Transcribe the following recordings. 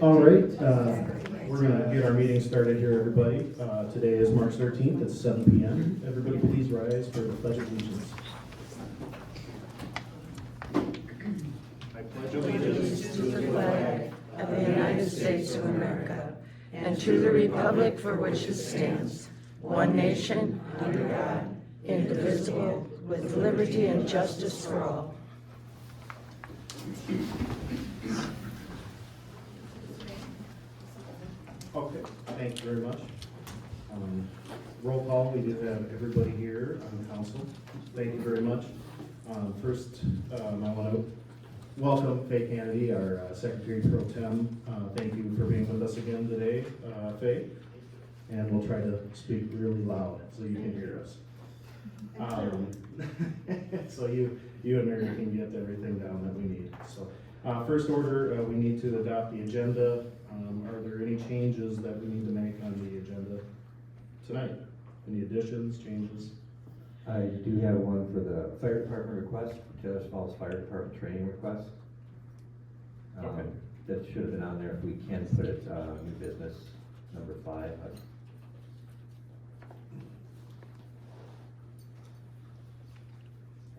All right, we're gonna get our meeting started here, everybody. Today is March 13th, it's 7 p.m. Everybody please rise for the Pledge of Allegiance. I pledge Allegiance to the flag of the United States of America and to the republic for which it stands, one nation, under God, indivisible, with liberty and justice for all. Okay, thank you very much. Roll call, we do have everybody here on the council. Thank you very much. First, I want to welcome Faye Kennedy, our Secretary Pro Tem. Thank you for being with us again today, Faye. And we'll try to speak really loud so you can hear us. So you and Mary can get everything down that we need. So first order, we need to adopt the agenda. Are there any changes that we need to make on the agenda tonight? Any additions, changes? I do have one for the fire department request, Taylor's Falls Fire Department training request. Okay. That should have been on there if we can put it, new business number 5.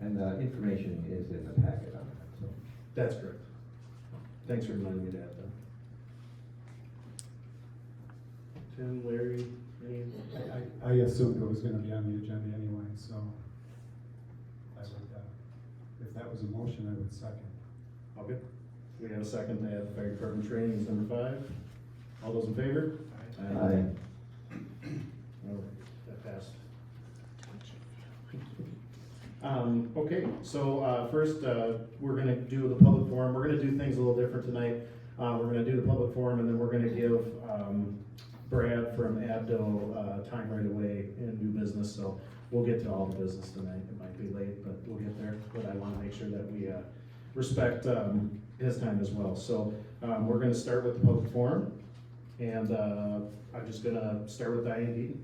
And the information is in the packet on that, so. That's correct. Thanks for reminding me of that, then. Tim, Larry, any? I assumed it was gonna be on the agenda anyway, so I would, if that was a motion, I would second. Okay. We have a second to add the fire department training is number 5. All those in favor? Aye. All right, that passed. Okay, so first we're going to do the public forum. We're going to do things a little different tonight. We're going to do the public forum, and then we're going to give Brad from Abdo time right away in new business. So we'll get to all the business tonight. It might be late, but we'll get there. But I want to make sure that we respect his time as well. So we're going to start with the public forum, and I'm just going to start with Diane Deaton.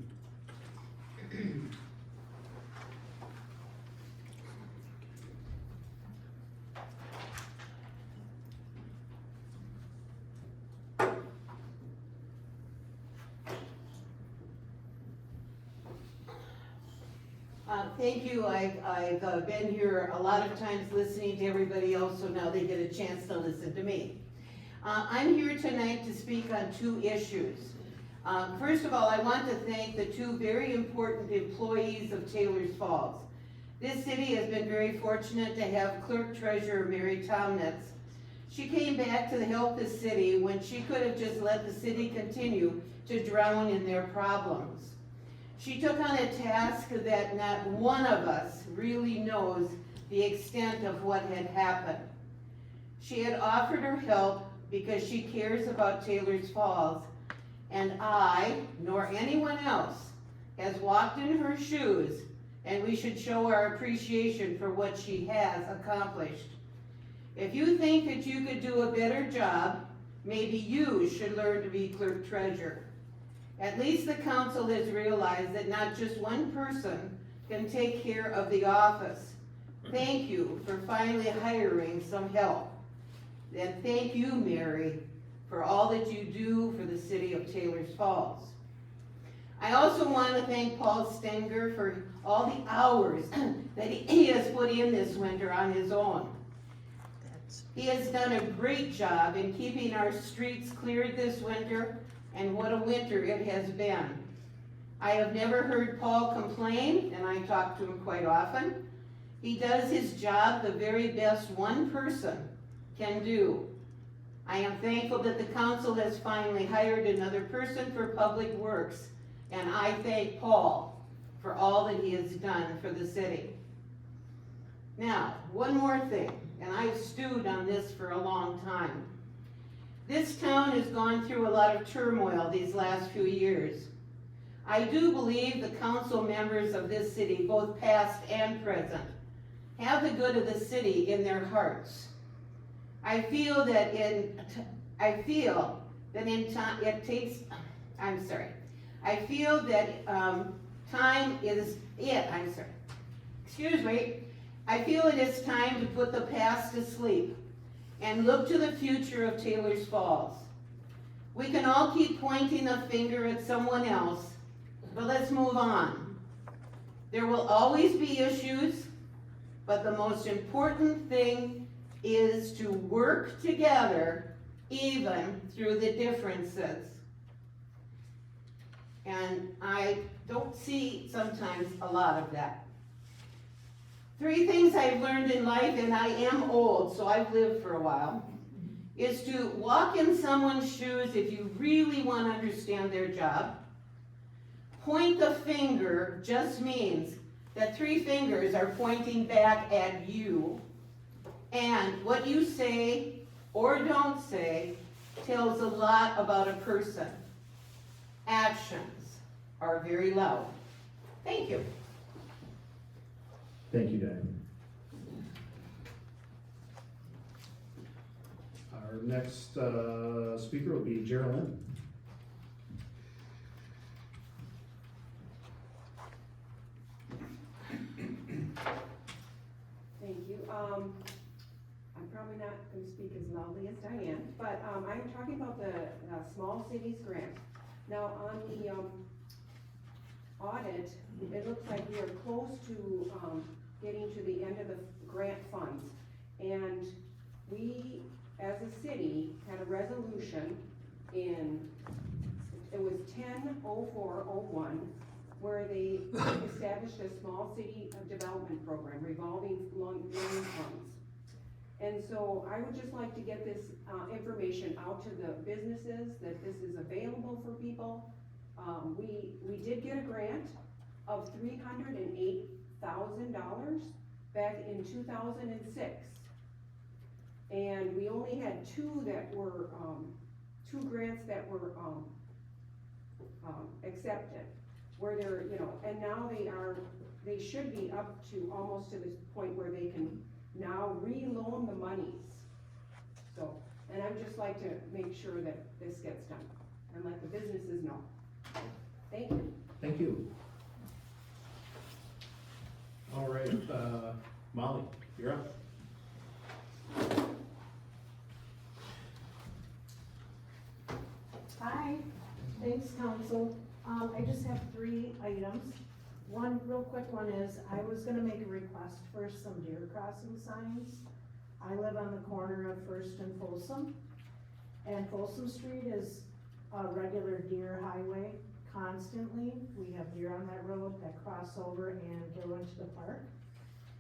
Thank you. I've been here a lot of times listening to everybody else, so now they get a chance to listen to me. I'm here tonight to speak on 2 issues. First of all, I want to thank the 2 very important employees of Taylor's Falls. This city has been very fortunate to have Clerk Treasurer Mary Tomnitz. She came back to help the city when she could have just let the city continue to drown in their problems. She took on a task that not one of us really knows the extent of what had happened. She had offered her help because she cares about Taylor's Falls, and I, nor anyone else, has walked in her shoes, and we should show our appreciation for what she has accomplished. If you think that you could do a better job, maybe you should learn to be clerk treasurer. At least the council has realized that not just one person can take care of the office. Thank you for finally hiring some help. And thank you, Mary, for all that you do for the city of Taylor's Falls. I also want to thank Paul Stenger for all the hours that he has put in this winter on his own. He has done a great job in keeping our streets cleared this winter, and what a winter it has been. I have never heard Paul complain, and I talk to him quite often. He does his job the very best one person can do. I am thankful that the council has finally hired another person for public works, and I thank Paul for all that he has done for the city. Now, one more thing, and I've stewed on this for a long time. This town has gone through a lot of turmoil these last few years. I do believe the council members of this city, both past and present, have the good of the city in their hearts. I feel that time is it. I feel it is time to put the past to sleep and look to the future of Taylor's Falls. We can all keep pointing a finger at someone else, but let's move on. There will always be issues, but the most important thing is to work together even through the differences. And I don't see sometimes a lot of that. 3 things I've learned in life, and I am old, so I've lived for a while, is to walk in someone's shoes if you really want to understand their job. Point the finger just means that 3 fingers are pointing back at you. And what you say or don't say tells a lot about a person. Actions are very loud. Thank you. Thank you, Diane. Our next speaker will be Geraldine. Thank you. I'm probably not going to speak as loudly as Diane, but I'm talking about the Small Cities Grant. Now, on the audit, it looks like we are close to getting to the end of the grant funds. And we, as a city, had a resolution in, it was 10/04/01, where they established a small city development program, revolving loan funds. And so I would just like to get this information out to the businesses, that this is available for people. We did get a grant of $308,000 back in 2006. And we only had 2 that were, 2 grants that were accepted. Where they're, and now they should be up to almost to this point where they can now reloan the monies. So, and I'd just like to make sure that this gets done and let the businesses know. Thank you. Thank you. All right, Molly, you're up. Hi, thanks, council. I just have 3 items. One real quick one is, I was gonna make a request for some deer crossing signs. I live on the corner of First and Folsom, and Folsom Street is a regular deer highway constantly. We have deer on that road that cross over and go into the park.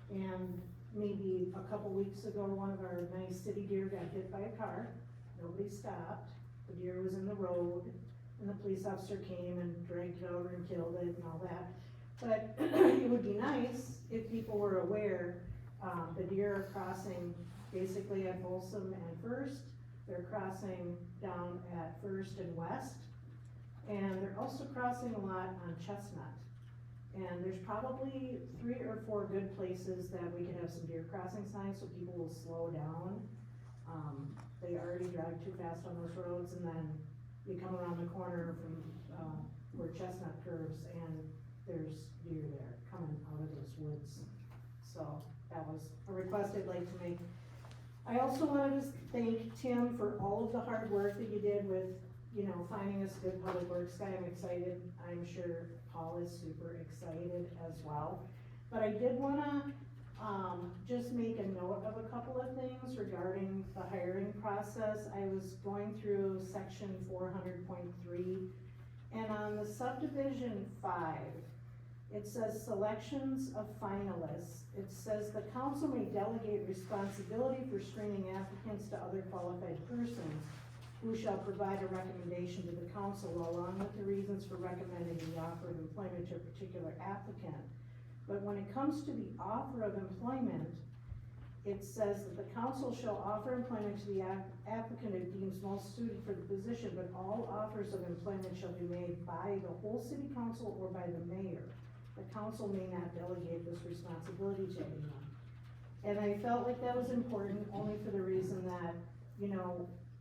And maybe a couple weeks ago, one of our nice city deer got hit by a car. Nobody stopped. The deer was in the road, and the police officer came and dragged it over and killed it and all that. But it would be nice if people were aware, the deer are crossing basically at Folsom and First. They're crossing down at First and West. And they're also crossing a lot on Chestnut. And there's probably 3 or 4 good places that we could have some deer crossing signs so people will slow down. They already drive too fast on those roads, and then you come around the corner from, where Chestnut curves, and there's deer there coming out of those woods. So that was a request I'd like to make. I also wanted to thank Tim for all of the hard work that you did with, finding us a good public works guy. I'm excited. I'm sure Paul is super excited as well. But I did wanna, just make a note of a couple of things regarding the hiring process. I was going through section 400.3, and on the subdivision 5, it says selections of finalists. It says the council may delegate responsibility for screening applicants to other qualified persons, who shall provide a recommendation to the council along with the reasons for recommending the offer of employment to a particular applicant. But when it comes to the offer of employment, it says that the council shall offer employment to the applicant it deems most suited for the position, but all offers of employment shall be made by the whole city council or by the mayor. The council may not delegate this responsibility to anyone. And I felt like that was important only for the reason that,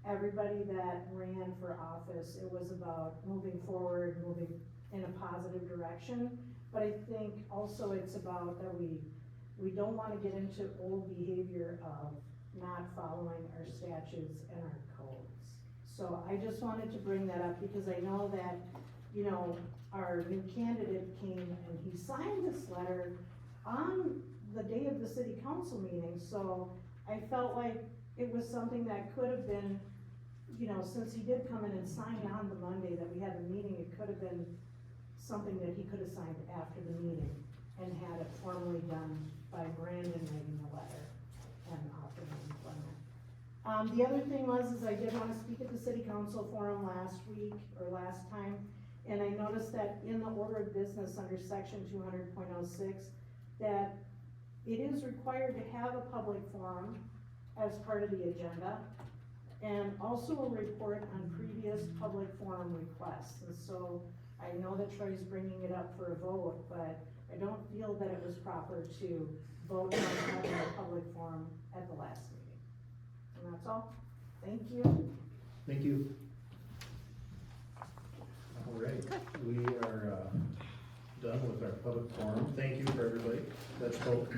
everybody that ran for office, it was about moving forward, moving in a positive direction. But I think also it's about that we don't wanna get into old behavior of not following our statutes and our codes. So I just wanted to bring that up because I know that, you know, our new candidate came and he signed this letter on the day of the city council meeting, so I felt like it was something that could have been, you know, since he did come in and sign on the Monday that we had the meeting, it could have been something that he could have signed after the meeting and had it formally done by Brandon writing the letter and offering employment. The other thing is I did wanna speak at the city council forum last week, or last time, and I noticed that in the order of business under section 200.06, that it is required to have a public forum as part of the agenda, and also a report on previous public forum requests. And so, I know that Troy's bringing it up for a vote, but I don't feel that it was proper to vote on having a public forum at the last meeting. And that's all. Thank you. Thank you. All right, we are done with our public forum. Thank you for everybody that spoke.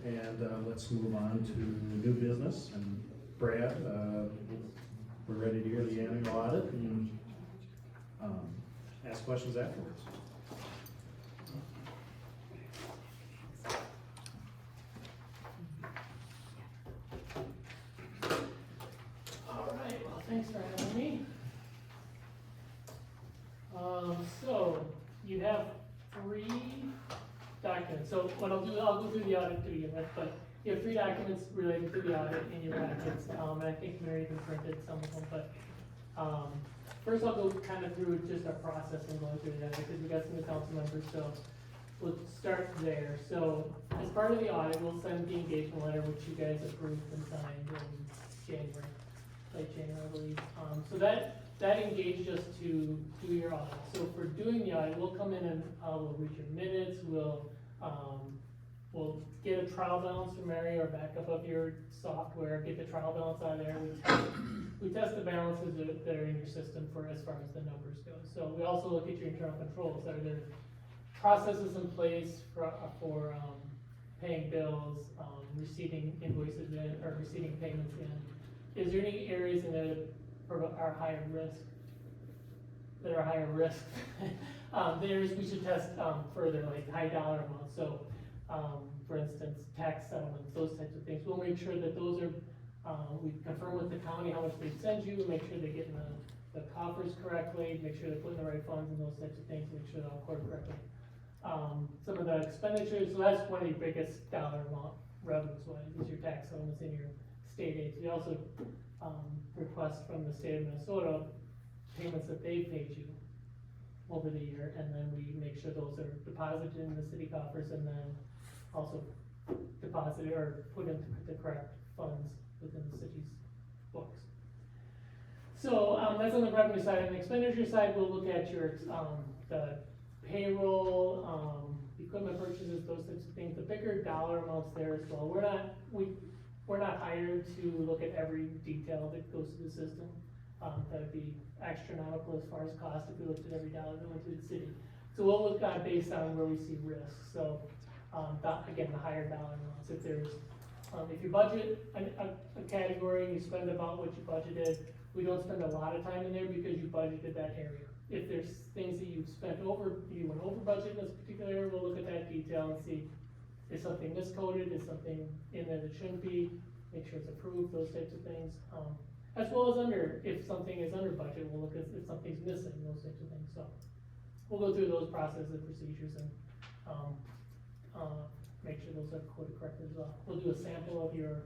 And let's move on to new business. And Brad, we're ready to hear the annual audit and ask questions afterwards. All right, well, thanks for having me. So, you have 3 documents. So what I'll do, I'll go through the audit to begin with, but you have 3 documents related to the audit in your packets. And I think Mary even printed some of them, but, first I'll go kind of through just our process and going through that, because we got some of the council members, so we'll start there. So, as part of the audit, we'll send the engagement letter, which you guys approved and signed in January, late January, I believe. So that engaged us to do your audit. So for doing the audit, we'll come in and, we'll read your minutes, we'll get a trial balance from Mary or backup of your software, get the trial balance out of there. We test the balances that are in your system for as far as the numbers go. So we also look at your internal controls. Are there processes in place for paying bills, receiving invoices in, or receiving payments in? Is there any areas in there that are higher risk? We should test further, like high dollar amounts. So, for instance, tax settlements, those types of things. We'll make sure that those are, we confirm with the county how much they send you, make sure they're getting the coffers correctly, make sure they're putting the right funds in those types of things, make sure they're all recorded correctly. Some of the expenditures, so that's one of your biggest dollar amount revenues wise, is your tax settlements and your state aids. We also request from the state of Minnesota payments that they've paid you over the year, and then we make sure those are deposited in the city coffers and then also deposited or put into the correct funds within the city's books. So, that's on the revenue side. On the expenditure side, we'll look at your, the payroll, equipment purchases, those types of things, the bigger dollar amounts there as well. We're not hired to look at every detail that goes to the system. That'd be astronomical as far as cost if we looked at every dollar that went to the city. So we'll look at based on where we see risk. So, again, the higher dollar amounts. If there's, if you budget a category and you spend about what you budgeted, we don't spend a lot of time in there because you budgeted that area. If there's things that you've spent over, you went over budget in this particular area, we'll look at that detail and see, is something miscoded, is something in there that shouldn't be, make sure it's approved, those types of things. As well as if something is under budget, we'll look at if something's missing, those types of things. So we'll go through those processes and procedures and make sure those are coded correctly as well. We'll do a sample of your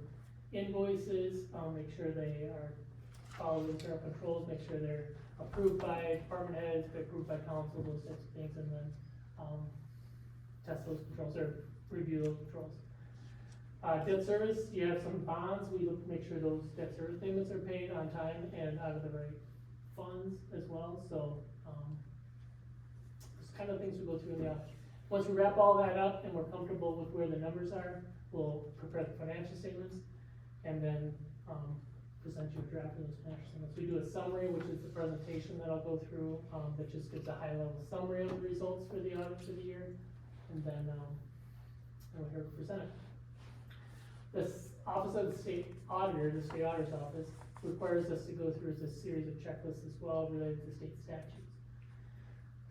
invoices, make sure they are following internal controls, make sure they're approved by department heads, they're approved by council, those types of things, and then test those controls or review those controls. Debt service, you have some bonds, we look to make sure those debt service payments are paid on time and out of the right funds as well, so, it's kind of things we go through in the audit. Once we wrap all that up and we're comfortable with where the numbers are, we'll prepare the financial statements and then, present you a draft of those financial statements. We do a summary, which is the presentation that I'll go through, that just gives a high level summary of the results for the audit for the year, and then, we'll present it. This Office of the State Auditor, the State Auditor's Office, requires us to go through a series of checklists as well related to state statutes.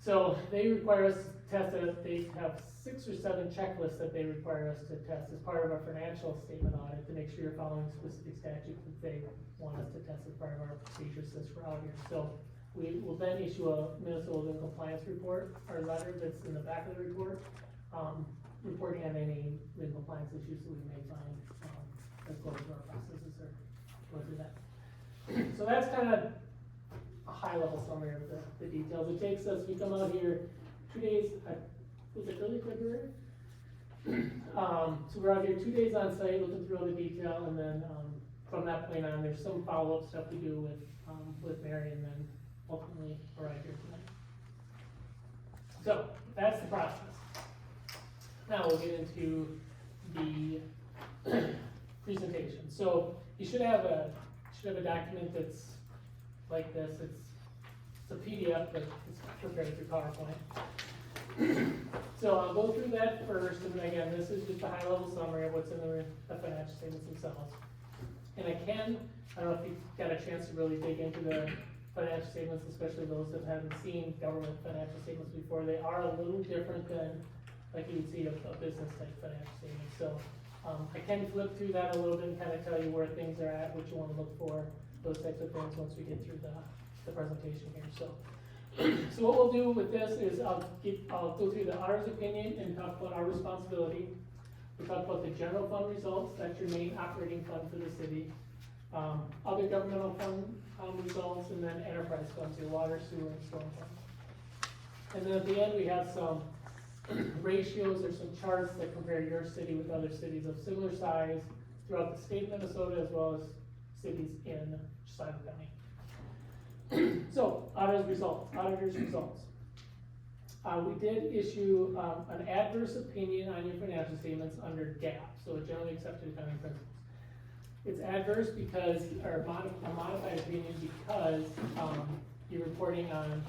So they require us to test they have 6 or 7 checklists that they require us to test as part of our financial statement audit to make sure you're following specific statutes that they want us to test as part of our procedures since we're out here. So we will then issue a Minnesota Legal Compliance report, or letter that's in the back of the report, reporting on any legal compliance issues that we may find, as well as our processes or go through that. So that's kind of a high-level summary of the details. It takes us, we come out here 2 days, was it early February? So we're out here 2 days on site, looking through all the detail, and then, from that point on, there's some follow-up stuff we do with Mary, and then ultimately arrive here tonight. So, that's the process. Now we'll get into the presentation. So, you should have a document that's like this. It's a PDF, but it's prepared through PowerPoint. So I'll go through that first, and again, this is just a high-level summary of what's in the financial statements themselves. And I don't know if you got a chance to really dig into the financial statements, especially those that haven't seen government financial statements before. They are a little different than, like you would see a business-type financial statement. So I can flip through that a little bit and kind of tell you where things are at, what you want to look for, those types of things once we get through the presentation here. So what we'll do with this is I'll go through the auditor's opinion and talk about our responsibility. We'll talk about the general fund results, that's your main operating fund for the city. Other governmental fund results, and then enterprise funds, your water, sewer, and storm funds. And then at the end, we have some ratios or some charts that compare your city with other cities of similar size throughout the state of Minnesota, as well as cities in Scioto County. So, auditor's results. We did issue an adverse opinion on your financial statements under GAAP, so a generally accepted accounting principles. It's adverse because, or a modified opinion because you're reporting on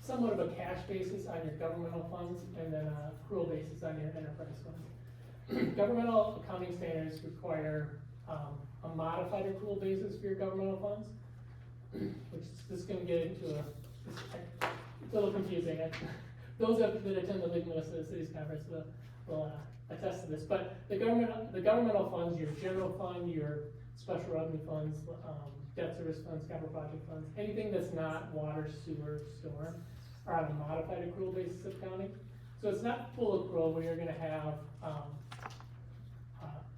somewhat of a cash basis on your governmental funds and then a accrual basis on your enterprise funds. Governmental accounting standards require a modified accrual basis for your governmental funds, which is going to get into it's a little confusing. Those that attend the League of Minnesota Cities Conference will attest to this. But the governmental funds, your general fund, your special revenue funds, debt service funds, capital project funds, anything that's not water, sewer, storm, are on a modified accrual basis of accounting. So it's not full accrual where you're going to have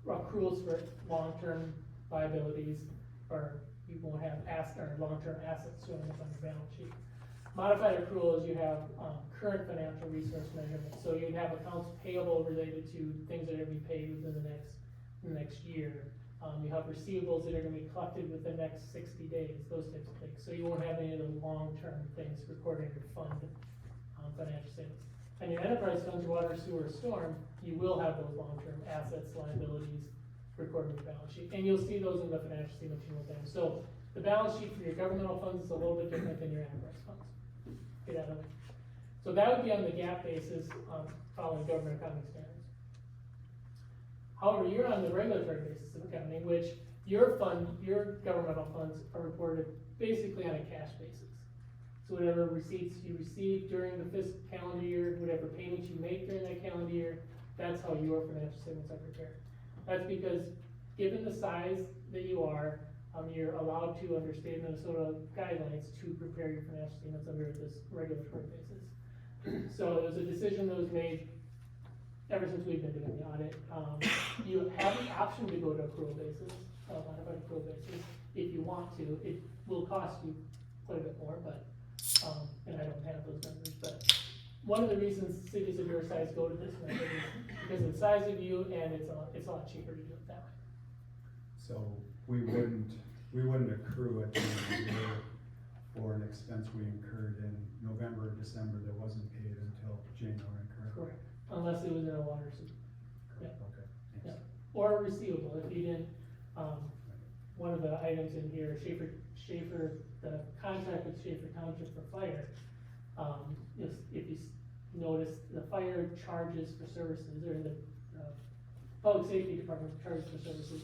accruals for long-term liabilities, or you won't have long-term assets showing up on your balance sheet. Modified accrual is you have current financial resource measurement. So you'd have accounts payable related to things that are going to be paid within the next year. You have receivables that are going to be collected within the next 60 days, those types of things. So you won't have any of the long-term things recorded in your fund financial statements. And your enterprise funds, your water, sewer, storm, you will have those long-term assets, liabilities recorded in your balance sheet. And you'll see those in the financial statements you look at. So the balance sheet for your governmental funds is a little bit different than your enterprise funds. Get out of it. So that would be on the GAAP basis, following government accounting standards. However, you're on the regulatory basis of accounting, which your governmental funds are reported basically on a cash basis. So whatever receipts you receive during the fiscal calendar year, whatever payments you make during that calendar year, that's how your financial statements are prepared. That's because, given the size that you are, you're allowed to, under state of Minnesota guidelines, to prepare your financial statements under this regulatory basis. So it was a decision that was made ever since we've been doing the audit. You have the option to go to accrual basis, modified accrual basis, if you want to. It will cost you quite a bit more, but, and I don't have those numbers, but one of the reasons cities of your size go to this method is because of the size of you, and it's a lot cheaper to do it that way. So we wouldn't accrue at the end of the year for an expense we incurred in November or December that wasn't paid until January, correct? Correct. Unless it was in a water suit. Yeah. Okay, thanks. Yeah. Or a receivable, if you didn't, one of the items in here, Schaefer, the contract with Schaefer Township for fire, if you notice, the fire charges for services, or the public safety department charges for services,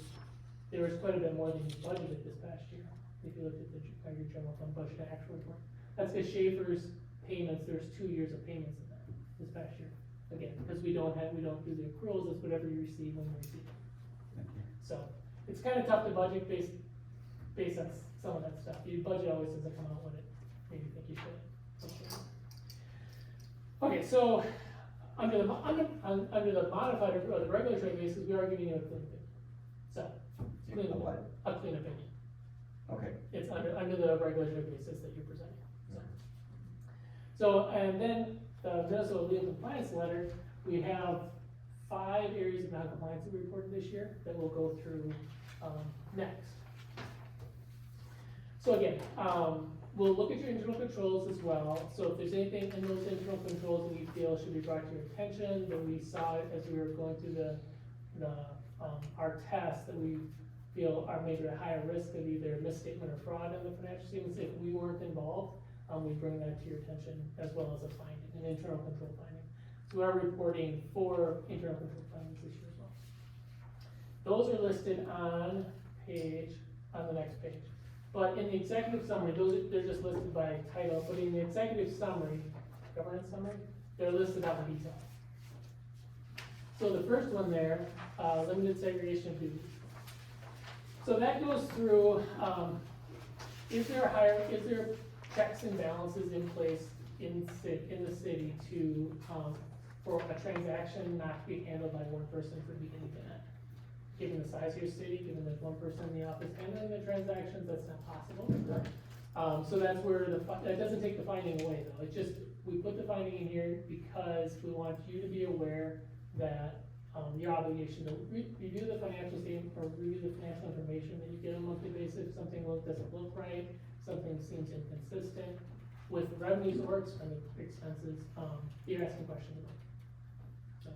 there was quite a bit more than you budgeted this past year, if you looked at your general fund budget and actual report. That's because Schaefer's payments, there's 2 years of payments in that this past year. Again, because we don't do the accruals, it's whatever you receive when you receive it. Thank you. So, it's kind of tough to budget based on some of that stuff. Your budget always doesn't come out when it maybe you think you should. Okay, so, under the modified or the regulatory basis, we are giving you a clean opinion. So, A what? a clean opinion. Okay. It's under the regulatory basis that you're presenting, so. So, and then the Minnesota legal compliance letter, we have 5 areas of non-compliance that we reported this year that we'll go through, next. So again, we'll look at your internal controls as well, so if there's anything in those internal controls that we feel should be brought to your attention, that we saw it as we were going through our tests, that we feel are maybe at higher risk of either misstatement or fraud in the financial statements, if we weren't involved, we bring that to your attention as well as a finding, an internal control finding. So we are reporting 4 internal control findings this year as well. Those are listed on the next page. But in the executive summary, they're just listed by title, but in the executive summary, governance summary, they're listed out in detail. So the first one there, limited segregation of duties. So that goes through, is there checks and balances in place in the city to, for a transaction not to be handled by one person for beginning to end? Given the size of your city, given there's one person in the office handling the transactions, that's not possible. So that's where that doesn't take the finding away though, it's just, we put the finding in here because we want you to be aware that, your obligation to review the financial statement or review the financial information that you get on a monthly basis, if something doesn't look right, something seems inconsistent with revenues or expenses, you're asking questions about. So,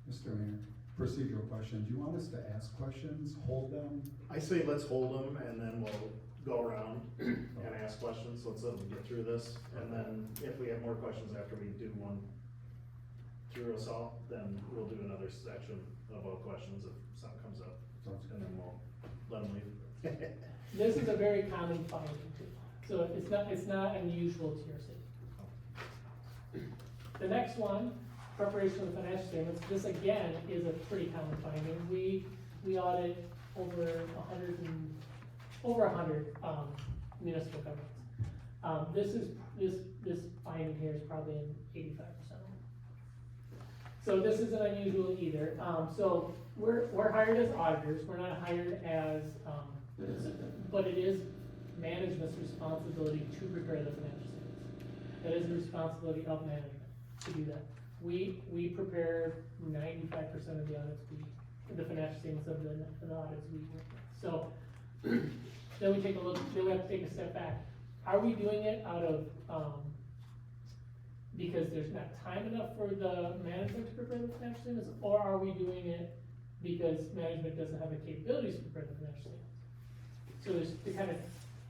Mr. Mayor, procedural question, do you want us to ask questions, hold them? I say let's hold them and then we'll go around and ask questions, let's let them get through this. And then if we have more questions after we do one through us all, then we'll do another section about questions if something comes up. Sounds And then we'll let them leave. this is a very common finding too, so it's not unusual to your city. The next one, preparation of the financial statements, this again is a pretty common finding. We audit over 100 municipal governments. This finding here is probably in 85% of them. So this isn't unusual either. So we're hired as auditors, we're not hired as, but it is management's responsibility to prepare the financial statements. That is the responsibility of management to do that. We prepare 95% of the audits the financial statements of the audits we work with. So, then we take a look, then we have to take a step back. Are we doing it out of, because there's not time enough for the management to prepare the financial statements, or are we doing it because management doesn't have the capabilities to prepare the financial statements? So there's the kind of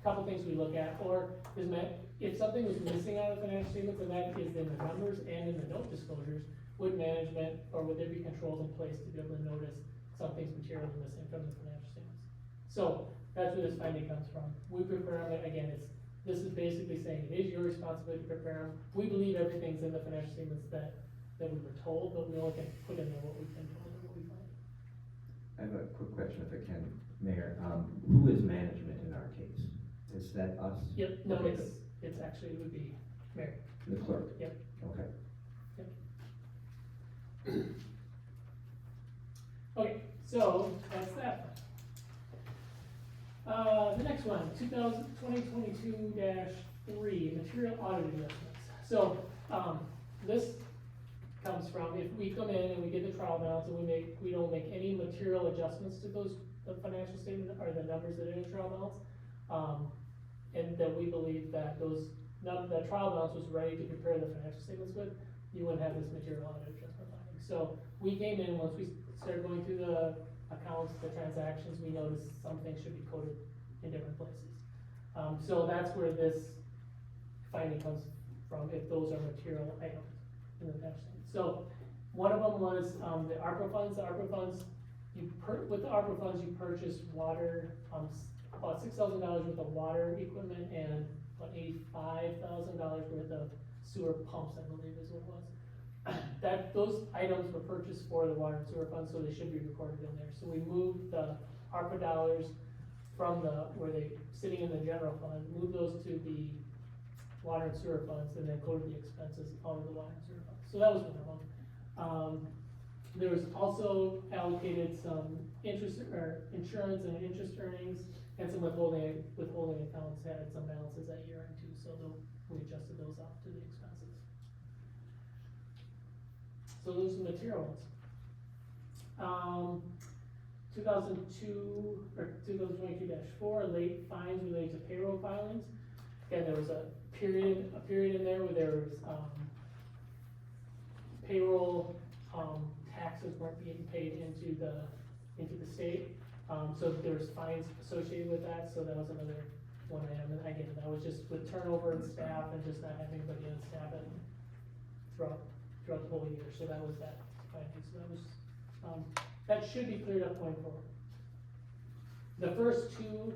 couple things we look at, or if something was missing out of the financial statements, and that is in the numbers and in the note disclosures, would management, or would there be controls in place to be able to notice something's materially missing from the financial statements? So, that's where this finding comes from. We prepare them, again, this is basically saying it is your responsibility to prepare them. We believe everything's in the financial statements that we were told, but we only can put in there what we can, what we find. I have a quick question if I can, Mayor. Who is management in our case? Is that us? Yep, no, Okay, it's actually, it would be Mary. The clerk? Yep. Okay. Okay, so that's that. The next one, 2022-3, material audit adjustments. So, this comes from, if we come in and we get the trial balance and we don't make any material adjustments to the financial statement or the numbers that are in the trial balance, and that we believe that the trial balance was ready to prepare the financial statements with, you wouldn't have this material audit adjustment finding. So we came in, once we started going through the accounts, the transactions, we noticed some things should be coded in different places. So that's where this finding comes from, if those are material items in the financial statement. So one of them was the ARPA funds. The ARPA funds with the ARPA funds, you purchase water, about $6,000 worth of water equipment and about $85,000 worth of sewer pumps, I believe is what it was. Those items were purchased for the water and sewer fund, so they should be recorded in there. So we moved the ARPA dollars from where they, sitting in the general fund, moved those to the water and sewer funds, and then coded the expenses out of the water and sewer funds. So that was one of them. There was also allocated some interest, or insurance and interest earnings, and some withholding accounts had some balances at year end too, so we adjusted those off to the expenses. So those are the material ones. 2002, or 2022-4, late fines related to payroll filings. Again, there was a period in there where there was, payroll, taxes weren't being paid into the state. So there was fines associated with that, so that was another one item, and again, that was just with turnover in staff and just not having anybody on staff throughout the whole year, so that was that finding, so that was, that should be cleared up going forward. The first two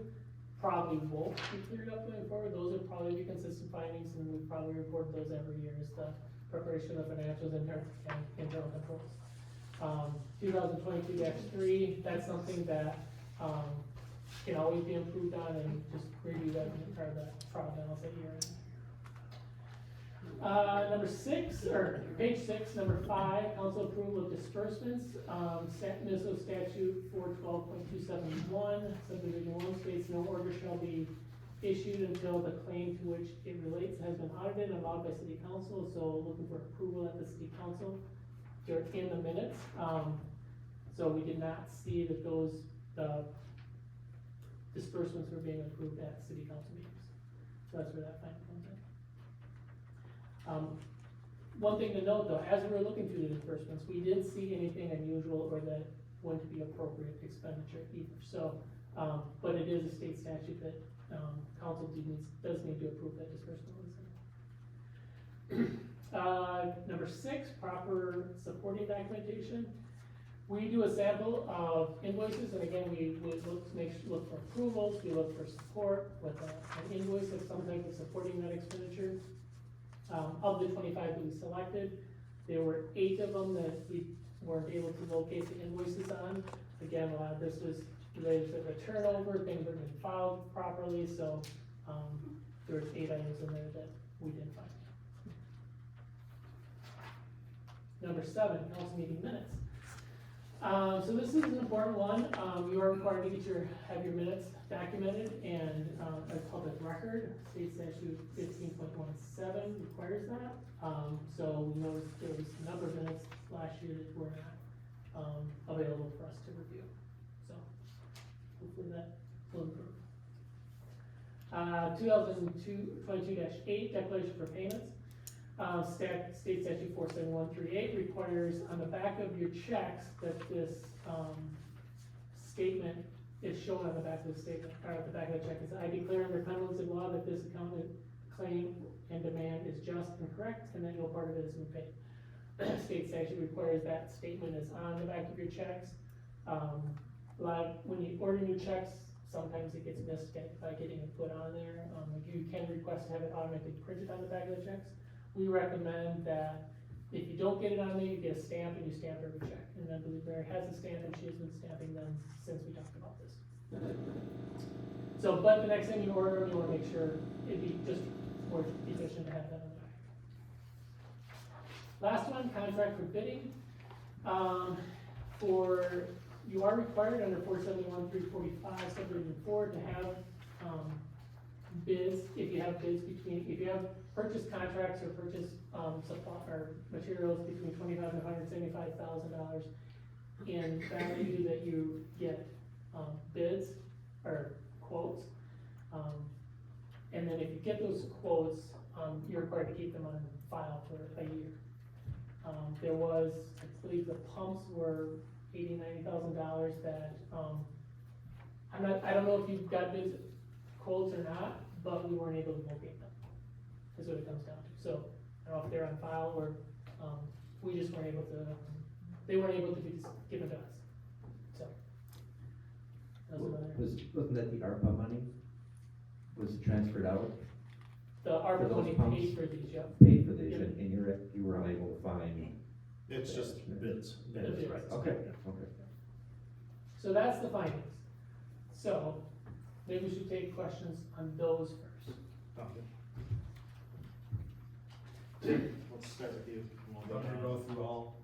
probably won't be cleared up going forward, those would probably be consistent findings, and we probably report those every year, is the preparation of financials and internal controls. 2022-3, that's something that, can always be improved on, and just review that, or the trial balance at year end. Number 6, or page 6, number 5, council approval of disbursements. Minnesota statute 412.271, subdivision 1 states no order shall be issued until the claim to which it relates has been audited and allowed by city council, so looking for approval at the city council. They're in the minutes, so we did not see that those, disbursements were being approved at city council meetings. So that's where that fine comes in. One thing to note though, as we were looking through the disbursements, we didn't see anything unusual or that wouldn't be appropriate expenditure either. So, but it is a state statute that, council does need to approve that disbursement. Number 6, proper supporting documentation. We do a sample of invoices, and again, we would look for approvals, we look for support with an invoice of some type of supporting that expenditure. Of the 25 that we selected, there were 8 of them that we weren't able to locate the invoices on. Again, a lot of this was related to the turnover, things weren't being filed properly, so, there was 8 items in there that we didn't find. Number 7, council meeting minutes. So this is an important one. You are required to have your minutes documented and, as public record. State statute 15.17 requires that. So we noticed there was a number of minutes last year that were not, available for us to review. So hopefully that will improve. 2022-8, declaration for payments. State statute 47138 requires on the back of your checks that this, statement is shown on the back of the statement, or at the back of the check. Is I declare under penalties of law that this accountant claim and demand is just and correct, and that no part of it has been paid. State statute requires that statement is on the back of your checks. When you order new checks, sometimes it gets missed by getting it put on there. You can request to have it automatically printed on the back of the checks. We recommend that if you don't get it on there, you get a stamp and you stamp every check. And I believe Mary has a stamp and she has been stamping them since we talked about this. So, but the next time you order them, you wanna make sure it'd be just more efficient to have that on the back. Last one, contract for bidding. You are required under 471-345 subdivision 4 to have, bids, if you have purchase contracts or purchase, supply, or materials between $25,000 and $175,000 in value, that you get, bids or quotes. And then if you get those quotes, you're required to keep them on file for a year. There was, I believe the pumps were $80,000-$90,000 that, I don't know if you've got bids, quotes or not, but we weren't able to locate them, is what it comes down to. So, I don't know if they're on file or, we just weren't able to, they weren't able to be given to us. So, Wasn't that the ARPA money? Was it transferred out, The ARPA those money pumps? paid for these, yep. paid for these, Yeah. and you were unable to find? It's just bids. Bids. Right. Okay, okay. So that's the findings. So, maybe we should take questions on those first. Jim, let's start with you. and we'll Want me to go go through all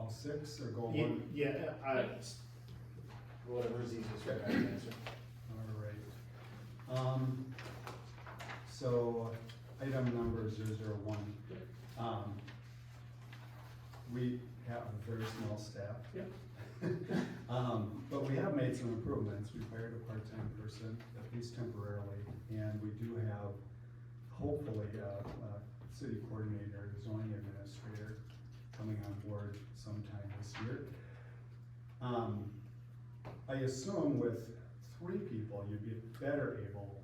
six or go down. one? Yeah, whatever is easiest for guys to answer. All right. So, item number 001. We have a very small staff. Yep. But we have made some improvements. We've hired a part-time person, at least temporarily, and we do have, hopefully, a city coordinator, zoning administrator coming on board sometime this year. I assume with 3 people, you'd be better able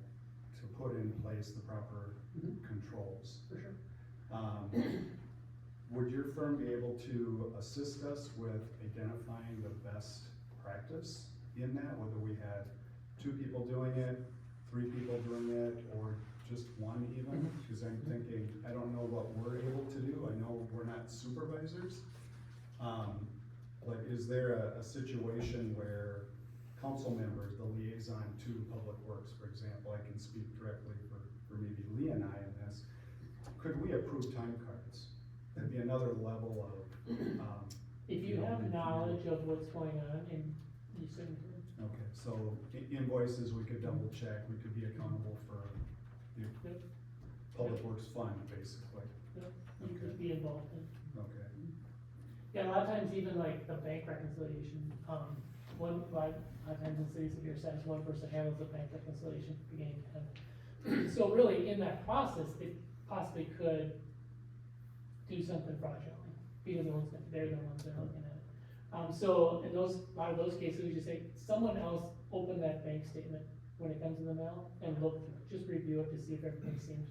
to put in place the proper Mhm. controls. For sure. Would your firm be able to assist us with identifying the best practice in that, whether we had 2 people doing it, 3 people doing it, or just 1 even? Mhm. Because I'm thinking, I don't know what we're able to do, I know we're not supervisors. Like, is there a situation where council members, the liaison to Public Works, for example, I can speak directly for maybe Lee and I in this, could we approve time cards? That'd be another level of, If you have knowledge of what's going on, and you certainly could. okay, so invoices, we could double check, we could be accountable for the Yep. Public Works fund, basically, You could be involved in. okay. Yeah, a lot of times even like the bank reconciliation, a lot of times in cities of your size, one person handles the bank reconciliation for beginning to end. So really, in that process, they possibly could do something fraudulently, because they're the ones that are looking at it. So in a lot of those cases, we just say, someone else open that bank statement when it comes in the mail and look through it, just review it to see if everything seems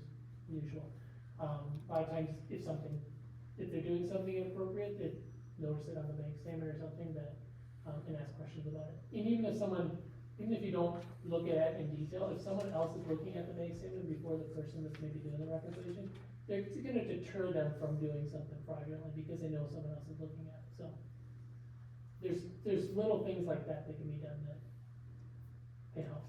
usual. A lot of times, if they're doing something inappropriate, they notice it on the bank statement or something that, and ask questions about it. And even if you don't look at it in detail, if someone else is looking at the bank statement before the person that's maybe doing the reconciliation, it's gonna deter them from doing something fraudulently because they know someone else is looking at it, so. There's little things like that that can be done that can help.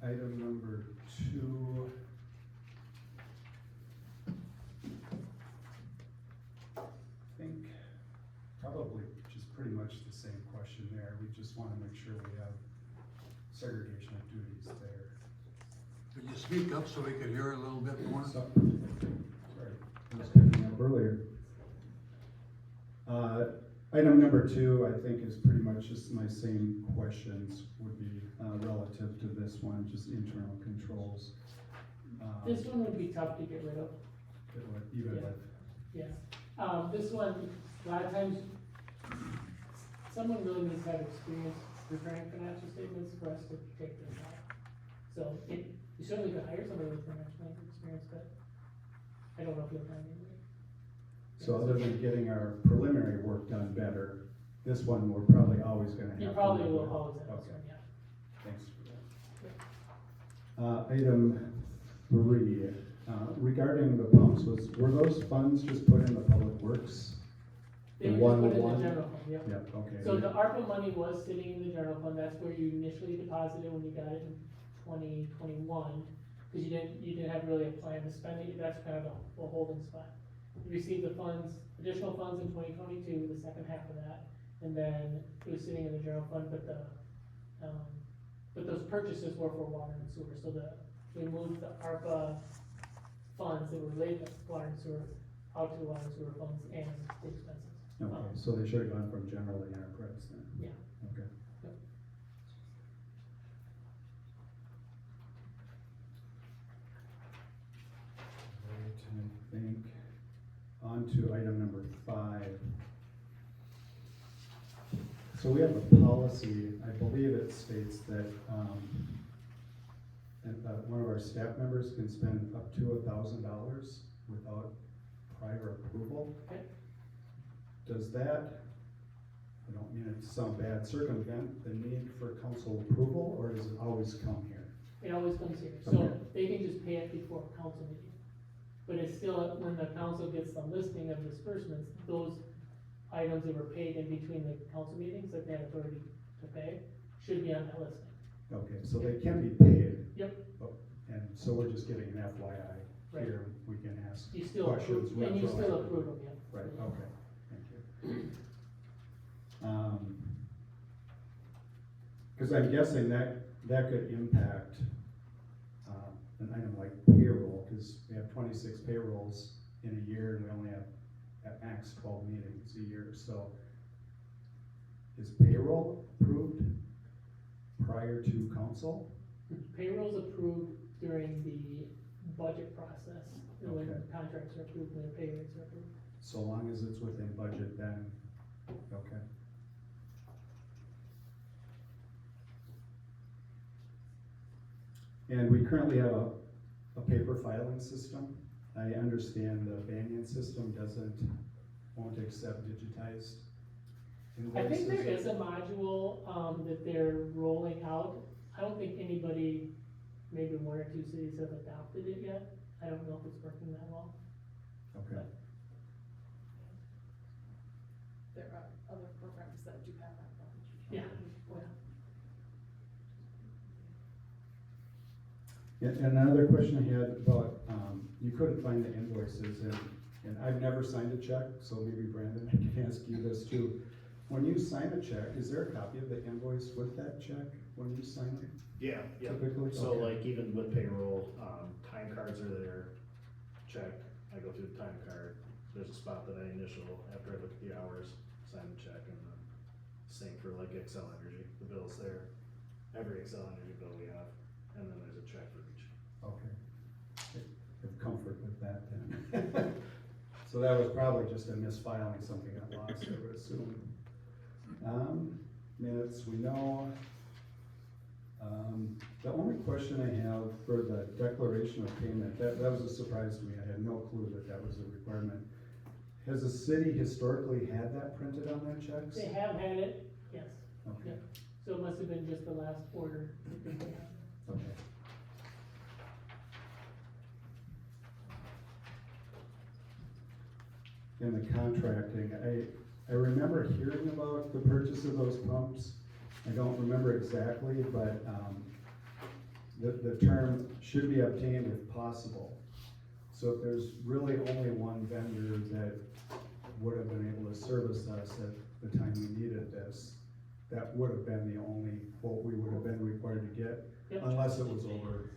Item number 2. I think probably just pretty much the same question there. We just wanna make sure we have segregation of duties there. Could you speak up so we could hear a little bit more? Sorry, I was picking up earlier. Item number 2, I think, is pretty much just my same questions would be relative to this one, just internal controls. This one would be tough to get rid of. Even Yeah. with, Yeah, this one, a lot of times, someone really needs to have experience preparing financial statements for us to take this out. So you certainly could hire somebody with financial experience, but I don't know if you'll find anybody. so other than getting our preliminary work done better, this one we're probably always gonna have. You to probably look will at. always have this Okay. one, yeah. Thanks for that. Item 3, regarding the pumps, were those funds just put in the Public Works? They The were just put in 101? the general fund, yep. Yep, okay. So the ARPA money was sitting in the general fund, that's where you initially deposited when you got it in 2021, because you didn't have really a plan to spend it, that's kind of a holding spot. You received the funds, additional funds in 2022, the second half of that, and then it was sitting in the general fund, but those purchases were for water and sewer, so we moved the ARPA funds that were related to water and sewer out to water and sewer funds and the expenses. Okay, so they should have gone from general to enterprise then? Yeah. Okay. Yep. Right, and I think, on to item number 5. So we have a policy, I believe it states that, one of our staff members can spend up to $1,000 without prior approval. Okay. does that, I don't mean it to sound bad, circumvent the need for council approval, or does it always come here? It always comes here, so Okay. they can just pay it before a council meeting. But it's still, when the council gets the listing of disbursements, those items that were paid in between the council meetings that they have authority to pay, should be on that listing. Okay, so they can be paid. Yep. And so we're just getting an FYI Right. here, we can ask You still questions. approve, and you still retroactively. approve them, yeah. Right, okay, thank you. Cause I'm guessing that could impact, an item like payroll, cause we have 26 payrolls in a year and we only have at max 12 meetings a year, so. Is payroll approved prior to council? Payroll's approved during the budget process, and when Okay. contracts are approved, and their pay rates are approved. So long as it's within budget, then, okay. And we currently have a paper filing system. I understand the Banyan system won't accept digitized I invoices. think there is a module, that they're rolling out. I don't think anybody, maybe one or two cities have adopted it yet. I don't know if it's working that well. Okay, There are other programs that do have that. Yeah. and another question I had about, you couldn't find the invoices, and I've never signed a check, so maybe Brandon, I can ask you this too. When you sign a check, is there a copy of the invoice with that check when you sign it? Yeah, yeah. Typically, So okay. like even with payroll, time cards are there, check, I go through the time card, there's a spot that I initial after I look at the hours, sign the check, and then same for like Excel Energy, the bill's there, every Excel Energy bill we have, and then there's a check for each. Okay. Have comfort with that then. So that was probably just a misfiling, something got lost, I would assume. Minutes, we know. The only question I have for the declaration of payment, that was a surprise to me, I had no clue that was a requirement. Has the city historically had that printed on their checks? They have had it, yes. Okay, So it must have been just the last order. that they had. okay. In the contracting, I remember hearing about the purchase of those pumps. I don't remember exactly, but, the term should be obtained if possible. So if there's really only one vendor that would have been able to service us at the time we needed this, that would have been the only quote we would have been required to get, Yep. unless it was over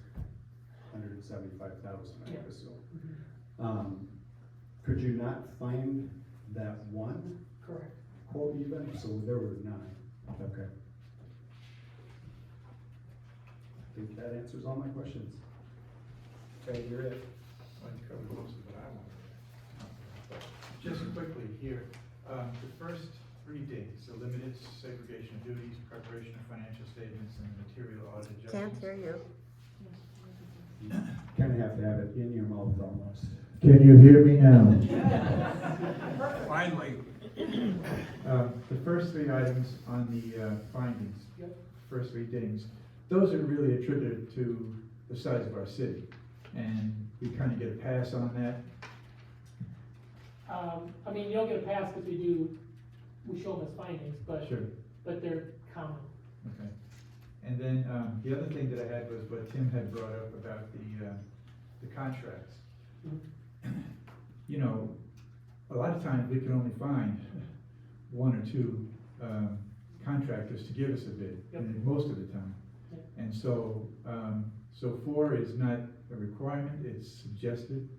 175,000, I would assume. Could you not find that one Correct. quote even? So there were none. Okay. I think that answers all my questions. Okay, you're it. Well, you covered most of what I wanted. Just quickly here, the first 3 days, the limited segregation of duties, preparation of financial statements, and material audit adjustments. Can't hear you. Kinda have to have it in your mouth almost. Can you hear me now? Finally, The first 3 items on the findings, Yep. first 3 things, those are really attributed to the size of our city. And we kind of get a pass on that. I mean, you don't get a pass because we show them as findings, but Sure. they're common. Okay. And then, the other thing that I had was what Tim had brought up about the contracts. You know, a lot of times we can only find 1 or 2 contractors to give us a bid, Yep. and most of the time. Yep. And so, 4 is not a requirement, it's suggested.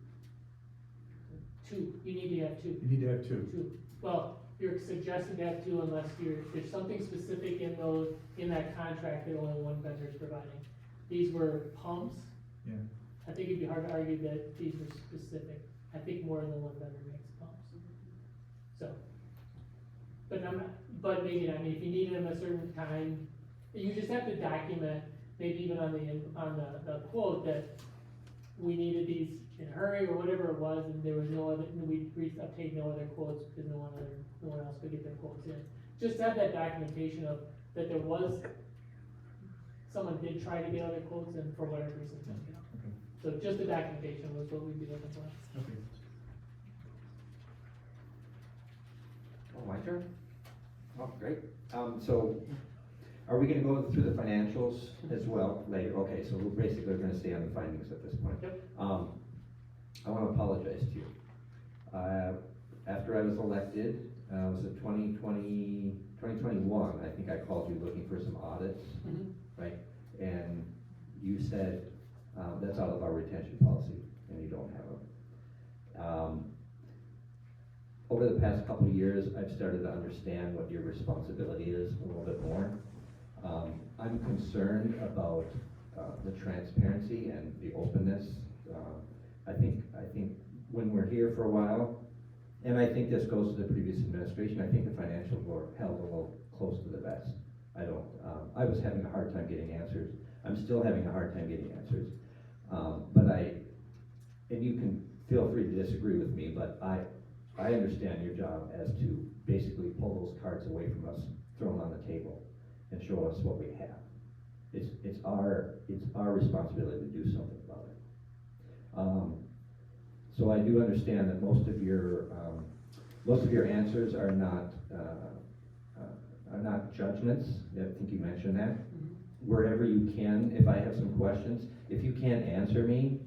2, you need to have 2. You need to have 2. 2. Well, you're suggesting to have 2 unless there's something specific in that contract that only one vendor is providing. These were pumps. Yeah. I think it'd be hard to argue that these were specific. I think more than one vendor makes pumps. So, but maybe not. I mean, if you needed them a certain time, you just have to document, maybe even on the quote, that we needed these in a hurry or whatever it was, and there was no other, we obtained no other quotes because no one else could get their quotes in. Just have that documentation of, that there was, someone did try to get other quotes and for whatever reason, couldn't get them. Okay. So just the documentation was what we'd be looking for. Okay. Oh, my turn? Oh, great. So, are we gonna go through the financials as well later? Okay, so we're basically gonna stay on the findings at this point. Yep. I wanna apologize to you. After I was elected, was it 2021, I think I called you looking for some audits, right? And you said, that's out of our retention policy, and you don't have them. Over the past couple of years, I've started to understand what your responsibility is a little bit more. I'm concerned about the transparency and the openness. I think when we're here for a while, and I think this goes to the previous administration, I think the financial board held a little close to the vest. I was having a hard time getting answers. I'm still having a hard time getting answers. And you can feel free to disagree with me, but I understand your job as to basically pull those cards away from us, throw them on the table, and show us what we have. It's our responsibility to do something about it. So I do understand that most of your answers are not judgments. I think you mentioned that. Wherever you can, if I have some questions, if you can't answer me,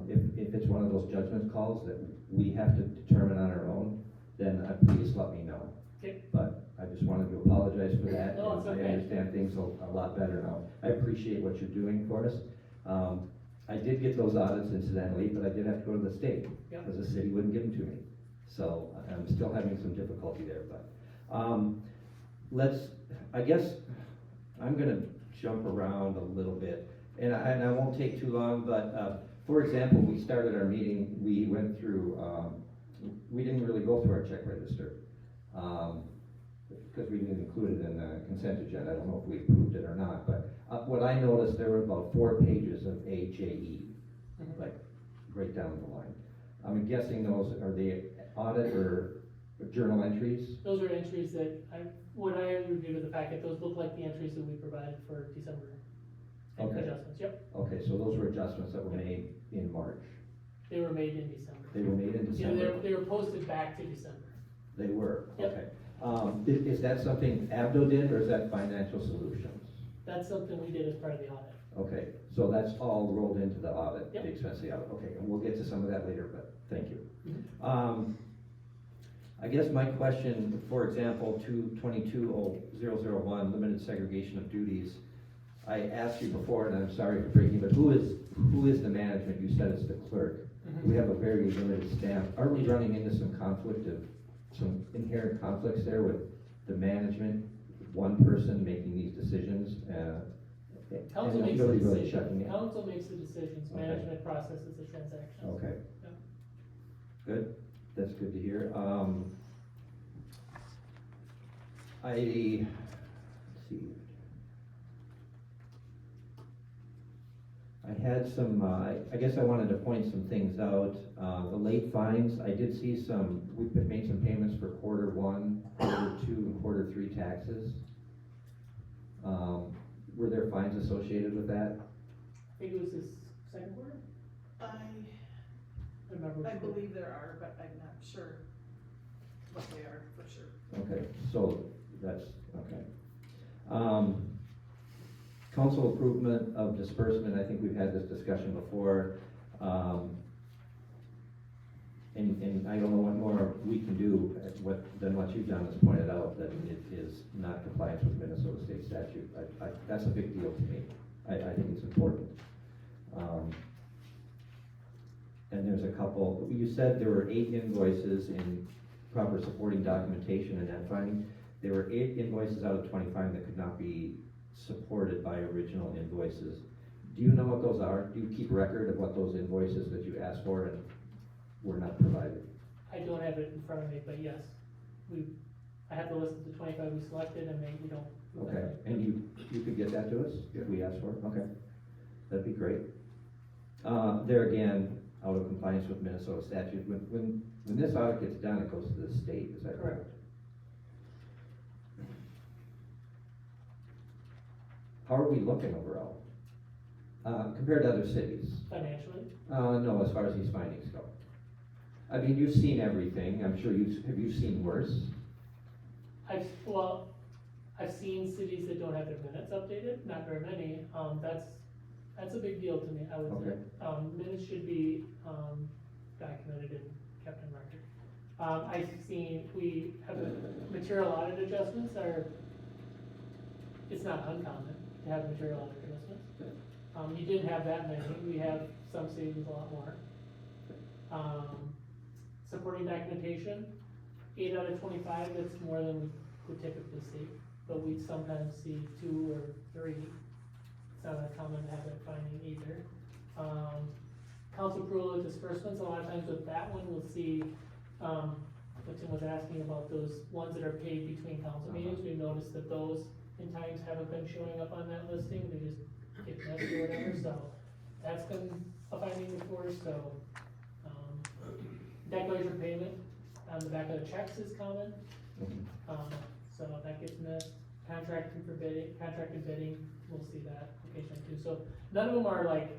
if it's one of those judgment calls that we have to determine on our own, then please let me know. Okay. But I just wanted to apologize for that. No, it's and okay. I understand things a lot better now. I appreciate what you're doing for us. I did get those audits incidentally, but I did have to go to the state Yep. because the city wouldn't give them to me. So I'm still having some difficulty there, but, I guess I'm gonna jump around a little bit, and I won't take too long, but, for example, we started our meeting, we went through, we didn't really go through our check register, because we didn't include it in the consent agenda. I don't know if we approved it or not, but what I noticed, there were about 4 pages of AJE, like right down the line. I'm guessing those are the audit or journal entries? Those are entries that when I reviewed the packet, those look like the entries that we provided for December. Okay. Adjustments, yep. Okay, so those were adjustments that were made in March. They were made in December. They were made in Yeah, December? they were posted back to December. They were, Yep. okay. Is that something Abdo did, or is that Financial Solutions? That's something we did as part of the audit. Okay, so that's all rolled into the audit, Yep. the expense of the audit. Okay, and we'll get to some of that later, but thank you. I guess my question, for example, 2220001, limited segregation of duties. I asked you before, and I'm sorry for breaking, but who is the management? You said it's the clerk. We have a very limited staff. Are we running into some inherent conflicts there with the management, one person making these decisions? Council and makes the nobody really decision. checking in? Council makes the decisions, Okay. management processes the transactions. Okay. Yeah. Good, that's good to hear. Let's see. I had some, I guess I wanted to point some things out. The late fines, I did see we made some payments for quarter 1, quarter 2, and quarter 3 taxes. Were there fines associated with that? I think it was this second quarter? I remember. I believe there are, but I'm not sure what they are for sure. Okay, so that's, okay. Council improvement of disbursement, I think we've had this discussion before. And I don't know what more we can do than what you've done, has pointed out that it is not compliance with Minnesota state statute. That's a big deal to me. I think it's important. And there's a couple, you said there were 8 invoices in proper supporting documentation and net finding. There were 8 invoices out of 25 that could not be supported by original invoices. Do you know what those are? Do you keep record of what those invoices that you asked for and were not provided? I don't have it in front of me, but yes, I have the list of the 25 we selected and we don't. Okay, and you could get that to us if we asked for it? Okay, that'd be great. There again, out of compliance with Minnesota statute. When this audit gets done, it goes to the state, is that correct? Correct. How are we looking overall, compared to other cities? Financially, No, as far as these findings go. I mean, you've seen everything, I'm sure have you seen worse? I've seen cities that don't have their minutes updated, not very many, that's a big deal to me, I would say. Minutes should be, documented and kept in record. I've seen, we have material audit adjustments it's not uncommon to have material audit adjustments. You didn't have that many, we have some cities with a lot more. Supporting documentation, 8 out of 25, that's more than we would typically see, but we sometimes see 2 or 3. It's not uncommon to have that finding either. Council approval of disbursements, a lot of times with that one, we'll see, what Tim was asking about those ones that are paid between council meetings, we've noticed that those in times haven't been showing up on that listing, they just get missed or whatever, so that's been a finding before, so. Declaration of payment on the back of the checks is common, so that gets missed. Contracted bidding, we'll see that occasionally too, so none of them are like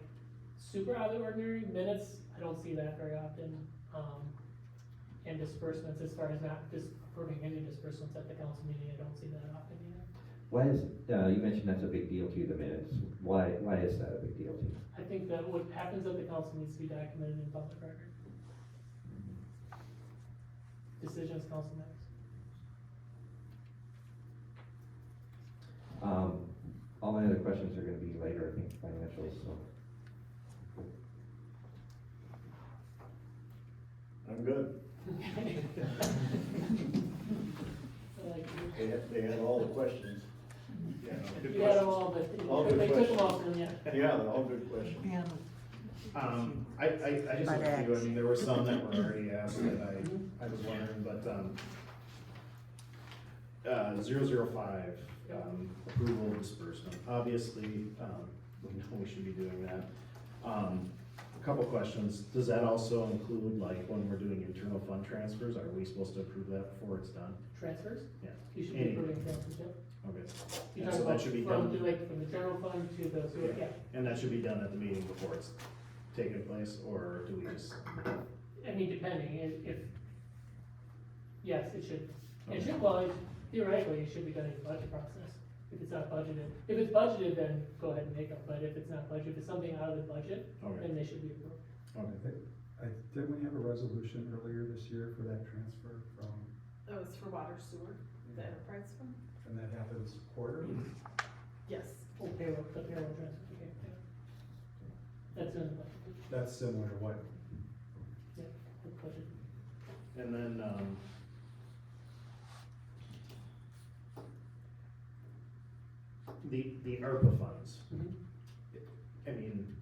super out of the ordinary. Minutes, I don't see that very often, and disbursements, as far as not just approving any disbursements at the council meeting, I don't see that often either. Why is, you mentioned that's a big deal to you, the minutes, why is that a big deal to you? I think that what happens at the council needs to be documented in public record. Decisions council makes. All my other questions are gonna be later, I think, financials, so. I'm good. They had all the questions. Yeah, good You had them all, but All good they took them questions. all from you. Yeah, they're all good questions. I just have a few, I mean, there were some that were already asked that I was wondering, but, 005, approval of disbursement, obviously, we should be doing that. A couple questions, does that also include, like, when we're doing internal fund transfers, are we supposed to approve that before it's done? Transfers? Yeah. You should be Any- approving transfers, yep. Okay. You And talk so that about should be from, done, like, from the general fund to the, sewer, yeah. and that should be done at the meeting before it's taken place, or do we just? I mean, depending, if, yes, it should, Okay. theoretically, it should be done in the budget process, if it's not budgeted. If it's budgeted, then go ahead and make them, but if it's not budgeted, if it's something out of the budget, Okay, then they should be approved. okay. Didn't we have a resolution earlier this year for that transfer from, That was for water sewer, the enterprise fund? and that happens quarterly? Yes. Oh, the payroll transfer, okay, yeah. That's in the budget, That's similar to what, yeah, the budget. And then, the ARPA funds, I mean,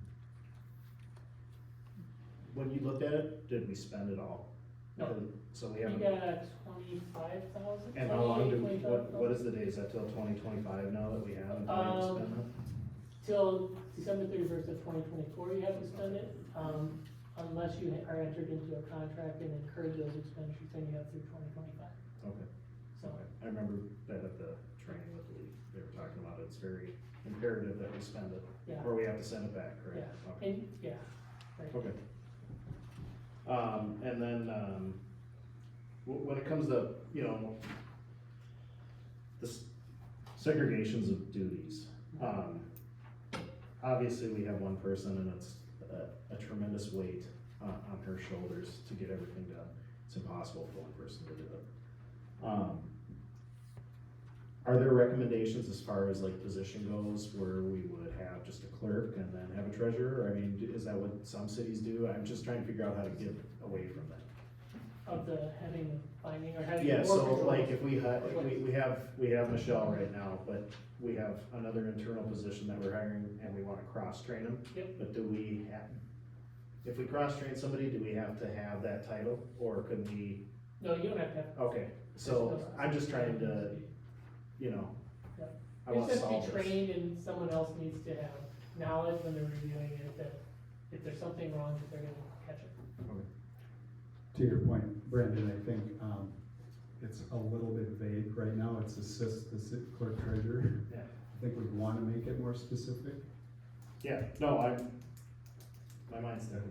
when you looked at it, did we spend it all? No. So we We haven't, got 25,000. and how long do, 25,000. what is the date, is that till 2025 now that we haven't been able to spend them? Till December 31st of 2024, you have to spend it, unless you are entered into a contract and incurred those expenditures, then you have through 2025. Okay, So, I remember that at the training with Lee, they were talking about it's very imperative that we spend it, yeah, or we have to send it back, correct? Yeah. Okay. and, yeah, right. Okay. And then, when it comes to, you know, the segregations of duties, obviously, we have one person and it's a tremendous weight on her shoulders to get everything done. It's impossible for one person to do it. Are there recommendations as far as like position goes where we would have just a clerk and then have a treasurer? I mean, is that what some cities do? I'm just trying to figure out how to get away from that. Of the having the finding or having. Yeah, more so control. like if we have Michelle right now, but we have another internal position that we're hiring and we wanna cross-train them. Yep. But do we have, if we cross-train somebody, do we have to have that title, or could we, No, you don't have to have. okay, so I'm just trying to, you know, Yep. I wanna It's just solve be this. trained and someone else needs to have knowledge when they're reviewing it, that if there's something wrong, that they're gonna catch To your point, Brendan, I think, it's a little bit vague right now, it's assist the city clerk treasurer. Yeah. I think we'd wanna make it more specific, Yeah, no, my mind's there,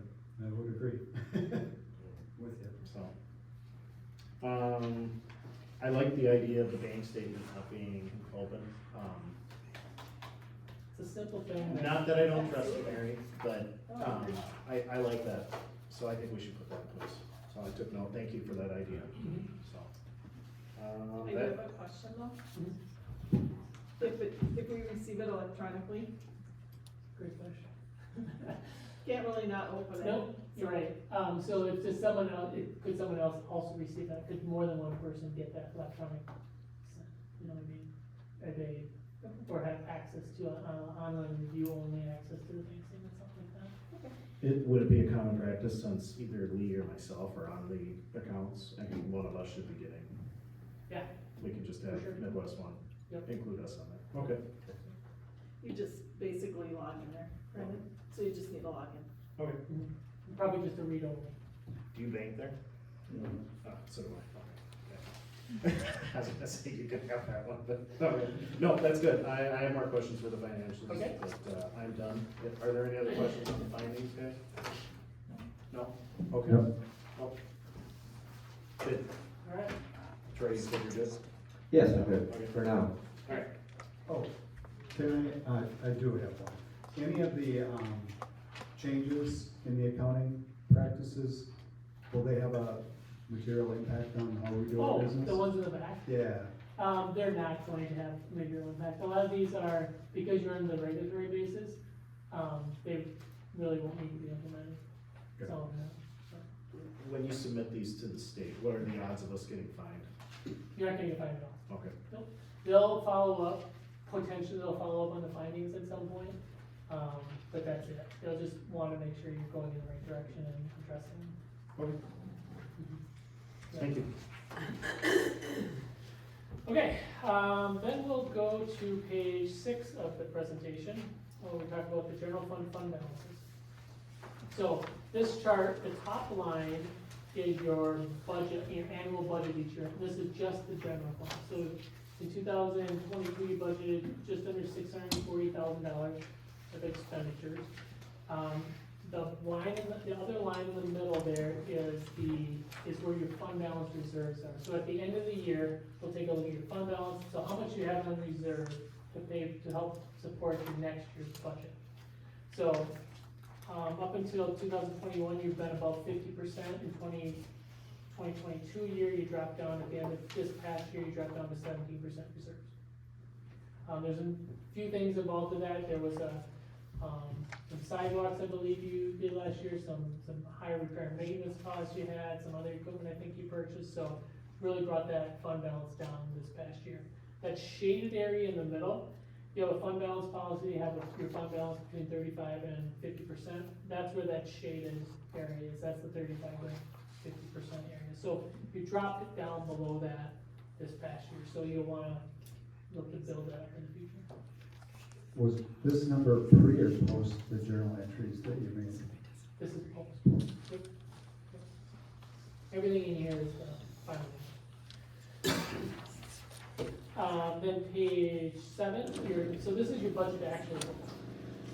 I would agree with you. so. I like the idea of the bank statement not being open. It's a simple thing. Not that I don't trust you, Mary, but, I like that, so I think we should put that in place. So I took note, thank you for that idea, so. I do That, have a question though. If we receive it electronically, Great question. can't really not open it. Nope, you're right. So if just someone else, could someone else also receive that? Could more than one person get that electronic? You know what I mean? Are they, or have access to online review only access to the bank statement, something like that? would it be a common practice since either Lee or myself are on the accounts, I think one of us should be getting? Yeah. We can just have For sure. Midwest One, Yep. include us on that. Okay. You just basically log in there, Brendan, so you just need to log in. Okay. Probably just a read only. Do you bank there? So do I. Okay. I was gonna say you could have that one, but, okay. No, that's good. I have more questions for the financials. Okay. But, I'm done. Are there any other questions on the findings, guys? No? Okay. Yep. Oh. Good. All right. Trey, you said you're good? Yes, I'm good, Okay. for now. All right. Oh, can I do have one. Any of the, changes in the accounting practices, will they have a material impact on how we do our Oh, business? the ones in the back? Yeah, They're not going to have major impact. A lot of these are, because you're on the regulatory basis, they really won't need to be implemented. Good. So, When you submit these to the state, what are the odds of us getting fined? you're not gonna get fined at all. Okay. They'll follow up, potentially they'll follow up on the findings at some point, but that's it. They'll just wanna make sure you're going in the right direction and addressing them. Okay. Yeah. Thank you. Okay, then we'll go to page 6 of the presentation, where we talk about the general fund balances. So, this chart, the top line is your budget, your annual budget each year. This is just the general fund. So, in 2023, you budgeted just under $640,000 of expenditures. The line, the other line in the middle there is where your fund balance reserves are. So at the end of the year, we'll take a look at your fund balance, so how much you have on reserve to help support your next year's budget. So, up until 2021, you've been about 50%. In 2022 year, you dropped down, at the end of this past year, you dropped down to 17% reserves. There's a few things involved in that. There was some sidewalks, I believe you did last year, some higher repair and maintenance costs you had, some other equipment I think you purchased, so really brought that fund balance down this past year. That shaded area in the middle, you have a fund balance policy, you have your fund balance between 35 and 50%. That's where that shaded area is, that's the 35 to 50% area. So you dropped it down below that this past year, so you'll wanna look to build that up in the future. was this number pre or post the journal entries that you made? This is post. Yep. Everything in here is final. Then page 7, so this is your budget actually.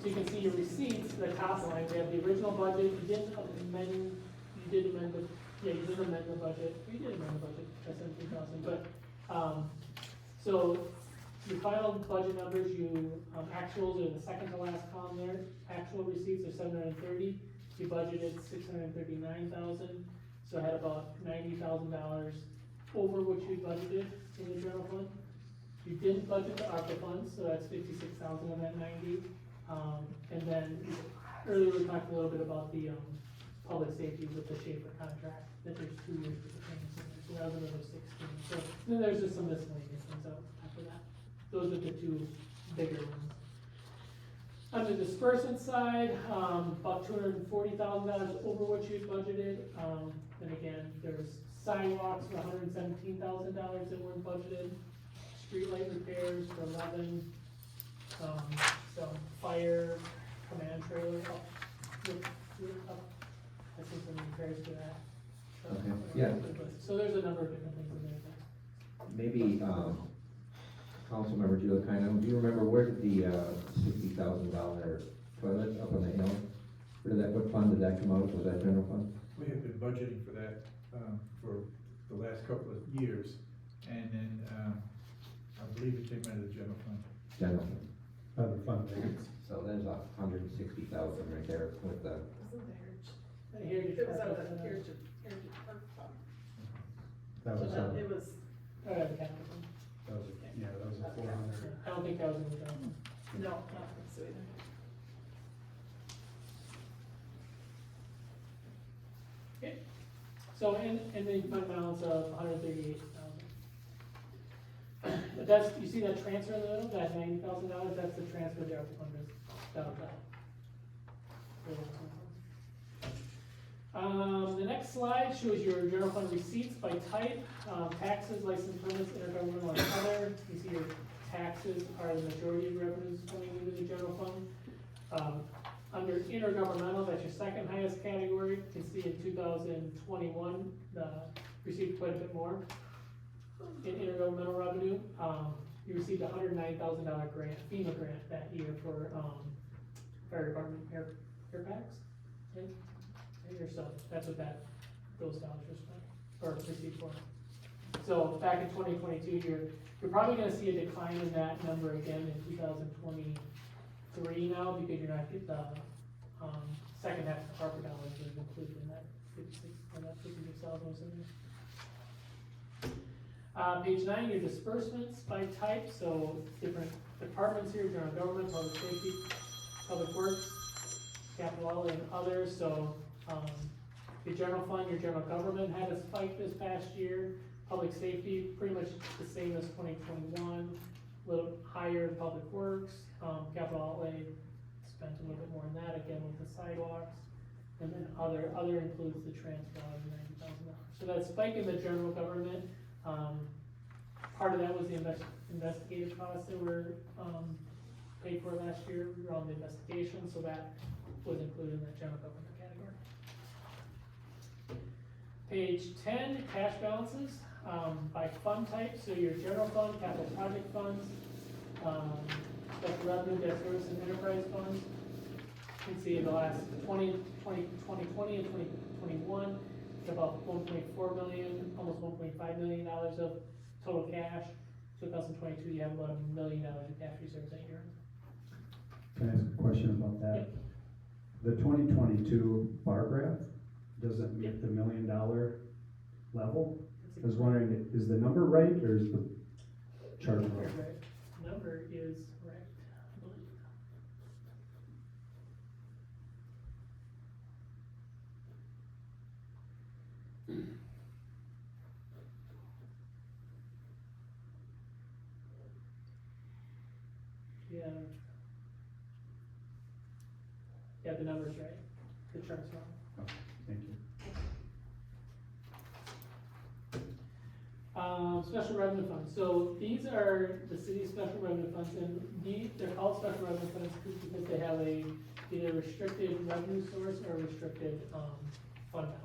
So you can see your receipts, the top line, we have the original budget, you did amend the budget, by 17,000, but, so your final budget numbers, actuals are the second to last column there, actual receipts are 730, you budgeted 639,000, so I had about $90,000 over what you budgeted in the general fund. You didn't budget the ARPA funds, so that's 56,000 of that 90. And then earlier we talked a little bit about the public safety with the Schaefer contract, that there's 2 years of payments in there, so that was another 16. So then there's just some miscellaneous things after that. Those are the 2 bigger ones. On the disbursement side, about $240,000 over what you had budgeted. And again, there's sidewalks for $117,000 that weren't budgeted. Streetlight repairs for 11, some fire command trailer up system compares to that. So, Okay, yeah. So there's a number of different things in there. Maybe, Councilmember Giuliano, do you remember where did the, $60,000 toilet up on the hill? Where did that, what fund did that come out of? Was that general fund? We have been budgeting for that, for the last couple of years, and then, I believe it came out of the general fund. General fund. Other fund things. So there's $160,000 right there with the, Heritage It was out of Park, the Heritage Park Fund. That So was, that, it was, Or the capital fund. that was, yeah, that was a 400. I don't think that was in the general fund. no, not so either. Okay, so in the fund balance of $138,000. But that's, you see that transfer in the middle, that $90,000, that's the transfer there from this down. The next slide shows your general fund receipts by type, taxes, license permits, intergovernmental, and other. You see your taxes are the majority of revenues coming into the general fund. Under intergovernmental, that's your second highest category. You can see in 2021, received quite a bit more in intergovernmental revenue. You received a $109,000 grant, FEMA grant that year for, fire department air packs. Okay? Or so, that's what those dollars are spent, or received for. So back in 2022, you're probably gonna see a decline in that number again in 2023 now, because you're not getting the, second half of the Harper dollars is included in that 56,000 was in there. Page 9, your disbursements by type, so different departments here, general government, public safety, public works, capital outlay, and others. So your general fund, your general government had a spike this past year. Public safety, pretty much the same as 2021, a little higher in public works. Capital outlay, spent a little bit more on that, again with the sidewalks. And then other includes the transfer of $90,000. So that spike in the general government, part of that was the investigative costs that were paid for last year around the investigation, so that was included in that general government category. Page 10, cash balances by fund type, so your general fund, capital project funds, special revenue, debt service, and enterprise funds. You can see in the last 2020 and 2021, it's about 1.4 million, almost 1.5 million dollars of total cash. 2022, you have about $1 million in cash reserves that year. Can I ask a question about that? The 2022 bar graph doesn't meet the $1 million level. I was wondering, is the number right or is the chart wrong? Right. Number is correct, I believe. Yeah, the number's right, the chart's wrong. Okay, thank you. Special revenue funds, so these are the city's special revenue funds, and they're called special revenue funds because they have either restricted revenue source or restricted, fund balance.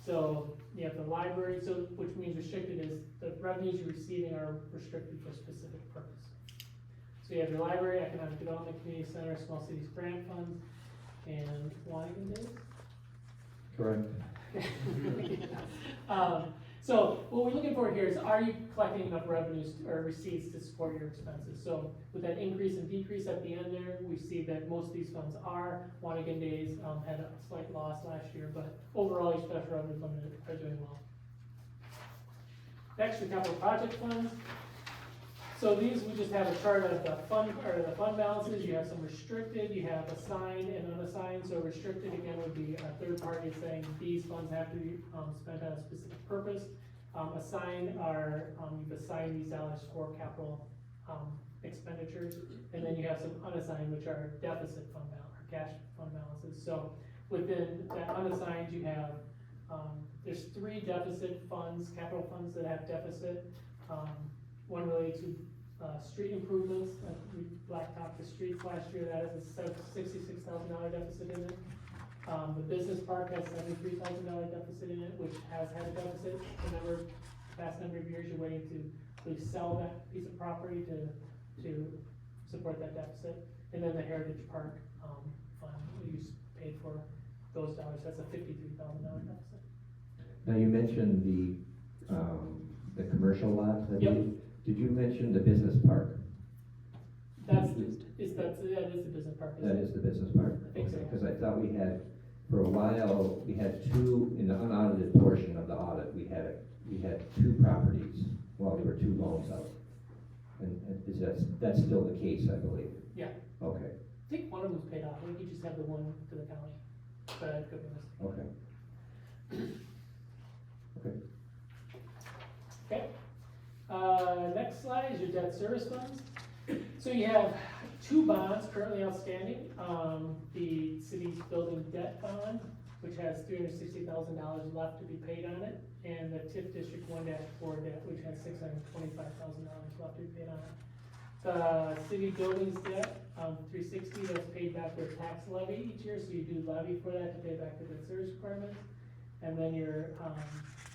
So, you have the library, which means restricted is the revenues you're receiving are restricted for a specific purpose. So you have your library, economic development, community center, small cities grant funds, and Wanigan Days? correct? So what we're looking for here is, are you collecting enough revenues or receipts to support your expenses? So with that increase and decrease at the end there, we see that most of these funds are. Wanigan Days had a slight loss last year, but overall, your special revenue funds are doing well. Next, your capital project funds. So these, we just have a chart of the fund balances. You have some restricted, you have assigned and unassigned. So restricted, again, would be a third party saying these funds have to be spent on a specific purpose. Assigned are, you've assigned these dollars for capital expenditures. And then you have some unassigned, which are deficit fund balance, or cash fund balances. So within that unassigned, you have, there's 3 deficit funds, capital funds that have deficit. One related to street improvements. We blacktopped the streets last year. That has a $66,000 deficit in it. The business park has $73,000 deficit in it, which has had a deficit for past number of years. You're waiting to sell that piece of property to support that deficit. And then the Heritage Park, fund, we paid for those dollars, that's a $53,000 deficit. Now, you mentioned the commercial lot, I Yep. believe. Did you mention the business park? That is the business park. isn't That it? is the business park? I think so. Because I thought we had, for a while, we had two, in the unaudited portion of the audit, we had two properties, well, there were two loans out. And is that's still the case, I believe? Yeah. Okay, I think one of them's paid off, I think you just have the one to the county, but I could be mistaken. okay. Okay. Okay, next slide is your debt service funds. So you have two bonds currently outstanding. The city's building debt bond, which has $360,000 left to be paid on it, and the TIF District 1-4 debt, which has $625,000 left to be paid on it. The city buildings debt, $360, that's paid back with tax levy each year, so you do levy for that to pay back the debt service requirements. And then your,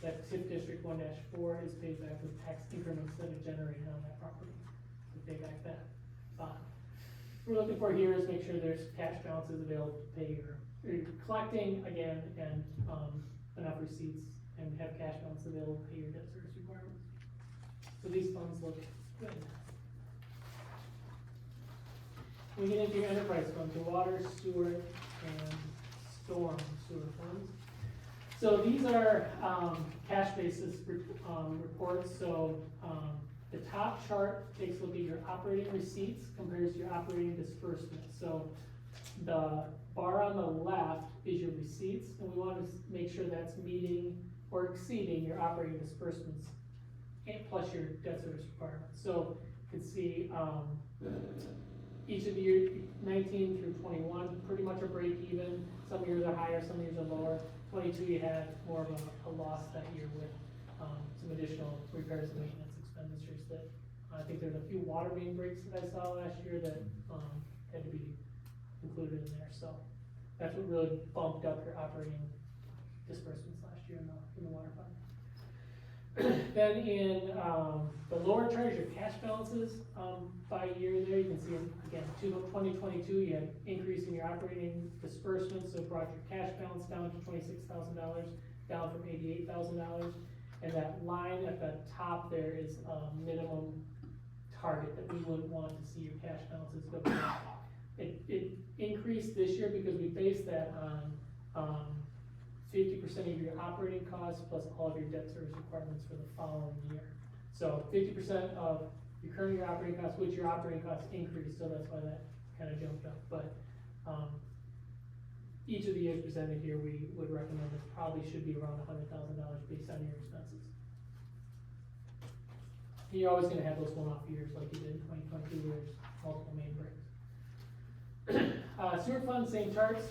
that TIF District 1-4 is paid back with tax increments that are generated on that property to pay back that bond. What we're looking for here is make sure there's cash balances available to pay you're collecting again and, enough receipts and have cash balance available to pay your debt service requirements. So these funds look good. We get into your enterprise funds, your water, sewer, and storm sewer funds. So these are cash basis reports. So the top chart takes a look at your operating receipts, compares to your operating disbursements. So the bar on the left is your receipts, and we want to make sure that's meeting or exceeding your operating disbursements and plus your debt service requirements. So you can see each of the years, 19 through 21, pretty much a break even. Some years are higher, some years are lower. 22, you had more of a loss that year with some additional repairs and maintenance expenditures that, I think there's a few water main breaks that I saw last year that had to be included in there. So that's what really bumped up your operating disbursements last year in the water fund. Then in the lower chart is your cash balances by year there. You can see, again, 2022, you had increase in your operating disbursements, so it brought your cash balance down to $26,000, down from $88,000. And that line at the top there is a minimum target that we wouldn't want to see your cash balances go down. It increased this year because we based that on 50% of your operating costs plus all of your debt service requirements for the following year. So 50% of your current year operating costs, which your operating costs increased, so that's why that kind of jumped up. But each of the years presented here, we would recommend it probably should be around $100,000 based on your expenses. And you're always going to have those one-off years like you did in 2022 where there's multiple main breaks. Sewer fund, same charts.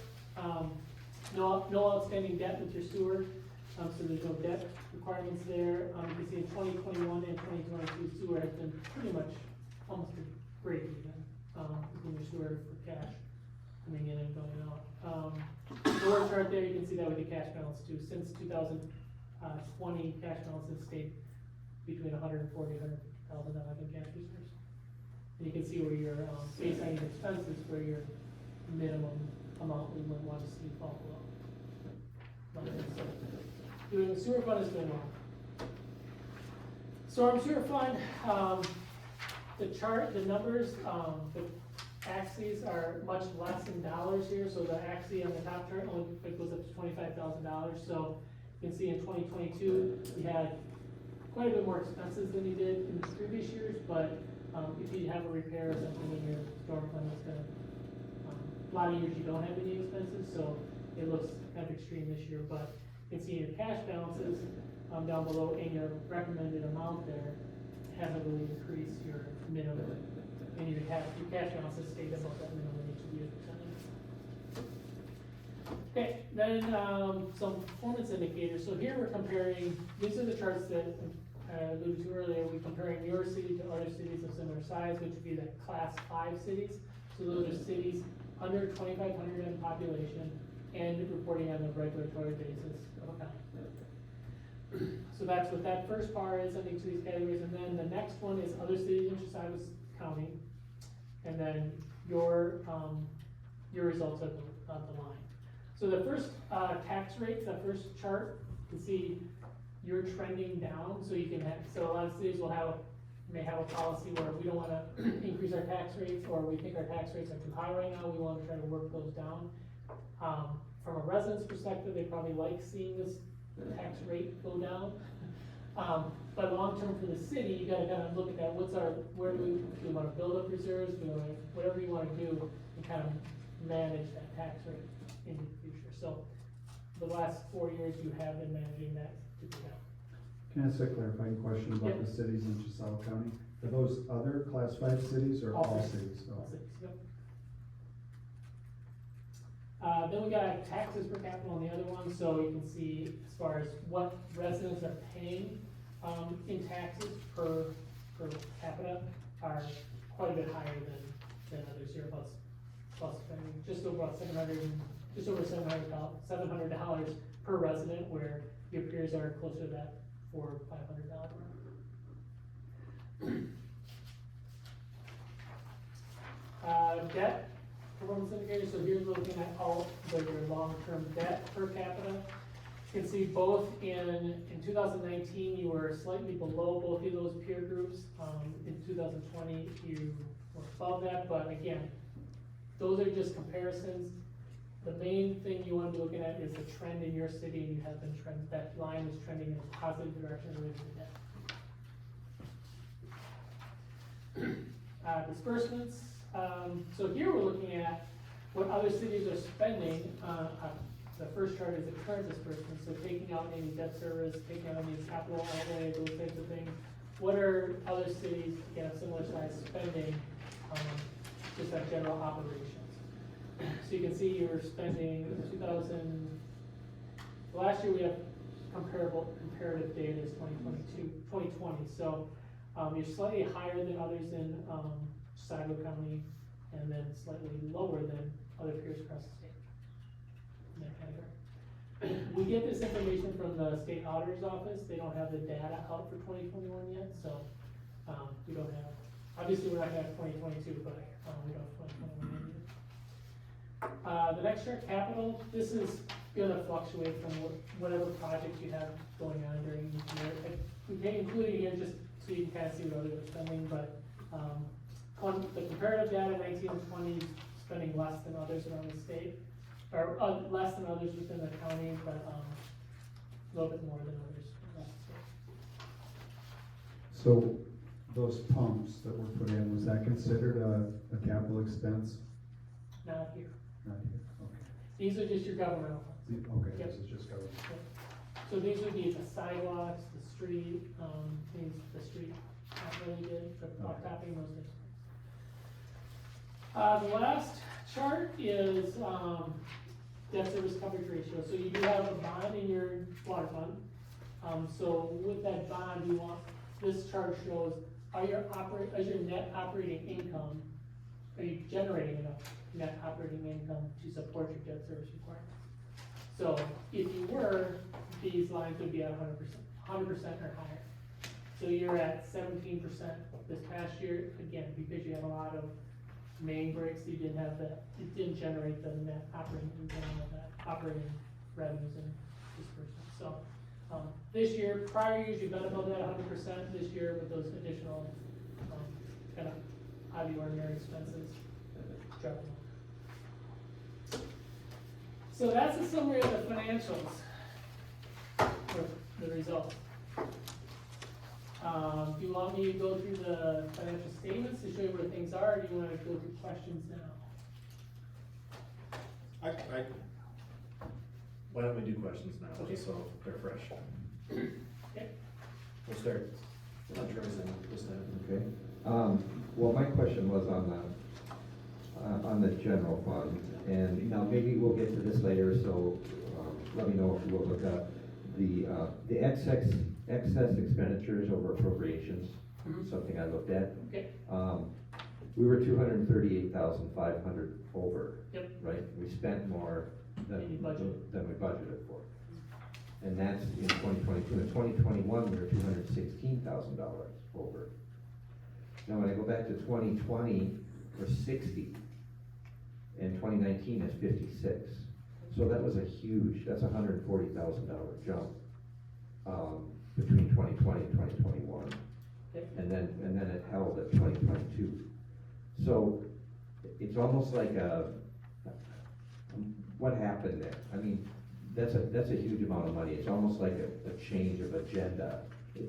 No outstanding debt with your sewer, so there's no debt requirements there. You can see in 2021 and 2022, sewer has been pretty much almost break even between your sewer for cash coming in and going out. Lower chart there, you can see that with the cash balance too. Since 2020, cash balance has stayed between $140,000 and $150,000 in cash reserves. And you can see where your based on your expenses, where your minimum amount we wouldn't want to see fall below. So, the sewer fund is doing well. Storm sewer fund, the chart, the numbers, the axes are much less in dollars here. So the axis on the top chart only goes up to $25,000. So you can see in 2022 we had quite a bit more expenses than you did in the previous years. But if you have a repair or something in your storm fund, that's gonna a lot of years you don't have any expenses, so it looks kind of extreme this year, but you can see your cash balances down below and your recommended amount there hasn't really increased your minimum, and your cash balances stayed above that minimum each of the years presented. Okay, then some performance indicators. So here we're comparing, these are the charts that I alluded to earlier. We're comparing your city to other cities of similar size, which would be the class 5 cities. So those are cities under 2,500 in population, and reporting on a regulatory basis of accounting. So that's what that first bar is on each of these categories, and then the next one is other cities in Chisagua County, and then your results at the line. So the first, tax rates, that first chart, you can see you're trending down, so you can have, so a lot of cities may have a policy where we don't wanna increase our tax rates, or we think our tax rates are too high right now, we wanna try to work those down. From a resident's perspective, they probably like seeing this tax rate go down. But long-term for the city, you gotta kind of look at that, where do we wanna build up reserves, whatever you wanna do, and kind of manage that tax rate into the future. So, the last 4 years, you have been managing that to be down. Can I ask a clarifying question about Yep. the cities in Chisholm County? Are those other classified cities or All all cities. cities? All cities, yep. Then we got taxes per capita on the other one, so you can see as far as what residents are paying, in taxes per capita are quite a bit higher than others here, plus spending just over $700 per resident, where your peers are closer to that $400 or $500 mark. Debt performance indicators, so here's looking at all your long-term debt per capita. You can see both in 2019, you were slightly below both of those peer groups. In 2020, you were above that, but again, those are just comparisons. The main thing you want to be looking at is the trend in your city, and you have been that line is trending in a positive direction related to debt. Disbursements. So here we're looking at what other cities are spending. The first chart is the current disbursements, so taking out any debt service, taking out any capital outlay, those types of things. What are other cities, again, of similar size spending, just like general operations? So you can see you're spending last year we have comparative data is 2020. So, you're slightly higher than others in, Chisagua County, and then slightly lower than other peers across the state. In that category. We get this information from the state auditor's office. They don't have the data out for 2021 yet, so, we don't have, obviously we're not gonna have 2022, but, we don't have 2021 yet. The next chart, capital, this is gonna fluctuate from whatever project you have going on during each year. We may include it here just so you can kind of see what others are spending, but, the comparative data, 19 and 20, spending less than others around the state, or less than others within the county, but a little bit more than others across the state. So those pumps that were put in, was that considered a capital expense? Not here. Not here, okay. These are just your governmental funds. Okay, Yep. this is just government. So these would be the sidewalks, the street, the street related, the block topping, those things. The last chart is, debt service coverage ratio. So you do have a bond in your water fund. So with that bond, this chart shows, is your net operating income, are you generating enough net operating income to support your debt service requirements? So if you were, these lines would be at 100% or higher. So you're at 17% this past year, again, because you have a lot of main breaks, it didn't generate the net operating income of that operating revenues and disbursements. So, this year, prior years, you've been above that 100%, this year with those additional, kind of out of the ordinary expenses, dropping. So that's a summary of the financials, or the results. Do you want me to go through the financial statements to show you where things are, or do you want to go through questions now? Why don't we do questions now, Okay. just so they're fresh? Okay. We'll start on Tracy this time. Okay, well, my question was on the general fund, and now maybe we'll get to this later, so, let me know if you will look up the excess expenditures over appropriations, something I looked at. Okay. We were 238,500 over. Yep. Right, we spent more, than You budget. than we budgeted for. And that's in 2022. In 2021, we were $216,000 over. Now, when I go back to 2020, we're 60. In 2019, it's 56. So that was that's a $140,000 jump, between 2020 and 2021. Okay. And then it held at 2022. So it's almost like what happened there? I mean, that's a huge amount of money. It's almost like a change of agenda.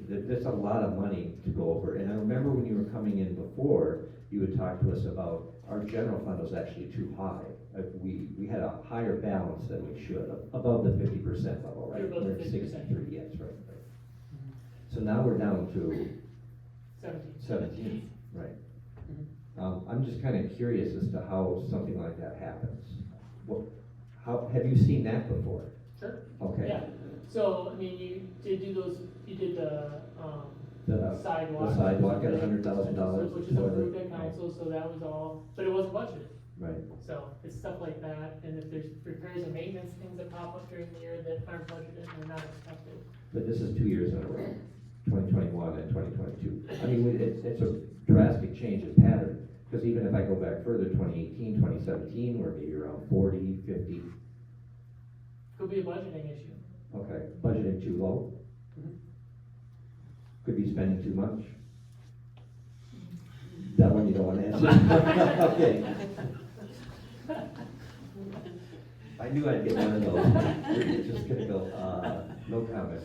That's a lot of money to go over. And I remember when you were coming in before, you would talk to us about our general fund was actually too high. We had a higher balance than we should, above the 50% level, right? You're above the We're at 50%. 63, yes, right. So now we're down to 17. 17, right? Mhm. I'm just kind of curious as to how something like that happens. How, have you seen that before? Sure. Okay. Yeah, so, I mean, you did the The sidewalk. sidewalk at $100,000. Which is approved at council, so that was all, but it wasn't budgeted. Right. So it's stuff like that, and if there's repairs and maintenance things that pop up during the year that aren't budgeted, they're not expected. But this is 2 years in a row, 2021 and 2022. I mean, it's a drastic change in pattern, because even if I go back further, 2018, 2017, we're maybe around 40, 50. Could be a budgeting issue. Okay, budgeting too low? Mhm. Could be spending too much? That one you don't want to answer? Okay. I knew I'd get one of those. You're just gonna go, no comment.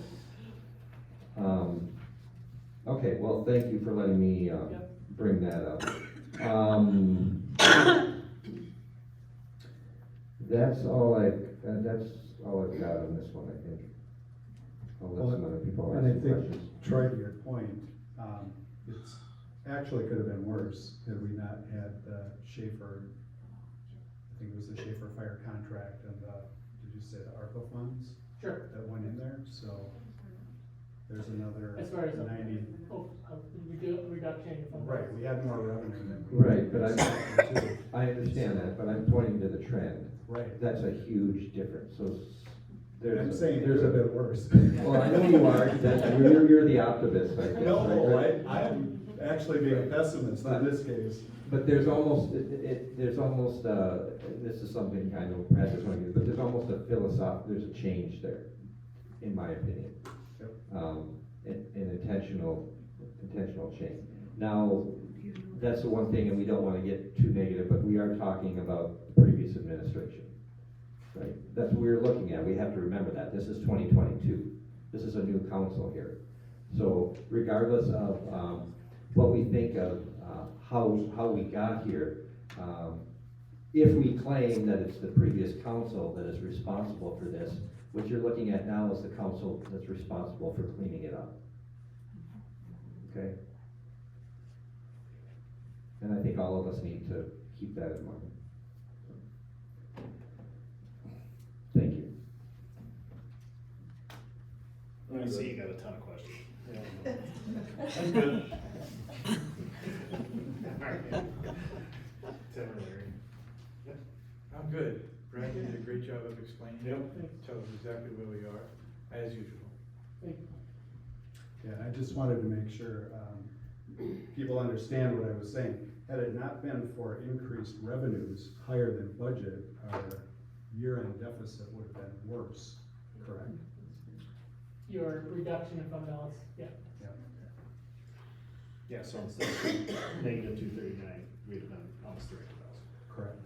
Okay, well, thank you for letting me, Yep. bring that up. That's all I've got on this one, I think. I'll let some other people ask And I some think, questions. Troy, to your point, it's actually could have been worse had we not had the Schaefer, I think it was the Schaefer fire contract and did you say the ARPA funds Sure. that went in there? So there's another As far as, 90. reduction in fund. Right, we had more revenue than. we Right, but expected to. I understand that, but I'm pointing to the trend. Right. That's a huge difference, so I'm saying there's there's a bit worse. Well, I know you are, you're the optimist, I guess, No, right? I'm actually being a pessimist in this case. But there's almost, this is something I know Brad is going to use, but there's almost there's a change there, in my opinion. Yep. An intentional change. Now, that's the one thing, and we don't want to get too negative, but we are talking about the previous administration, right? That's what we're looking at, we have to remember that, this is 2022, this is a new council here. So regardless of what we think of how we got here, if we claim that it's the previous council that is responsible for this, what you're looking at now is the council that's responsible for cleaning it up. Okay? And I think all of us need to keep that in mind. Thank you. I see you got a ton of questions. I'm good. Tim or Larry? I'm good. Brad, you did a great job of explaining. Yep. Tell us exactly where we are, as usual. Yeah, I just wanted to make sure people understand what I was saying. Had it not been for increased revenues higher than budget, our year-end deficit would have been worse, correct? Your reduction in fund balance, yeah. Yeah. Yeah, so instead of negative 239, we'd have been almost 300,000. Correct.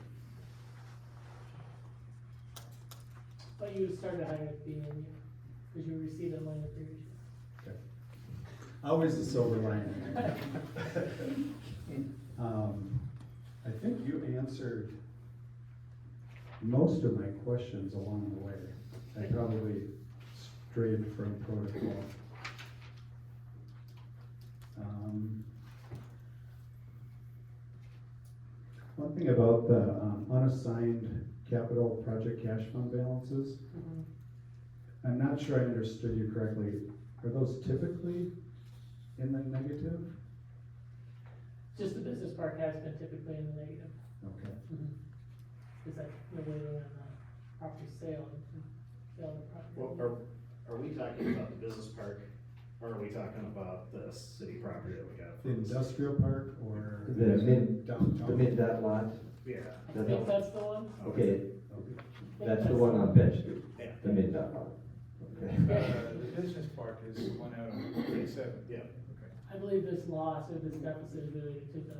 But you started higher at the beginning, because you received that money the previous year. Okay. Always the silver lining. I think you answered most of my questions along the way. I probably strayed from protocol. One thing about the unassigned capital project cash fund balances, I'm not sure I understood you correctly. Are those typically in the negative? Just the business park has been typically in the negative. Okay. Is that the way on property sale, and sell the property. Well, are we talking about the business park, or are we talking about the city property that we got? The industrial park or The mid, downtown? the mid-dot lot, Yeah, I think that's the one. okay, Okay. that's the one on Bench Street, yeah, the mid-dot lot. Okay. The business park is the one out on 47. yeah, Okay. I believe this loss or this deficit is related to the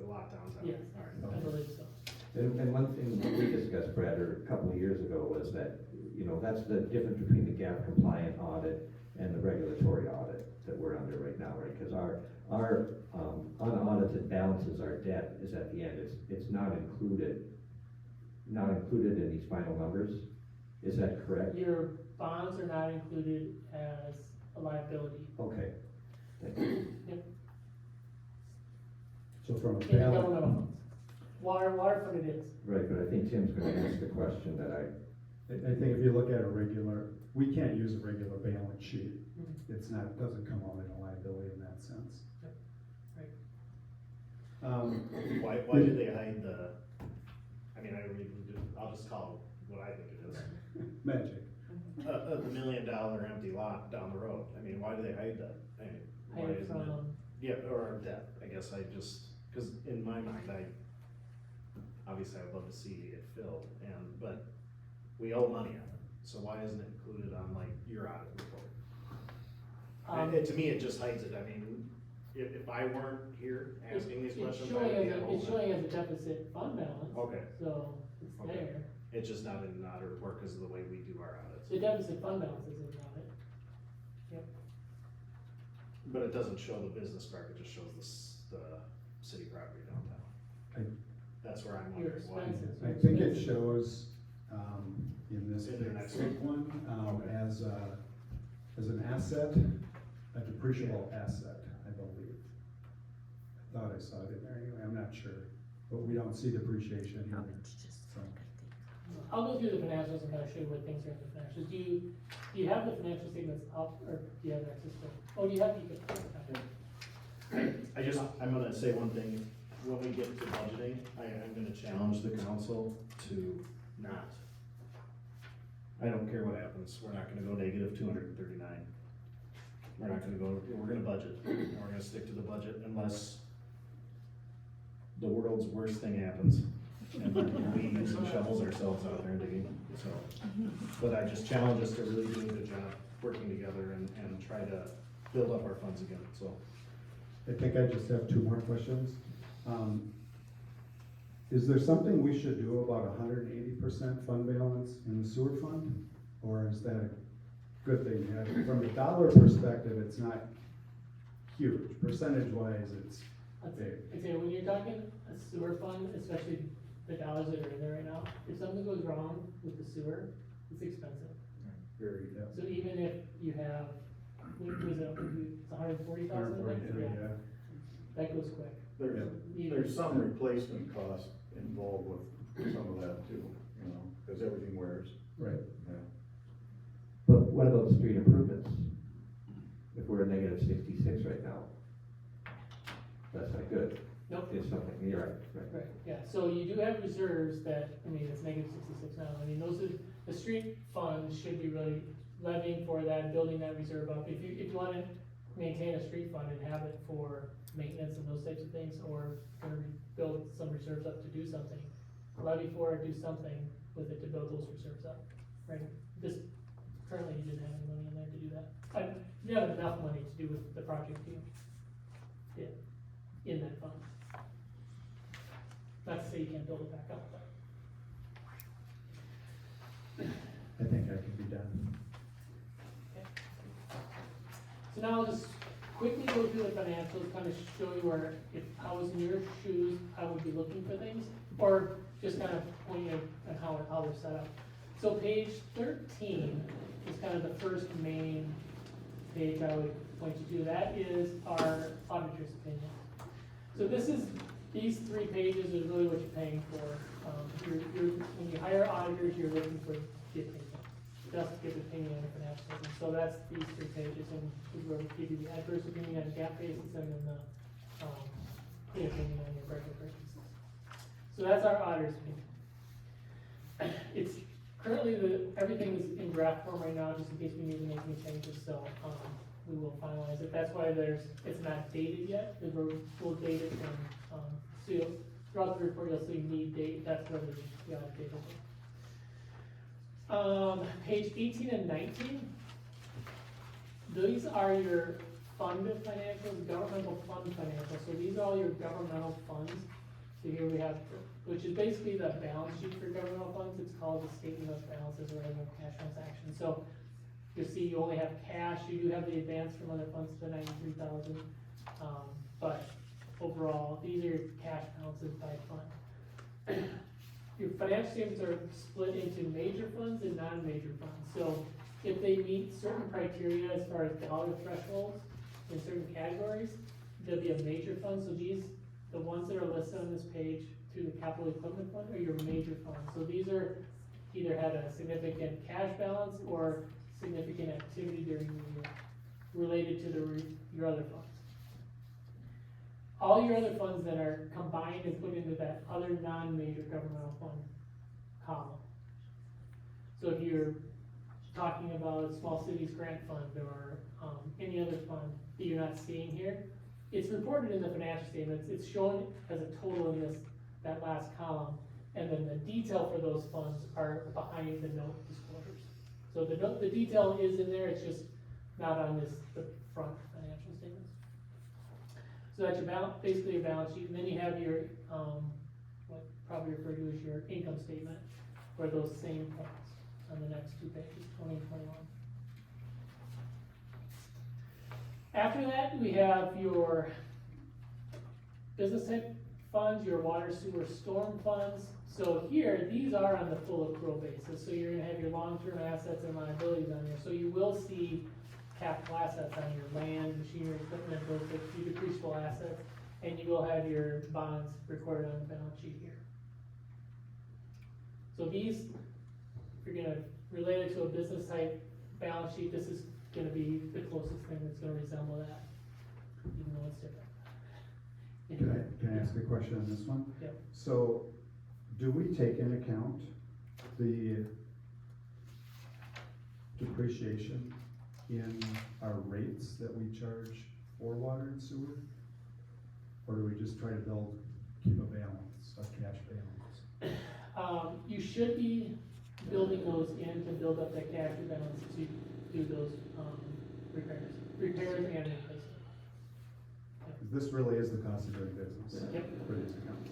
lot downtown. yes, All I right. believe so. And one thing we discussed, Brad, a couple of years ago, was that, you know, that's the difference between the GAAP compliant audit and the regulatory audit that we're under right now, right? Because our unaudited balances, our debt is at the end, it's not included in these final numbers, is that correct? Your bonds are not included as a liability Okay, thank you. So from a in the balance, governmental funds. Waterfront it is. Right, but I think Tim's gonna ask the question that I think if you look at a regular, we can't use a regular balance sheet. Mhm. It's not, it doesn't come out in a liability in that sense. Yep, right. Why do they hide the, I mean, I really do, I'll just call it what I think it is. Magic. The $1 million empty lot down the road, I mean, why do they hide that? I mean, why Hide isn't it? from, Yeah, or debt, I guess I just, cause in my mind, obviously I'd love to see it filled, but we owe money on it, so why isn't it included on like your audit report? To me, it just hides it, I mean, if I weren't here asking these questions, I would be at home. it's showing as a deficit fund balance. Okay. So it's Okay. there. It's just not in an audit report because of the way we do our audits. The deficit fund balance is in the audit. But it doesn't show the business park, it just shows the city property downtown. That's where I'm Your wondering why. expenses. I think it shows, in this In the next big one, Okay. as an asset, a depreciable asset, I believe. I thought I saw it in there anyway, I'm not sure, but we don't see depreciation here. So, I'll go through the financials and kind of show you what things are in the financials. Do you have the financial statements up, or do you have access to? Oh, do you have, you can. I'm gonna say one thing, when we get to budgeting, I'm gonna challenge the council to not. I don't care what happens, we're not gonna go negative 239. We're not gonna go, we're gonna budget, and we're gonna stick to the budget unless the world's worst thing happens. And we use some shovels ourselves out there digging, so. But I just challenge us to really do a good job working together and try to build up our funds again, so. I think I just have two more questions. Is there something we should do about 180% fund balance in the sewer fund? Or is that a good thing to have? From a dollar perspective, it's not huge, percentage wise, it's big. I'd say when you're talking a sewer fund, especially the dollars that are in there right now, if something goes wrong with the sewer, it's expensive. Very, yeah. So even if you have, what was it, it's 140,000? Yeah. That goes quick. There's some replacement cost involved with some of that too, you know, because everything wears. Right. Yeah. But what about the street improvements? If we're at negative 66 right now, that's not good. Nope. It's something, you're right. Right, yeah, so you do have reserves that, I mean, it's negative 66 now, I mean, those are, the street fund should be really levying for that and building that reserve up. If you wanna maintain a street fund and have it for maintenance and those types of things, or gonna build some reserves up to do something, levy for it, do something with it to build those reserves up, right? This, currently you didn't have any money in there to do that. You have enough money to do with the project you did in that fund. Not to say you can't build it back up, but. I think I can be done. So now I'll just quickly go through the financials, kind of show you where, if I was in your shoes, I would be looking for things, or just kind of point you at how they're set up. So page 13 is kind of the first main page I would point you to. That is our auditor's opinion. So these 3 pages is really what you're paying for. When you hire auditors, you're looking for the opinion. Just give opinion on the financial statement. So that's these 3 pages, and we'll give you the adverse opinion on a GAAP basis, and then the opinion on your regular basis. So that's our auditor's opinion. It's currently everything is in draft form right now, just in case we need to make any changes, so, we will finalize it. That's why it's not dated yet, because we'll date it and, so throughout the report, you'll see need date, that's where the date will be. Page 18 and 19. These are your fund financials, governmental fund financials, so these are all your governmental funds. So here we have, which is basically the balance sheet for governmental funds, it's called the statement of balances or annual cash transactions. So you'll see you only have cash, you do have the advance from other funds to 93,000, but overall, these are your cash balances by fund. Your financial statements are split into major funds and non-major funds. So if they meet certain criteria as far as dollar thresholds in certain categories, they'll be a major fund. So these, the ones that are listed on this page through the capital equipment fund are your major funds. So these are either had a significant cash balance or significant activity during the year related to your other funds. All your other funds that are combined and put into that other non-major governmental fund column. So if you're talking about Small Cities Grant Fund or any other fund that you're not seeing here, it's reported in the financial statements, it's shown as a total in that last column, and then the detail for those funds are behind the note disclosures. So the detail is in there, it's just not on the front financial statements. So that's basically your balance sheet, and then you have your, what probably referred to as your income statement, for those same funds on the next two pages, 20 and 21. After that, we have your business type funds, your water, sewer, storm funds. So here, these are on the full accrual basis, so you're gonna have your long-term assets and liabilities on there. So you will see capital assets on your land, machinery, equipment, those are your depreciable assets, and you will have your bonds recorded on the balance sheet here. So these, if you're gonna relate it to a business type balance sheet, this is gonna be the closest thing that's gonna resemble that, even though it's different. Can I ask a question on this one? Yep. So, do we take into account the depreciation in our rates that we charge for water and sewer? Or do we just try to keep a balance, a cash balance? You should be building those in to build up that cash balance to do those, repairs and replacement. This really is the cost of doing business. Yep. For these accounts.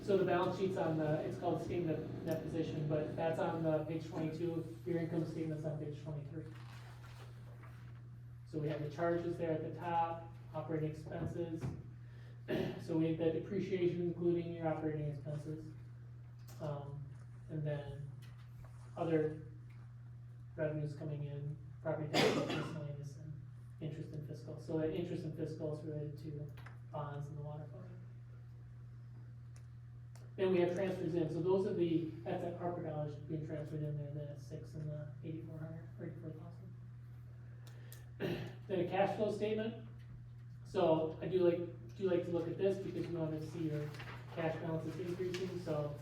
So the balance sheet's on it's called statement of net position, but that's on page 22, your income statement's on page 23. So we have the charges there at the top, operating expenses. So we have the depreciation including your operating expenses. And then other revenues coming in, property taxes, miscellaneous, and interest and fiscal. So that interest and fiscal is related to bonds and the water fund. Then we have transfers in, so those are that's that ARPA dollars being transferred in there, the 6 and the 84,000. Then a cash flow statement. So I do like to look at this because we want to see your cash balances increasing, so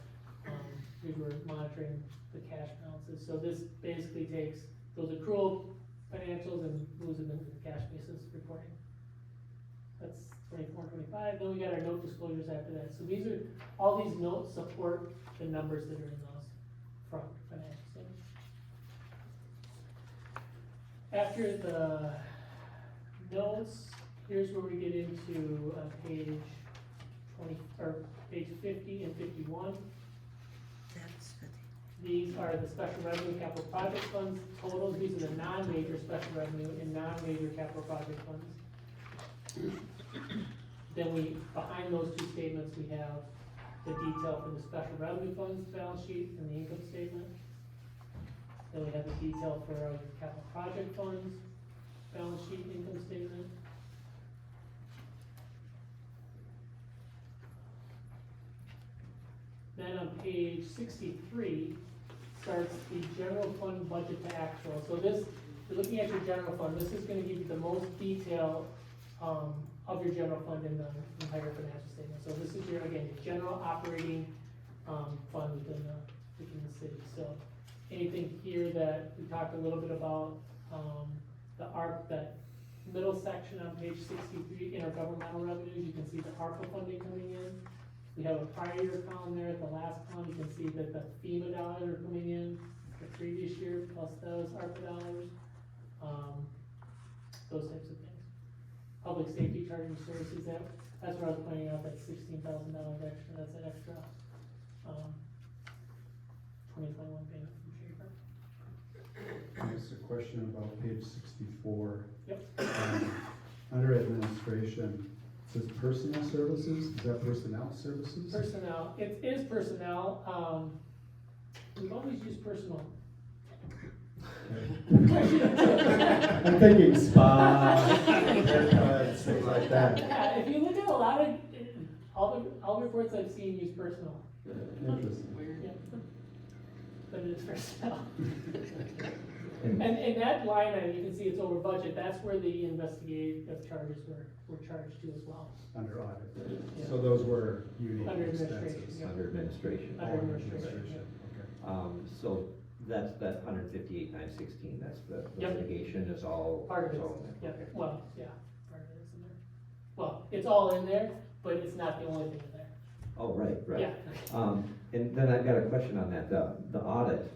we were monitoring the cash balances. So this basically takes those accrual financials and moves them into the cash basis reporting. That's 24 and 25. Then we got our note disclosures after that. So all these notes support the numbers that are in those front financial statements. After the notes, here's where we get into page 20 or page 50 and 51. These are the special revenue capital project funds totals. These are the non-major special revenue and non-major capital project funds. Then behind those two statements, we have the detail for the special revenue funds balance sheet and the income statement. Then we have the detail for our capital project funds balance sheet, income statement. Then on page 63 starts the general fund budget to actual. So this, you're looking at your general fund, this is gonna give you the most detail of your general fund in the entire financial statement. So this is again, your general operating fund within within the city, so anything here that we talked a little bit about, the ARP, that middle section on page 63, intergovernmental revenues, you can see the ARPA funding coming in. We have a prior year column there, at the last column, you can see that the FEMA dollars are coming in the previous year, plus those ARPA dollars, those types of things. Public safety charging services, that's where I was pointing out that $16,000 extra, that's an extra, 2021 payment from Schaefer. Just a question about page 64. Yep. Under administration, it says personnel services, is that personnel services? Personnel, it is personnel, we've always used personal. I'm thinking spa, haircuts, things like that. Yeah, if you look at a lot of, all the reports I've seen use personal. Interesting. Yeah. But it is personnel. And that line item, you can see it's over budget, that's where the investigative charges were charged to as well. Under audit. Yeah. So those were unique Under administration, expenses. yeah. Under administration. Under administration, Okay. So that's that 158,916, that's the Yep. litigation is all. Part of it's it, all in yeah, there. Okay. well, yeah, part of it is in there. Well, it's all in there, but it's not the only thing in there. Oh, right, right. Yeah. And then I've got a question on that, the audit,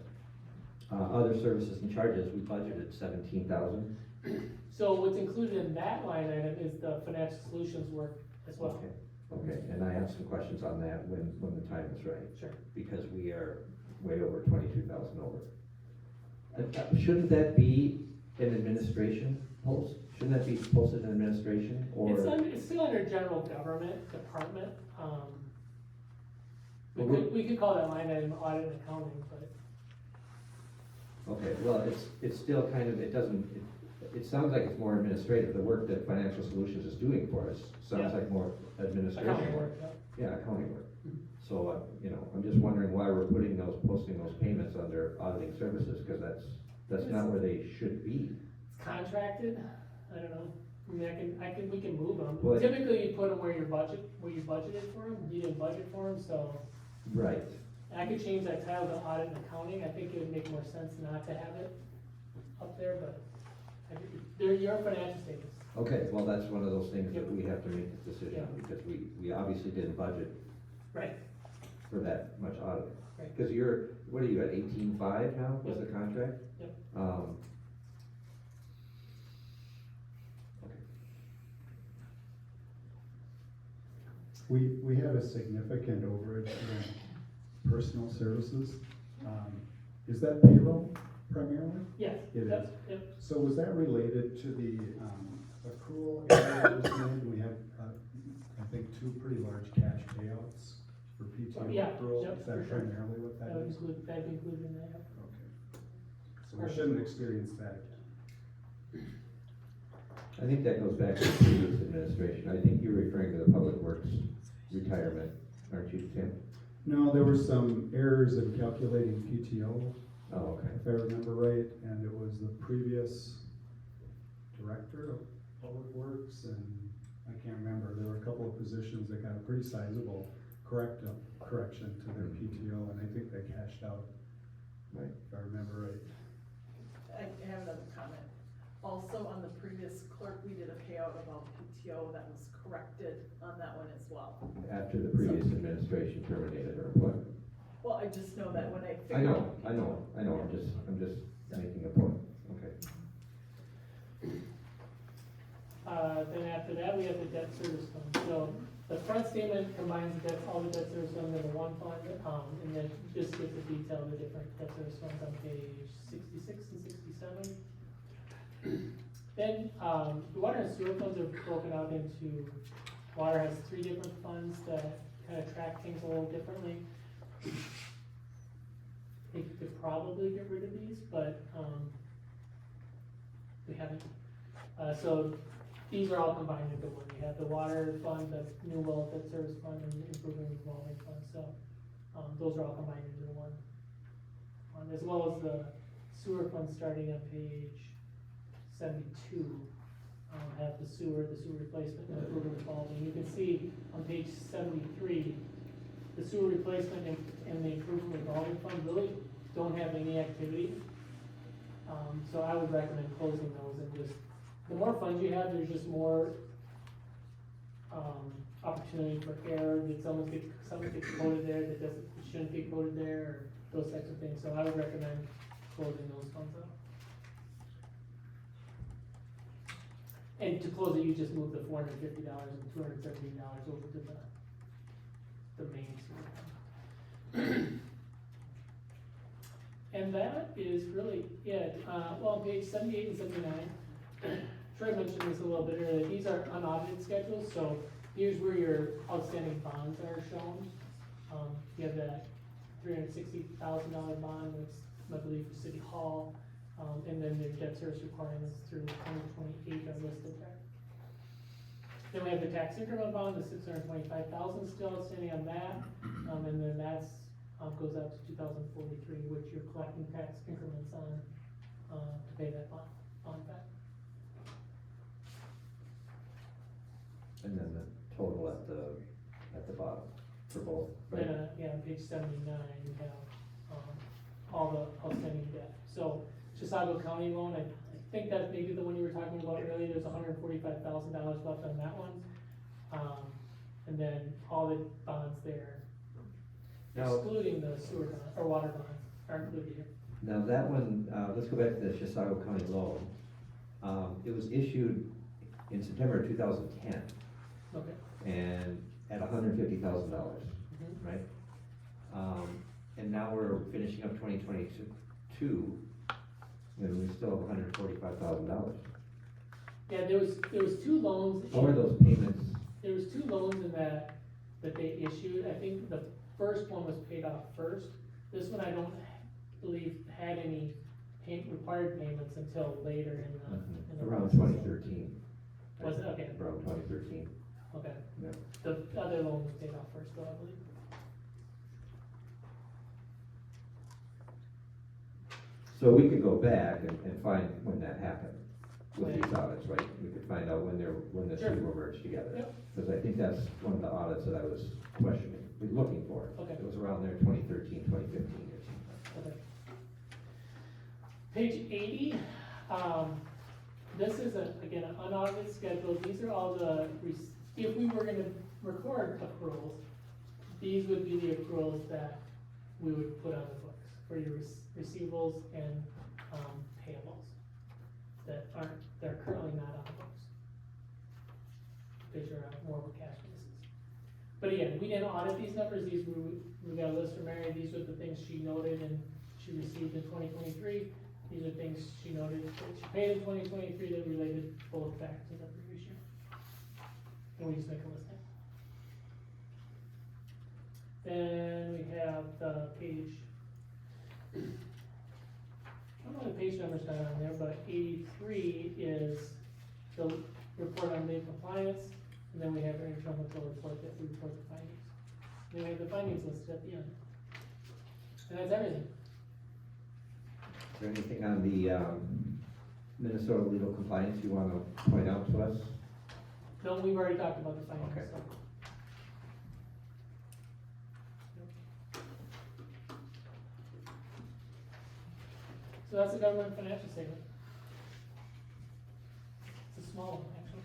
other services and charges, we budgeted 17,000. So what's included in that line item is the financial solutions work as well. Okay, and I have some questions on that when the time is right. Sure. Because we are way over 22,000 over. Shouldn't that be an administration post? Shouldn't that be posted in administration, or? It's still under general government department, But we're- we could call that line item audit and accounting, but. Okay, well, it's still kind of, it sounds like it's more administrative, the work that Financial Solutions is doing for us sounds Yeah. like more administration. Accounting work, yeah. Yeah, accounting work. So, I'm just wondering why we're posting those payments under auditing services, because that's not where they should be. It's contracted, I don't know, I mean, we can move them. But- Typically, you put them where you budgeted for them, you didn't budget for them, so. Right. I could change that title to audit and accounting, I think it would make more sense not to have it up there, but they're your financial statements. Okay, well, that's one of those things that Yep. we have to make the decision on, because we obviously didn't budget Right, for that much auditing. right. Because what are you at, 18.5 now, was the contract? Yep. Okay. We have a significant overage in personal services. Is that payroll primarily? Yes, It yep, is. yep. So was that related to the accrual area that was made? We had, I think, 2 pretty large cash payouts for PTO Yeah, accrual. yep, Is that for sure. primarily what that is? That'd be included in that, yep. Okay. So we shouldn't experience that again. I think that goes back to the previous administration. I think you're referring to the Public Works retirement, aren't you, Tim? No, there were some errors in calculating PTO, Oh, okay. if I remember right, and it was the previous director of Public Works, and I can't remember, there were a couple of positions that got a pretty sizable correction to their PTO, and I think they cashed out, Right. if I remember right. I have another comment. Also, on the previous clerk, we did a payout about PTO that was corrected on that one as well. After the previous administration terminated her employment. Well, I just know that when I I figured. know, I'm just making a point, okay. Then after that, we have the debt service fund. So the front statement combines all the debt service funds into one fund, and then just gives the detail of the different debt service funds on page 66 and 67. Then, the water and sewer funds are broken out into, water has 3 different funds that kind of track things a little differently. We could probably get rid of these, but, we haven't. So these are all combined into one. We have the water fund, the new well debt service fund, and the improving revolving fund, so, those are all combined into one. As well as the sewer fund starting on page 72, have the sewer replacement, and improving revolving. You can see on page 73, the sewer replacement and the improvement revolving fund really don't have any activity. So I would recommend closing those and just, the more funds you have, there's just more, opportunity for error, that something gets coded there that doesn't, shouldn't be coded there, or those types of things, so I would recommend closing those funds out. And to close it, you just move the $450 and $270 over to the main sewer fund. And that is really it. Well, on page 78 and 79, Troy mentioned this a little bit earlier, these are unaudited schedules, so here's where your outstanding bonds are shown. You have that $360,000 bond, that's, I believe, for City Hall, and then their debt service requirements through 2028 are listed there. Then we have the tax increment bond, the $625,000 still outstanding on that, and then that's, goes out to 2043, which you're collecting tax increments on, to pay that bond back. And then the total at the bottom for both, right? Then, yeah, on page 79, you have, all the outstanding debt. So, Chisago County loan, I think that's maybe the one you were talking about earlier, there's $145,000 left on that one. And then all the bonds there, Now, excluding the sewer bond, or water bonds, are included here. now that one, let's go back to the Chisago County loan. It was issued in September of 2010, Okay. and at $150,000, Mhm. right? And now we're finishing up 2022, and we still have $145,000. Yeah, there was two loans. How are those payments? There was two loans in that they issued. I think the first one was paid off first. This one I don't believe had any required payments until later in the Around process. 2013. Was it? Okay. Around 2013. Okay. Yeah. The other loan was paid off first though, I believe. So we could go back and find when that happened with these audits, right? We could find out when the Sure. two were merged together. Yep. Because I think that's one of the audits that I was questioning, looking for. Okay. It was around there 2013, 2015 or something. Okay. Page 80, this is again, an unaudited schedule. These are all if we were gonna record accruals, these would be the accruals that we would put on the books for your receivables and, payables that are currently not on the books. These are more of a cash basis. But again, we didn't audit these numbers, we got a list from Mary, these are the things she noted and she received in 2023. These are things she noted that she paid in 2023 that related both back to the previous year. And we just make a listing. Then we have the page, I don't know the page number's not on there, but 83 is the report on lead compliance, and then we have our internal control report that we report the findings. Then we have the findings listed at the end. And that's everything. Is there anything on the Minnesota legal compliance you want to point out to us? No, we've already talked about the findings, Okay. so. So that's the government financial statement. It's a small one, actually.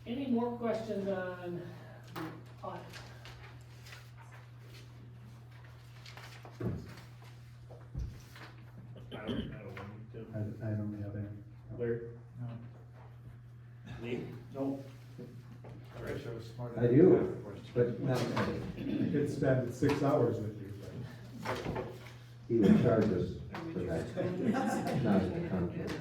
Any more questions on the audit? I don't have any. Larry? No. Lee? No. I wish I was smart I enough do, to ask the question. but not many. I could spend 6 hours with you, but. He would charge us for that. Not in the contract.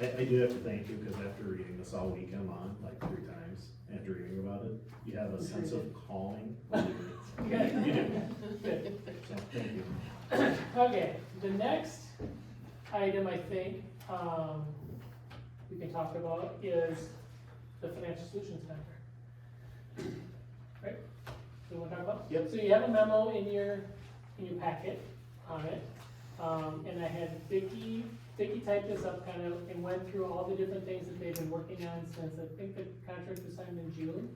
I do have to thank you, because after reading this all weekend long, like 3 times, and dreaming about it, you have a sense of calming. You do. Good. So, thank you. Okay, the next item I think, we can talk about is the financial solutions contract. Right? So we'll talk about? Yep. So you have a memo in your packet on it. And I had Vicky type this up kind of and went through all the different things that they've been working on since, I think the contract was signed in June.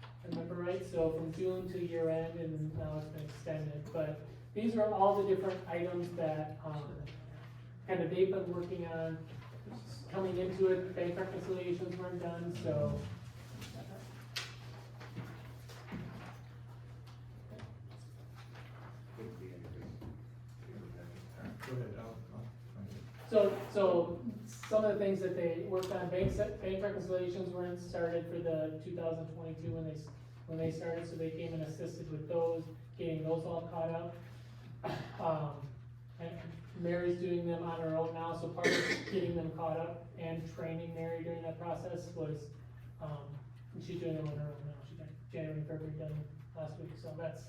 I remember right, so from June to year end, and now it's been extended, but these are all the different items that, kind of they've been working on. Coming into it, bank reconciliations weren't done, so. Go ahead, I'll So some of the things that they worked on, bank reconciliations weren't started for the 2022 when they started, so they came and assisted with those, getting those all caught up. And Mary's doing them on her own now, so part of getting them caught up and training Mary during that process was, she's doing them on her own now. She got January, February done last week, so it's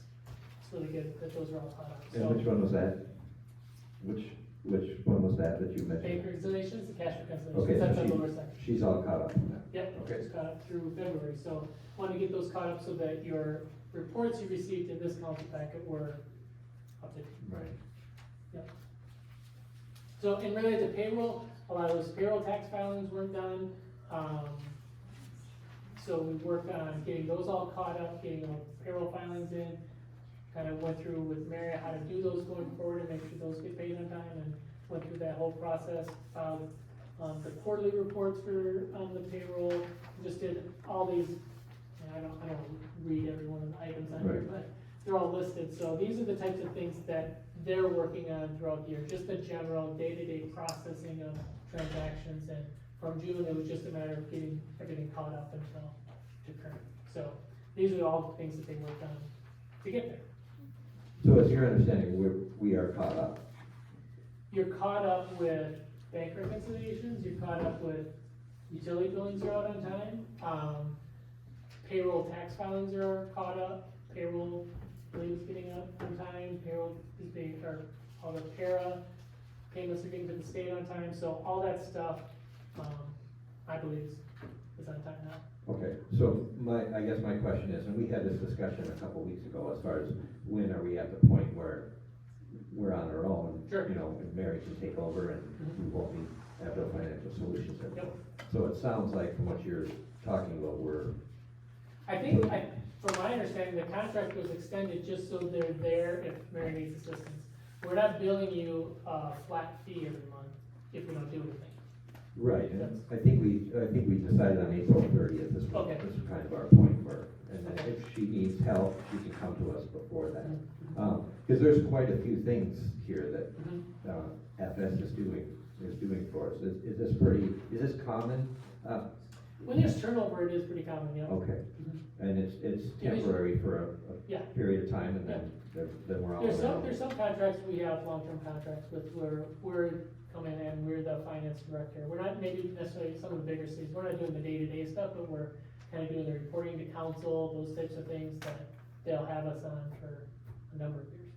really good that those are all caught up. And So which one was that? Which one was that you bank mentioned? reconciliations, the cash Okay, reconciliations, that's so the lower section. she's all caught up on that. Yep, Okay. it's caught up through February, so want to get those caught up so that your reports you received in this council packet were up to date. Right. So, and related to payroll, a lot of those payroll tax filings weren't done. So we worked on getting those all caught up, getting those payroll filings in. Kind of went through with Mary how to do those going forward and make sure those get paid on time, and went through that whole process. The quarterly reports for, the payroll, just did all these, and I don't read every one of the items on here, Right. but they're all listed. So these are the types of things that they're working on throughout the year, just the general day-to-day processing of transactions, and from June, it was just a matter of getting everything caught up until to current. So these are all the things that they worked on to get there. So it's your understanding, we are caught up? You're caught up with bank reconciliations, you're caught up with utility billings are out on time, payroll tax filings are caught up, payroll billings getting up on time, payroll is being, or all the para payments are getting to the state on time, so all that stuff, I believe is on time now. Okay, so I guess my question is, and we had this discussion a couple weeks ago, as far as when are we at the point where we're on our own? Sure. You know, and Mary can take over and we won't need Abdo Financial Solutions anymore. Yep. So it sounds like from what you're talking about, I think, from my understanding, the contract was extended just so they're there if Mary needs assistance. We're not billing you a flat fee every month if we don't do anything. right, and I think we decided on April 30th, this Okay. was kind of our point for her. And then Okay. if she needs help, she can come to us before that. Because there's quite a few things here that Mhm. FS is doing for us. Is this common? When there's turnover, it is pretty common, yeah. Okay, Mhm. and it's Yeah, temporary for a Yeah. period of time, and then we're all. There's some contracts we have long-term contracts with where we're coming in, we're the finance director. We're not maybe necessarily some of the bigger cities, we're not doing the day-to-day stuff, but we're kind of doing the reporting to council, those types of things that they'll have us on for a number of years.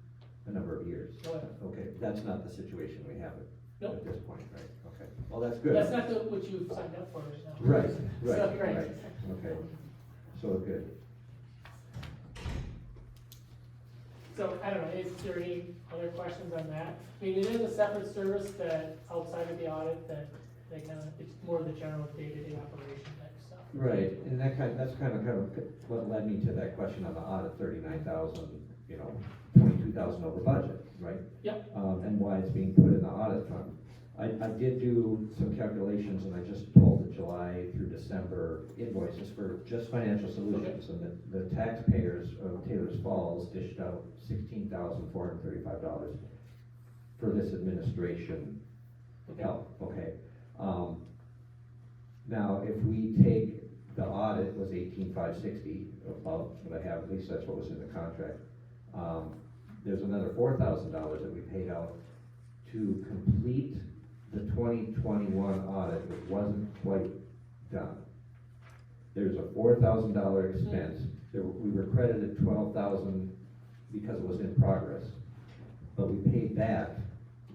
A number of years. Oh, yeah. Okay, that's not the situation we have Nope. at this point, right? Okay, well, that's good. That's not what you've signed up for right now. Right, So, right, right. right, okay, so good. So, I don't know, is there any other questions on that? I mean, it is a separate service that, outside of the audit, that they kind of, it's more of the general day-to-day operation type stuff. Right, and that's kind of what led me to that question on the audit, 39,000, 22,000 over budget, right? Yep. And why it's being put in the audit fund. I did do some calculations, and I just pulled the July through December invoices for just financial solutions, and the taxpayers of Taylor's Falls dished out $16,435 for this administration help, okay? Now, if we take, the audit was 18,560, about what I have, at least that's what was in the contract. There's another $4,000 that we paid out to complete the 2021 audit, which wasn't quite done. There's a $4,000 expense. We were credited $12,000 because it was in progress, but we paid that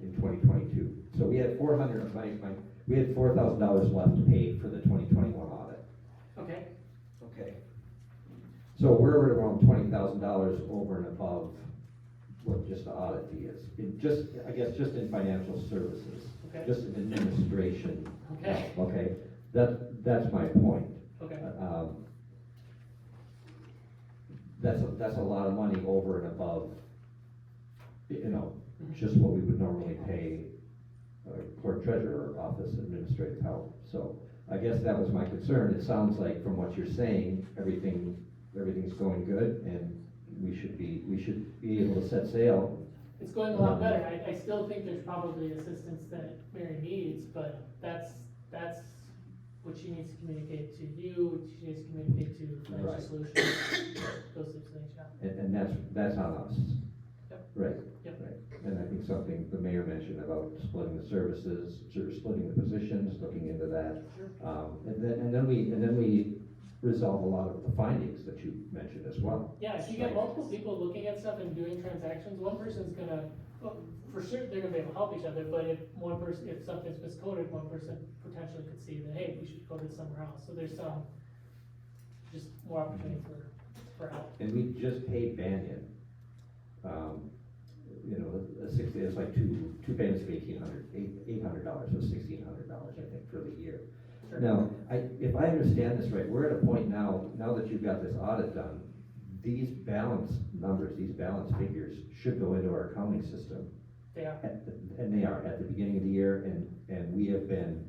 in 2022. So we had we had $4,000 left to pay for the 2021 audit. Okay, Okay. So we're around $20,000 over and above what just the audit fee is. I guess just in financial services, Okay. just in administration. Okay. Okay, that's my point. Okay, That's a lot of money over and above, just what we would normally pay clerk treasurer office administrative help. So I guess that was my concern. It sounds like from what you're saying, everything's going good, and we should be able to set sail. it's going a lot better. I still think there's probably assistance that Mary needs, but that's what she needs to communicate to you, what she needs to communicate to Financial Right. Solutions, those types of things, yeah. And that's on us. Yep. Right. Yep. Right. And I think something the mayor mentioned about splitting the services, sort of splitting the positions, looking into that. And then we resolve a lot of the findings that you mentioned as well. Yeah, if you get multiple people looking at stuff and doing transactions, one person's gonna, well, for sure, they're gonna be able to help each other, but if something's miscoded, one person potentially could see that, hey, we should code it somewhere else, so there's just more opportunity for help. And we just paid Banyan, it's like two payments of $800, so $1,600, I think, for the year. Sure. Now, if I understand this right, we're at a point now that you've got this audit done, these balance numbers, these balance figures should go into our accounting system. They are. And they are at the beginning of the year, and we have been,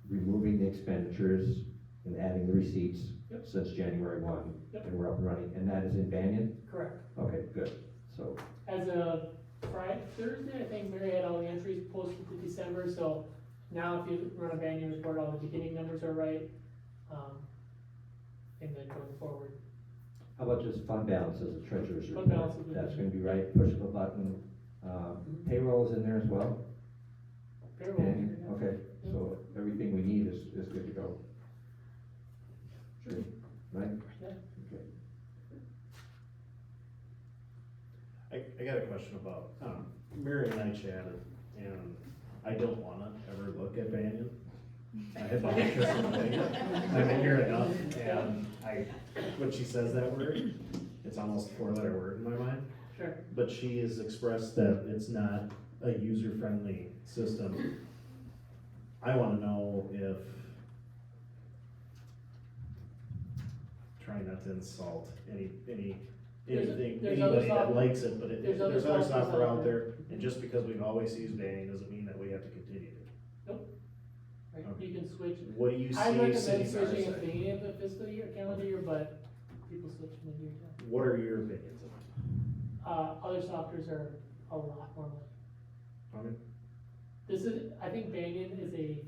removing the expenditures and adding the receipts Yep. since January 1, Yep. and we're up and running, and that is in Banyan? Correct. Okay, good, so, As of Thursday, I think Mary had all the entries posted to December, so now if you run a Banyan report, all the beginning numbers are right. And then going forward, how about just fund balances and treasurer's Fund report? balances. That's gonna be right, push of a button, payroll is in there as well? payroll. Banyan, okay, so everything we need is good to go. Sure. Right? Yeah. Okay. I got a question about, Mary and I chatted, and I don't wanna ever look at Banyan. I have no interest in doing it. I've been here enough, and when she says that word, it's almost a 4-letter word in my mind. Sure. But she has expressed that it's not a user-friendly system. I wanna know if, try not to insult anything, There's other anybody that software- likes it, but there's other there's other software software out out there, and just because we've always used Banyan doesn't mean that we have to continue to. Right, Okay. you can switch. What do you I see recommend cities are switching at the saying? beginning of the fiscal year, calendar year, but people switch mid-year too. What are your opinions of it? Other softwares are a lot more money. Okay. I think Banyan is a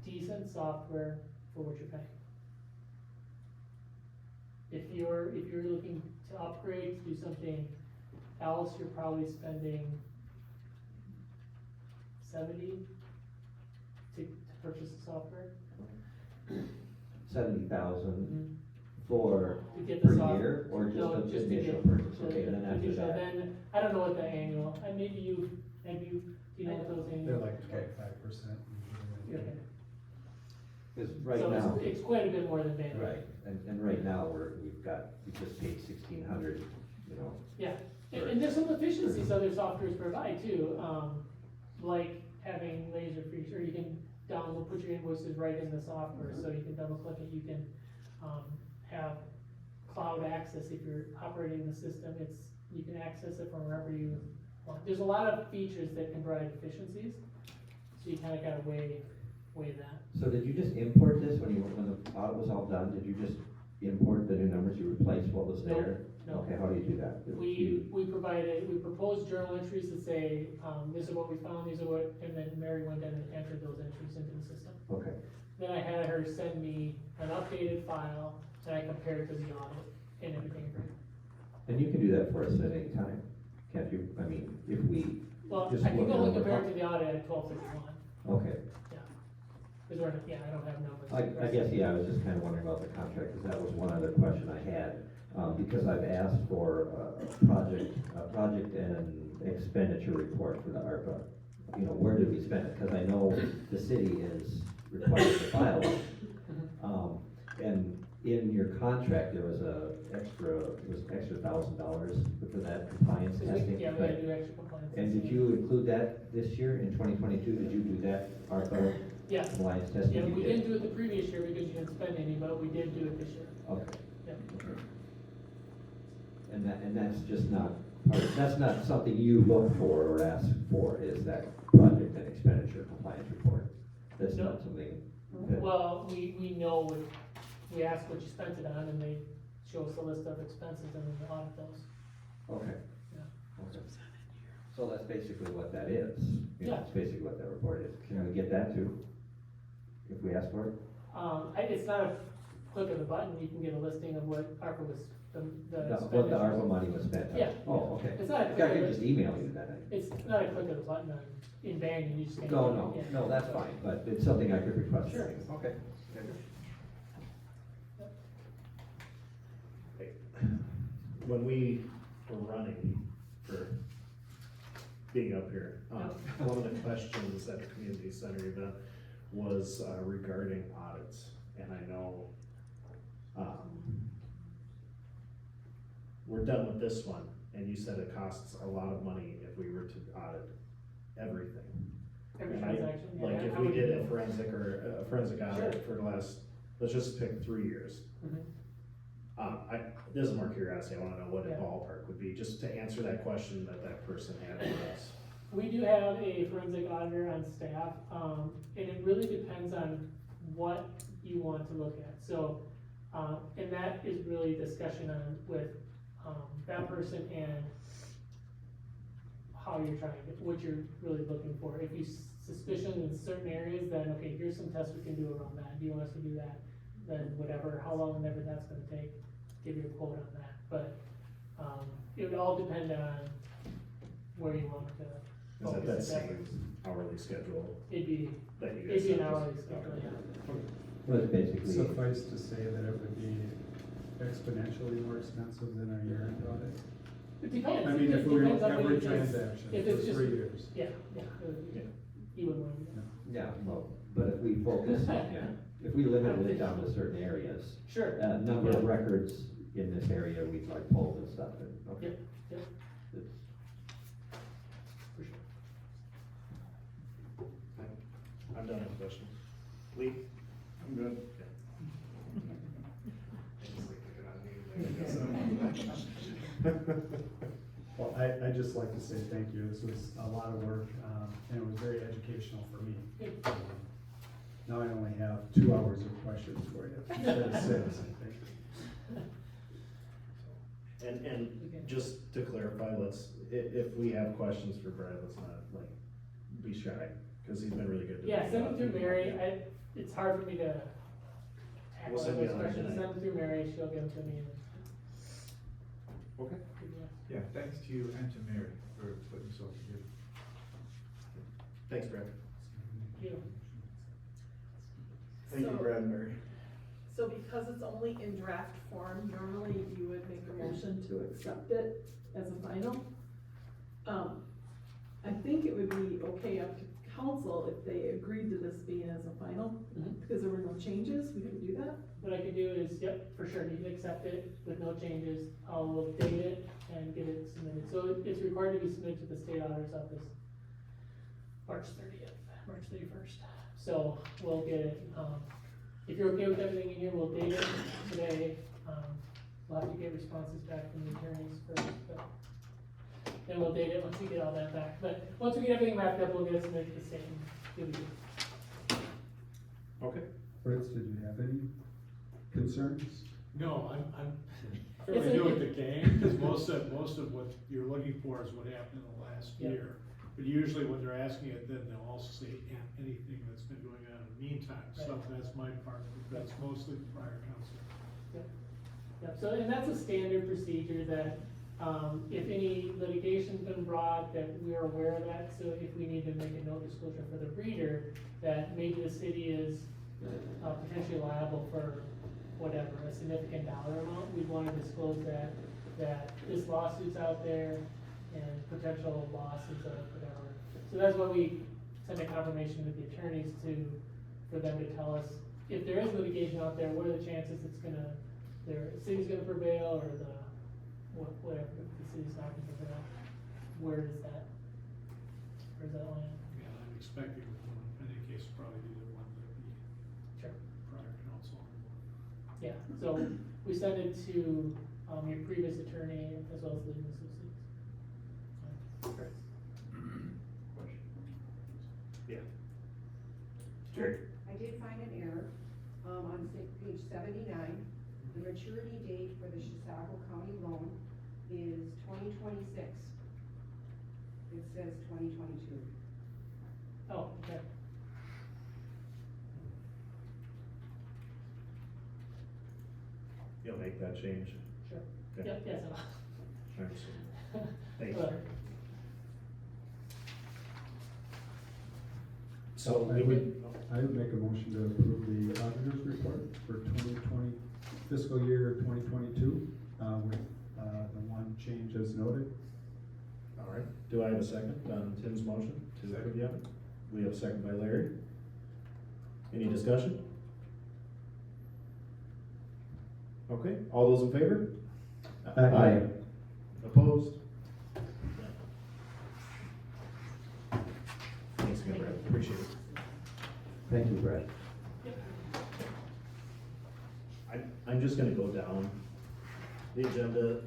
decent software for what you're paying. If you're looking to upgrade, to do something else, you're probably spending $70 to purchase the software. 70,000 for To get the per software. year, or just No, the just to initial get purchase, the- okay, and then the after initial, that? Then, I don't know what the annual, do you know what those annual? They're like 25%. Okay. Because right So now, it's quite a bit more than Banyan. right, and right now, we just paid 1,600, Yeah, and there's some efficiencies other softwares provide too, like having laser freeze, or you can put your invoices right in the software, so you can double click it, you can, have cloud access if you're operating the system, you can access it from wherever you want. There's a lot of features that can provide efficiencies, so you kinda gotta weigh that. So did you just import this when the audit was all done? Did you just import the new numbers? You replaced what was Nope, there? no. Okay, how do you do that? We proposed journal entries that say, this is what we found, these are what, and then Mary went in and entered those entries into the system. Okay, Then I had her send me an updated file, and I compared it to the audit, and everything agreed. and you can do that for us at any time, can't you? I mean, if we, Well, Just I can look only at compare the- it to the audit at 12/31, okay. because I don't have numbers. I guess, yeah, I was just kind of wondering about the contract, because that was one other question I had. Because I've asked for a project and expenditure report for the ARPA. Where did we spend it? Because I know the city is required to file it. And in your contract, there was extra $1,000 for that compliance testing. Yeah, we gotta do extra compliance. And did you include that this year, in 2022, did you do that, ARPA Yeah, compliance testing? yeah, You we did? didn't do it the previous year because you didn't spend any, but we did do it this year. Okay. Yeah. Okay. And that's just not, that's not something you look for or ask for, is that project and expenditure compliance report? That's No. not something that, Well, we know what, we ask what you spent it on and they show us a list of expenses and then we audit those. okay. Yeah. Okay. So that's basically what that is. You know, Yeah. It's basically what that report is. Can we get that too? If we ask for it? It's not a click of the button, you can get a listing of what ARPA was, the What the ARPA expenditures. money was spent on? Yeah. Oh, okay. It's not a I click could of just the, email you that. it's not a click of the button on, in Banyan, you just. can't- No, yeah. no, that's fine, but it's something I could request. Sure. Okay. When we were running for being up here, one of the questions at the community center event was regarding audits. And I know, we're done with this one, and you said it costs a lot of money if we were to audit everything. Every And I- transaction. yeah, Like if how we would did you a do it? forensic or a forensic audit for the last, let's just pick 3 years. Mhm. This is more curiosity, I wanna know what a Yeah. ballpark would be, just to answer that question that person had for us. We do have a forensic auditor on staff, and it really depends on what you want to look at. So, and that is really discussion on with, that person and how you're trying, what you're really looking for. If you suspicion in certain areas, then, okay, here's some tests we can do around that. Do you want us to do that? Then whatever, how long, whatever that's gonna take, give you a quote on that. But, it would all depend on where you want to Is that focus that the same efforts. hourly schedule It'd be, that you guys it'd be an have? hourly schedule, yeah. Well, it's basically, Suffice to say that it would be exponentially more expensive than our year-end audit. It depends. I mean, It if we were depends on what every it is. transaction If for it's just- 3 years. Yeah, yeah, it would be even more. yeah, well, but if we focus, yeah, if we limited it down to certain areas, Sure. number of records in this area, we'd like pulled and stuff, and, okay. Yep, yep. It's- For sure. I'm done with questions. Lee? I'm good. Well, I'd just like to say thank you. This was a lot of work, and it was very educational for me. Now I only have 2 hours of questions for you instead of 6, I think. And just to clarify, if we have questions for Brad, let's not like be shy, cause he's been really good. to Yeah, me. send them through Mary. It's hard for me to tackle We'll send those you a line questions. tonight. Send them through Mary, she'll give them to me. Okay. Yeah, thanks to you and to Mary for putting this all together. Thanks, Brad. Thank you. Thank you, So- Brad and Mary. So because it's only in draft form, normally you would make a motion to accept it as a final. I think it would be okay up to council if they agreed to this being as a final, Mhm. because there were no changes, we could do that. What I could do is, yep, for sure, you can accept it with no changes. I'll date it and get it submitted. So it's required to be submitted to the state auditor's office March 31st. So we'll get it, if you're okay with everything in here, we'll date it today. We'll have to get responses back from the attorneys first, but then we'll date it once we get all that back. But once we get everything wrapped up, we'll get it submitted to the state and you'll be good. Okay. Fritz, did you have any concerns? No, I'm It's fairly a- new at the game, because most of what you're looking for is what happened in the last Yeah. year. But usually when they're asking it, then they'll also say anything that's been going on in the meantime, so that's my part, that's mostly the prior council. Yep, so, and that's a standard procedure that, if any litigation's been brought, that we are aware of that, so if we need to make a no disclosure for the breeder, that maybe the city is, potentially liable for whatever, a significant dollar amount, we'd wanna disclose that this lawsuit's out there and potential losses of whatever. So that's why we send a confirmation to the attorneys for them to tell us if there is litigation out there, what are the chances it's gonna, the city's gonna prevail, or whatever, if the city's not gonna prevail? Where's that land? Yeah, I'm expecting, in any case, probably either one of the Sure. prior council. Yeah, so we send it to, your previous attorney as well as legal associates. Yeah. Jerry? I did find an error, on page 79. The maturity date for the Chisago County loan is 2026. It says 2022. Oh, okay. You'll make that change? Sure. Okay. Yep, yes, Thanks. Whatever. So I we would, would, I would make a motion to approve the auditor's report for 2020, fiscal year 2022, with the one change as noted. all right, do I have a second on Tim's motion to approve the audit? We have a second by Larry. Any discussion? Okay, all those in favor? Aye. Opposed? Thanks again, Brad, appreciate it. Thank you, Brett. I'm just gonna go down the agenda,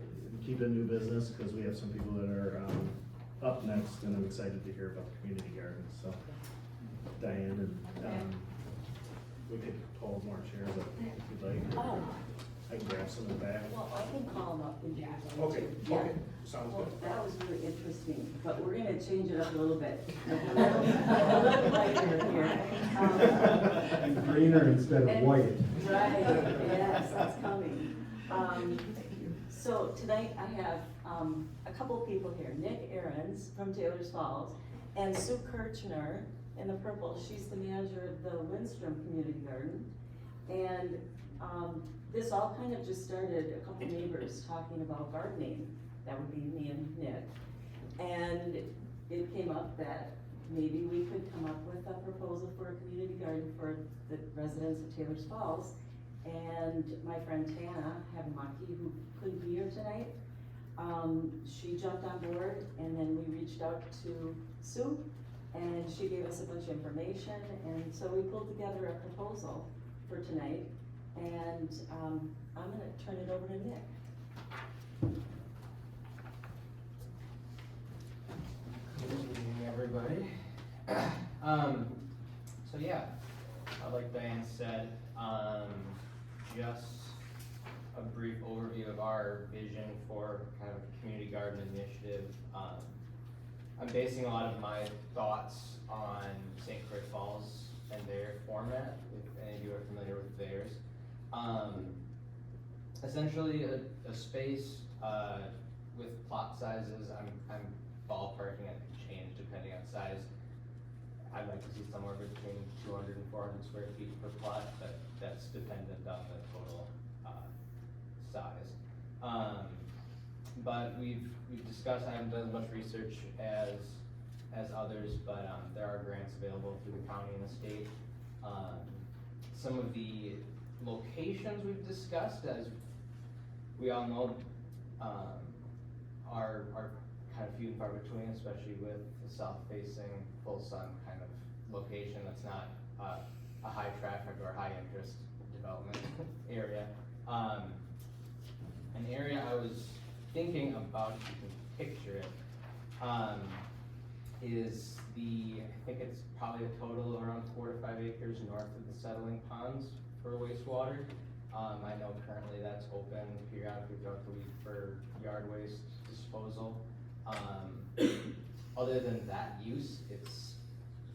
keep it new business, because we have some people that are, up next, and I'm excited to hear about the community garden, so. Diane and, we could hold more chairs up if you'd like. Oh, I can grab some in the back. well, I can call them up and do that. Okay, Yeah. okay, sounds Well, good. that was really interesting, but we're gonna change it up a little bit. A little lighter here. And greener instead of And- white. Right, yes, that's coming. So tonight I have, a couple people here, Nick Ahrens from Taylor's Falls, and Sue Kirchner in the purple, she's the manager of the Windstrom Community Garden. And, this all kind of just started, a couple neighbors talking about gardening, that would be me and Nick. And it came up that maybe we could come up with a proposal for a community garden for the residents of Taylor's Falls. And my friend Tana Habamaki, who couldn't be here tonight, she jumped on board, and then we reached out to Sue, and she gave us a bunch of information, and so we pulled together a proposal for tonight, and, I'm gonna turn it over to Nick. Good evening, everybody. So yeah, like Diane said, just a brief overview of our vision for kind of a community garden initiative. I'm basing a lot of my thoughts on St. Croix Falls and their format, if any of you are familiar with theirs. Essentially a space with plot sizes. I'm ballparking, it can change depending on size. I'd like to see somewhere between 200 and 400 square feet per plot, but that's dependent on the total size. But we've discussed, I haven't done as much research as others, but there are grants available through the county and the state. Some of the locations we've discussed, as we all know, are kind of few and far between, especially with the south-facing, full sun kind of location that's not a high traffic or high interest development area. An area I was thinking about, if you can picture it, is I think it's probably a total around 4 to 5 acres north of the settling ponds for wastewater. I know currently that's open periodically throughout the week for yard waste disposal. Other than that use, it's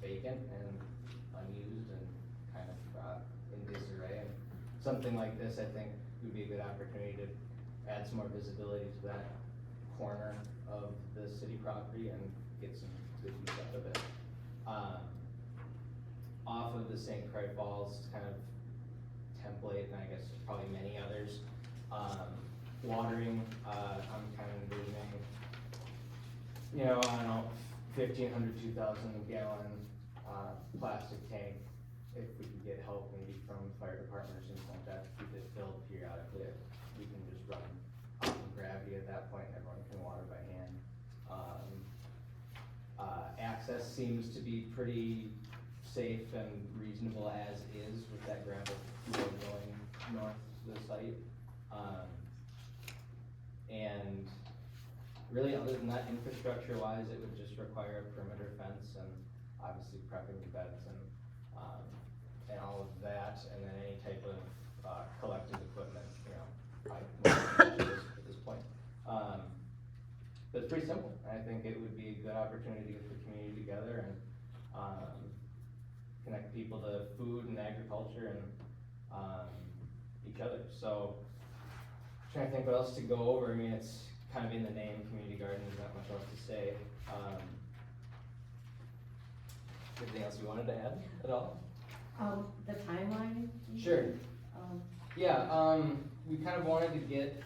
vacant and unused and kind of in disarray. And something like this, I think, would be a good opportunity to add some more visibility to that corner of the city property and get some good use out of it. Off of the St. Croix Falls kind of template, and I guess probably many others, watering, I'm kind of envisioning, I don't know, 1,500, 2,000 gallon plastic tank if we could get help maybe from fire departments and something like that, to keep it filled periodically, we can just run off of gravity at that point, everyone can water by hand. Access seems to be pretty safe and reasonable as is with that gravel road going north to the site. And really, other than that, infrastructure wise, it would just require a perimeter fence and obviously prepping the beds and all of that, and then any type of collective equipment, you know, at this point. But it's pretty simple. I think it would be a good opportunity to get the community together and connect people to food and agriculture and each other. So, trying to think what else to go over. I mean, it's kind of in the name, community garden, there's not much else to say. Anything else you wanted to add at all? The timeline? Sure. Yeah, we kind of wanted to get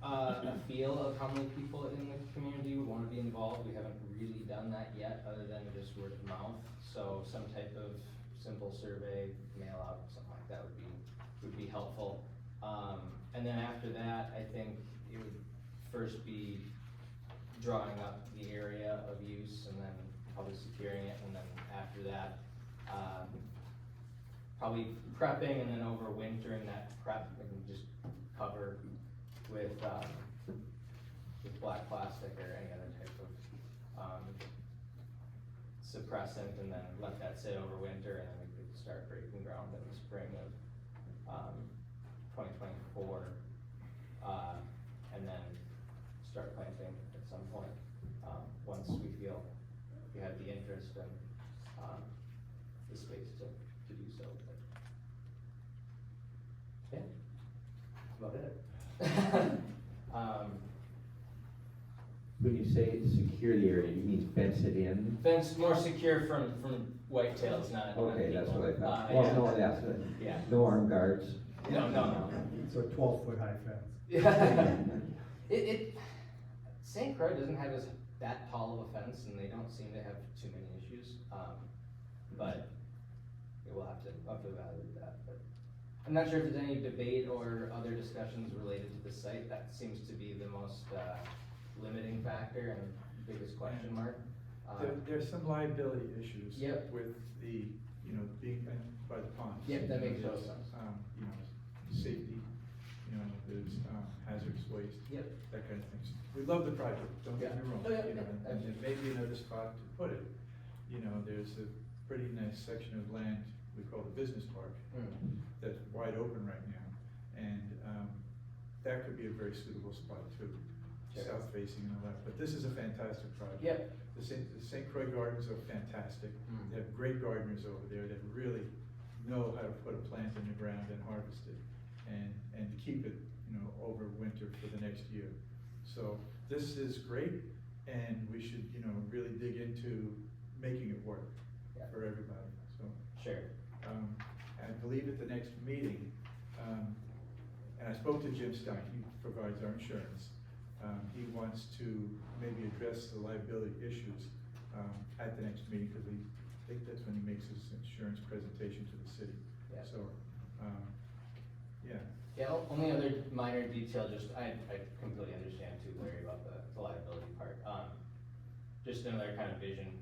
a feel of how many people in the community would want to be involved. We haven't really done that yet, other than just word of mouth. So some type of simple survey, mail out, something like that would be helpful. And then after that, I think it would first be drawing up the area of use and then probably securing it, and then after that, probably prepping, and then overwintering that prep and just cover with black plastic or any other type of suppressant, and then let that sit over winter, and then we could start breaking ground in the spring of 2024, and then start planting at some point, once we feel we have the interest and the space to do so. But, yeah, that's about it. When you say secure the area, you mean fence it in? Fence more secure from whitetails, not Okay, that's people. what I thought. Yeah. Well, no, that's it. Yeah. No armed guards. No. So a 12-foot high fence. Yeah. St. Croix doesn't have that tall of a fence, and they don't seem to have too many issues. But we'll have to evaluate that. But I'm not sure if there's any debate or other discussions related to the site. That seems to be the most limiting factor and biggest question mark. There's some liability issues. Yep. With the, being by the ponds. Yep, that makes There's, total sense. Safety, there's hazardous waste. Yep. That kind of things. We love the project, don't get me wrong. Oh, yeah, And there may be another spot to put it. There's a pretty nice section of land we call the business park that's wide open right now. And that could be a very suitable spot too, Sure. south facing and all that. But this is a fantastic project. Yep. The St. Croix Gardens are fantastic. They have great gardeners over there that really know how to put a plant in the ground and harvest it and keep it, over winter for the next year. So this is great, and we should, really dig into making it work for everybody, so. Sure. I believe at the next meeting, and I spoke to Jim Stein, he provides our insurance. He wants to maybe address the liability issues at the next meeting, because I think that's when he makes his insurance presentation to the city. Yeah. So, yeah. Yeah, only other minor detail, I completely understand too, Larry, about the liability part. Just another kind of vision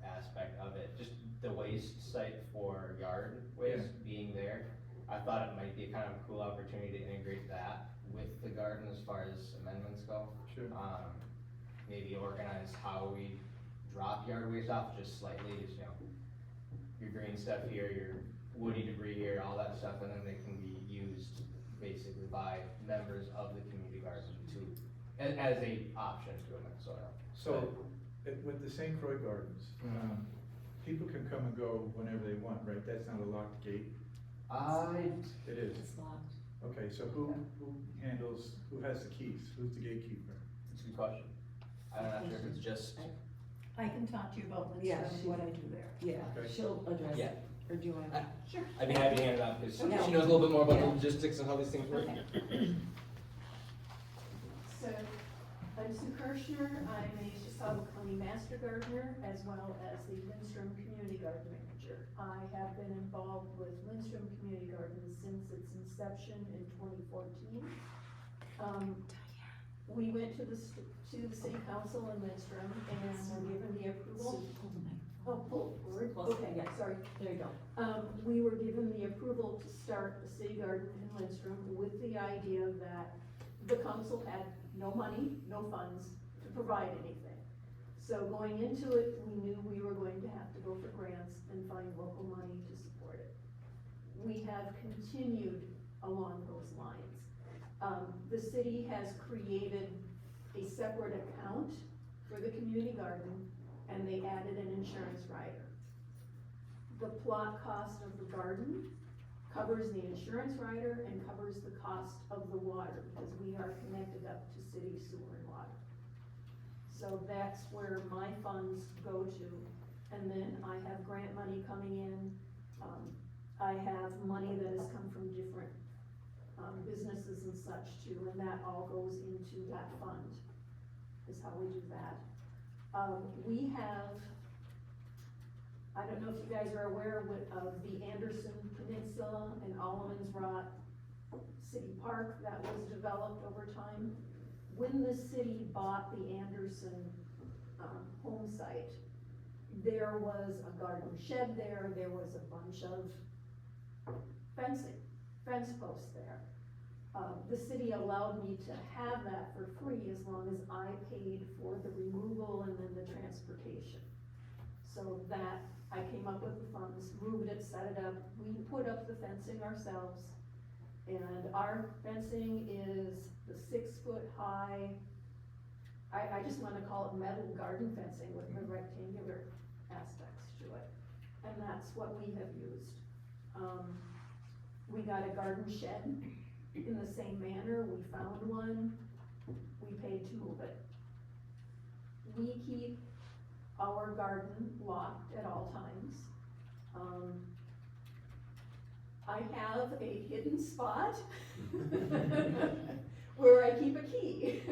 aspect of it, just the waste site for yard waste being there. I thought it might be kind of a cool opportunity to integrate that with the garden as far as amendments go. Sure. Maybe organize how we drop yard waste off just slightly, just, your green stuff here, your woody debris here, all that stuff, and then they can be used basically by members of the community garden as a option to amend soil. So, with the St. Croix Gardens, people can come and go whenever they want, right? That's not a locked gate? It is. It's locked. Okay, so who has the keys? Who's the gatekeeper? It's a good question. I'm not sure if it's just, I can talk to you about Yeah, what I do there. Yeah, Okay. she'll address Yeah. it, or do you want to? Sure. I'd be happy to hand it off, because Okay. she knows a little bit more about the logistics and how these things work. Okay. So, I'm Sue Kirschner, I'm a Chisago County Master Gardener as well as the Lindstrom Community Garden Manager. I have been involved with Lindstrom Community Gardens since its inception in 2014. We went to the city council in Lindstrom and were given the approval. Oh, pull forward, okay, yeah, sorry. There you go. We were given the approval to start the city garden in Lindstrom with the idea that the council had no money, no funds to provide anything. So going into it, we knew we were going to have to go for grants and find local money to support it. We have continued along those lines. The city has created a separate account for the community garden, and they added an insurance rider. The plot cost of the garden covers the insurance rider and covers the cost of the water, because we are connected up to city sewer and water. So that's where my funds go to, and then I have grant money coming in. I have money that has come from different businesses and such too, and that all goes into that fund, is how we do that. We have, I don't know if you guys are aware of the Anderson Peninsula and Allemans Rock City Park that was developed over time. When the city bought the Anderson home site, there was a garden shed there, there was a bunch of fence posts there. The city allowed me to have that for free as long as I paid for the removal and then the transportation. So that, I came up with the funds, moved it, set it up, we put up the fencing ourselves. And our fencing is the 6-foot high, I just wanna call it metal garden fencing with the rectangular aspects to it. And that's what we have used. We got a garden shed in the same manner, we found one, we paid to move it. We keep our garden locked at all times. I have a hidden spot where I keep a key.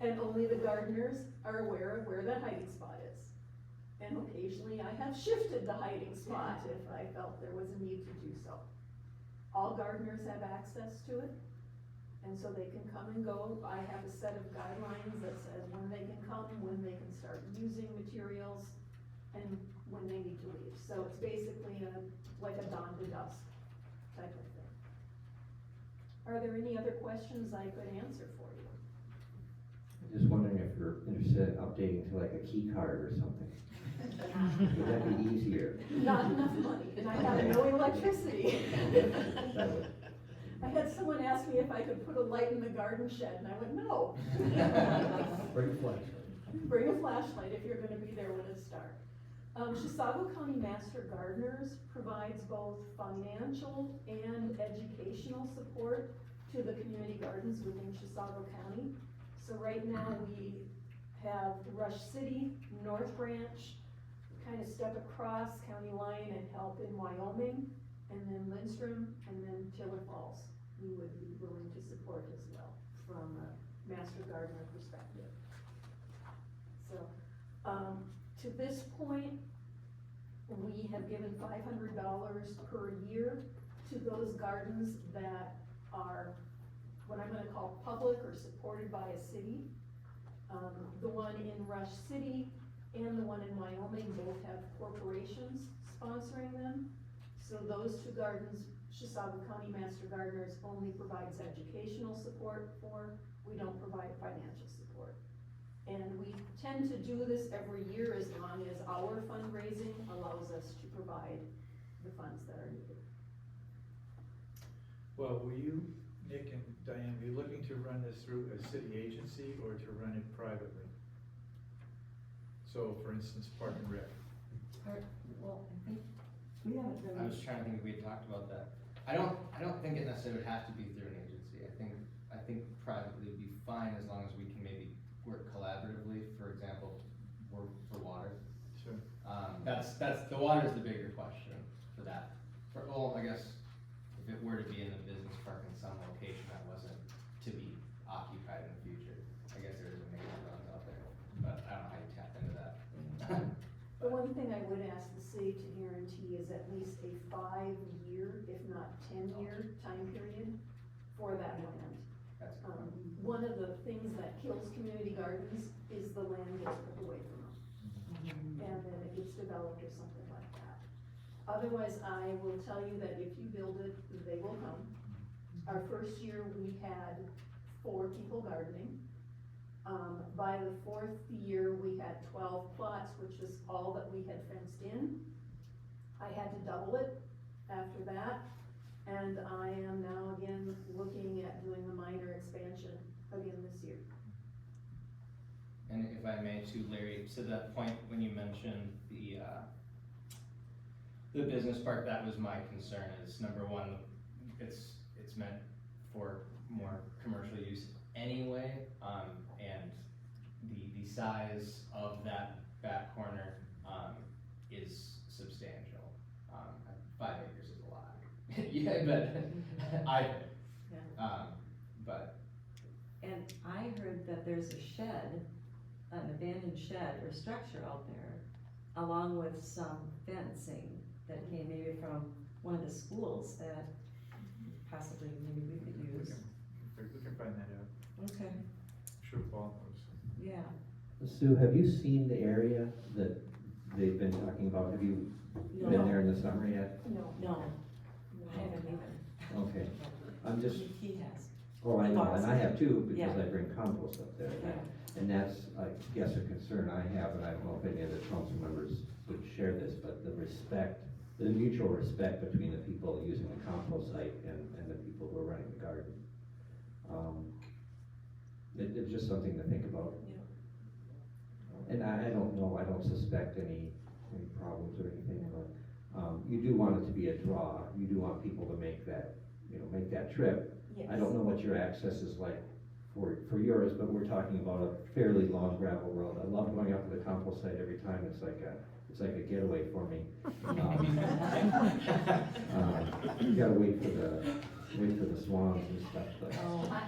And only the gardeners are aware of where that hiding spot is. And occasionally I have shifted the hiding spot if I felt there was a need to do so. All gardeners have access to it, and so they can come and go. I have a set of guidelines that says when they can come, when they can start using materials, and when they need to leave. So it's basically like a dawn to dusk type of thing. Are there any other questions I could answer for you? Just wondering if you're interested in updating to like a key card or something. Would that be easier? Not enough money, and I have no electricity. I had someone ask me if I could put a light in the garden shed, and I went, no. Bring a flashlight. Bring a flashlight if you're gonna be there when it starts. Chisago County Master Gardeners provides both financial and educational support to the community gardens within Chisago County. So right now we have Rush City, North Branch, kind of step across county line and help in Wyoming, and then Lindstrom, and then Tiller Falls. We would be willing to support as well from a Master Gardener perspective. So, to this point, we have given $500 per year to those gardens that are what I'm gonna call public or supported by a city. The one in Rush City and the one in Wyoming both have corporations sponsoring them. So those two gardens, Chisago County Master Gardeners only provides educational support for, we don't provide financial support. And we tend to do this every year as long as our fundraising allows us to provide the funds that are needed. Well, were you, Nick and Diane, were you looking to run this through a city agency or to run it privately? So, for instance, Park and Rec. Well, I think we haven't I was trying to think if we had talked about that. I don't think it necessarily would have to be through an agency. I think privately would be fine as long as we can maybe work collaboratively, for example, work for water. Sure. That's the water is the bigger question for that. Well, I guess if it were to be in a business park in some location that wasn't to be occupied in the future, I guess there is a maybe The one thing I would ask the city to guarantee is at least a 5-year, if not 10-year time period for that land. One of the things that kills community gardens is the land gets put away from them. And then it gets developed or something like that. Otherwise, I will tell you that if you build it, they will come. Our first year, we had 4 people gardening. By the 4th year, we had 12 plots, which is all that we had fenced in. I had to double it after that, and I am now again looking at doing a minor expansion again this year. And if I may too, Larry, to that point, when you mentioned the business park, that was my concern, is number one, it's meant for more commercial use anyway, and the size of that back corner, is substantial. 5 acres is a lot. Yeah, but but. And I heard that there's a shed, an abandoned shed or structure out there, along with some fencing that came maybe from one of the schools that possibly maybe we could use. We can find that out. Okay, Sure, Paul knows. yeah. Sue, have you seen the area that they've been talking about? Have you been No. there in the summer yet? No, I haven't either. Okay, I'm just, He has. oh, I know, and I have too, because Yeah. I bring compost up there. Yeah. And that's, I guess, a concern I have, and I don't know if any other council members would share this, but the respect, the mutual respect between the people using the compost site and the people who are running the garden. It's just something to think about. And I don't know, I don't suspect any problems or anything, but, you do want it to be a draw, you do want people to make that, make that trip. I don't know what your access is like for yours, but we're talking about a fairly long gravel road. I love going up to the compost site every time, it's like a getaway for me. You gotta wait for the swans and stuff, but.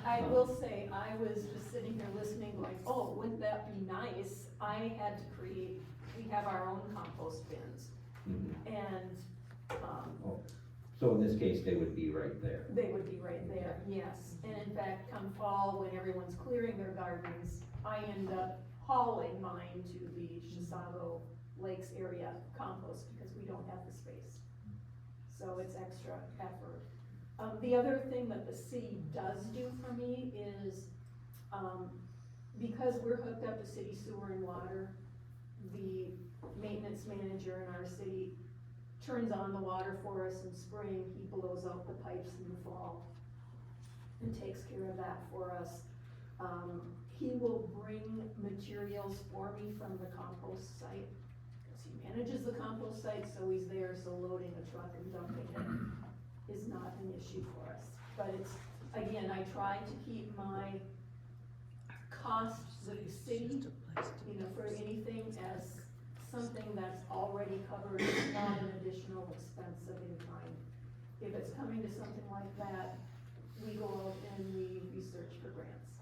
I will say, I was just sitting here listening going, oh, wouldn't that be nice? I had to we have our own compost bins. Mhm. And, So in this case, they would be right there. they would be right there, yes. And in fact, come fall, when everyone's clearing their gardens, I end up hauling mine to the Chisago Lakes area compost because we don't have the space. So it's extra effort. The other thing that the city does do for me is, because we're hooked up to city sewer and water, the maintenance manager in our city turns on the water for us in spring, he blows out the pipes in the fall and takes care of that for us. He will bring materials for me from the compost site, because he manages the compost site, so he's there, so loading a truck and dumping it is not an issue for us. But it's, again, I try to keep my costs of the city, for anything as something that's already covered, not an additional expense of any kind. If it's coming to something like that, we go out and we research for grants.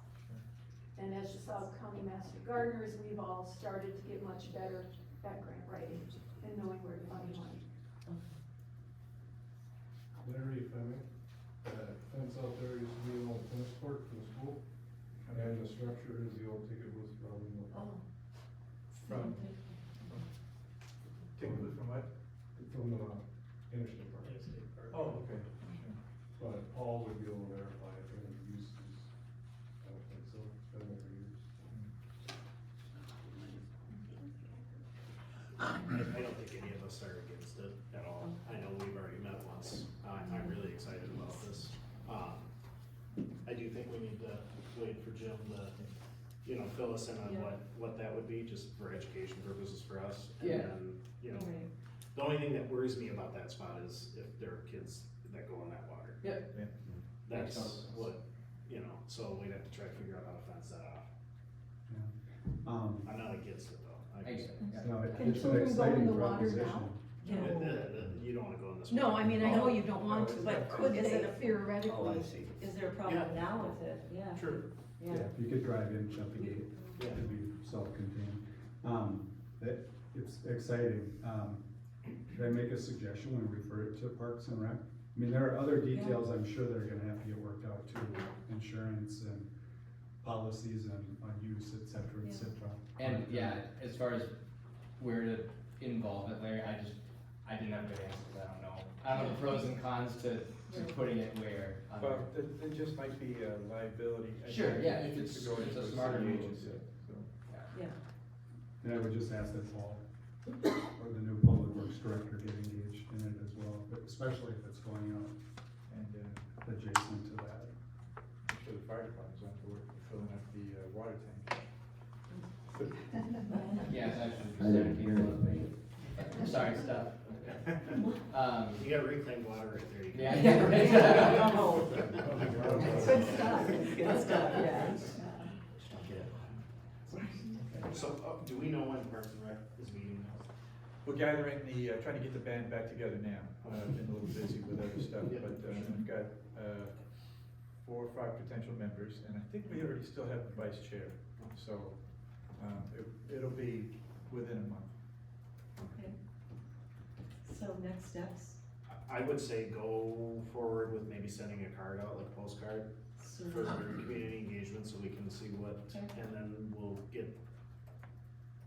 And as Chisago County Master Gardeners, we've all started to get much better at grant writing and knowing where to find money. Larry, if I may, that fence out there used to be an old tennis court for the school, and the structure is the old ticket booth from. From what? From the interstate park. Oh, okay. But Paul would be able to verify if any uses, I don't think so, it's been there for years. I don't think any of us are against it at all. I know we've already met once. I'm really excited about this. I do think we need to wait for Jim to, fill us in on what that would be, just for education purposes for us. Yeah. And then, the only thing that worries me about that spot is if there are kids that go in that water. Yep. That's Makes sense. what, so we'd have to try to figure out how to fence that off. Yeah. I'm not against it though. I get it, yeah. No, Can it's an children go in exciting the water proposition. now? You don't wanna go in this. No, water. I mean, I know you don't want to, but could Is they it a- theoretically? Is there a problem now with it? Yeah. True. Yeah, if you could drive in, shut the gate, Yeah. it'd be self-contained. exciting. Could I make a suggestion when we refer it to Parks and Rec? I mean, there are other details I'm sure that are gonna have to get worked out too, insurance and policies and on use, et cetera, et cetera. And yeah, as far as where to involve it, Larry, I didn't have a good answer, 'cause I don't know. I don't know the pros and cons to putting it where. Well, it just might be a liability. I Sure, think, yeah, if to it's- go it's into a smarter city move. agency, so. Yeah. And I would just ask that Paul, or the new public works director, get engaged in it as well, but especially if it's going out And, adjacent to that. I'm sure the fire department's on board filling up the, water tank. Yeah, it's actually. I didn't hear anything. Sorry, stop. You got reclaimed water right there. You can- Yeah, right. Good stuff, good stuff, yeah. So, do we know when Parks and Rec is meeting now? We're gathering trying to get the band back together now. I've been a little busy with other stuff, Yeah, but, we've got, 4 or 5 potential members, and I think we already still have the vice chair. So, it'll be within a month. Okay. So next steps, I would say go forward with maybe sending a card out, like a postcard, for community engagement, so we can see what, Okay. and then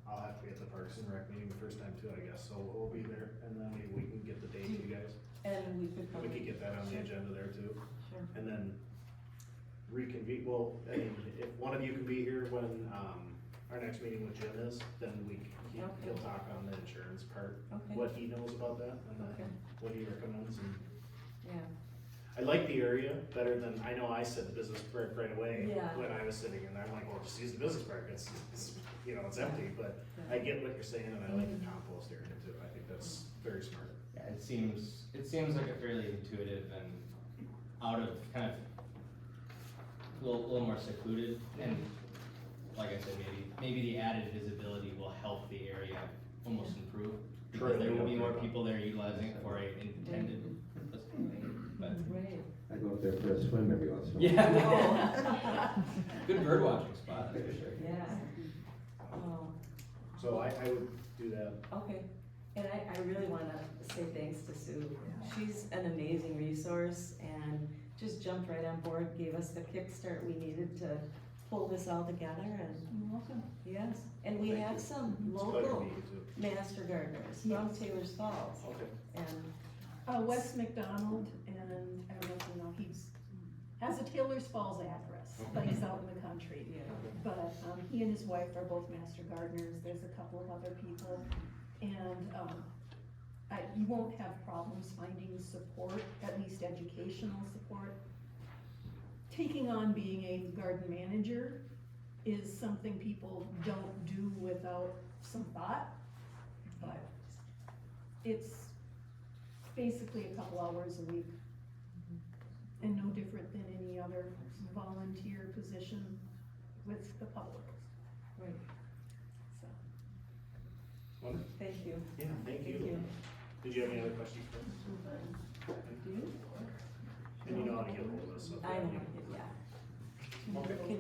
I'll have to get the Parks and Rec meeting the first time too, I guess, so we'll be there, and then maybe we can get the date to you guys. and we could We probably. could get that on the Sure. agenda there too, Sure. and then reconvene, well, I mean, if one of you can be here when, our next meeting with Jim is, then he'll Okay. talk on the insurance part, Okay. what he knows about that, and Okay. then what he recommends, and Yeah, I like the area better than, I know I said the business park right away Yeah. when I was sitting, and I'm like, well, just use the business park, it's it's empty, but I get what you're saying, and I like the compost area too, I think that's very smart. Yeah, it seems like a fairly intuitive and out of kind of a little more secluded, and like I said, maybe the added visibility will help the area almost improve. Because there will be more people there utilizing it for a intended purpose, but. right. I go up there for a swim every once in a while. Yeah. Good bird watching spot, for sure. Yeah. Oh, So I would do that. okay. And I really wanna say thanks to Sue. She's an amazing resource and just jumped right on board, gave us the kickstart we needed to pull this all together and. You're welcome. Yes, and we have some It's a pleasure local meeting you too. master gardeners from Taylor's Falls. Okay. And, Wes McDonald, and I don't know if you know, has a Taylor's Falls address, but he's out in the country. yeah, But, he and his wife are both master gardeners, there's a couple of other people, and, you won't have problems finding support, at least educational support. Taking on being a garden manager is something people don't do without some thought, but it's basically a couple hours a week. And no different than any other volunteer position with the public, right, so. Wonderful. thank you. Yeah, thank you. Did you have any other questions for us? Do you? And you know how to get hold of us, so. I know, yeah. Okay.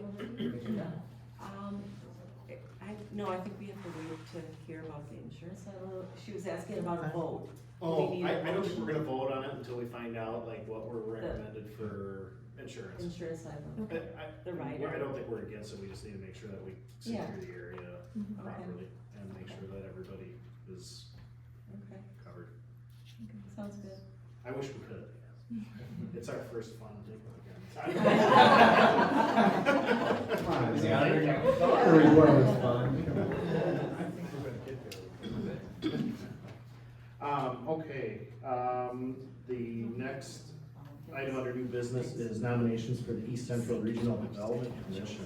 No, I think we have to wait to hear about the insurance. I don't know, she was asking about a vote. Do we Oh, need a I don't think motion? we're gonna vote on it until we find out like what we're recommended for insurance. Insurance, I don't know. But The rider. I don't think we're against it, we just need to make sure that we see Yeah. through the area Mhm. properly and make sure that everybody is Okay, covered. sounds good. I wish we could. It's our first fun thing Come on, Is he out there? Daughter report was fun. Come on. I think we're gonna get there. Okay, the next item under new business is nominations for the East Central Regional Development Commission.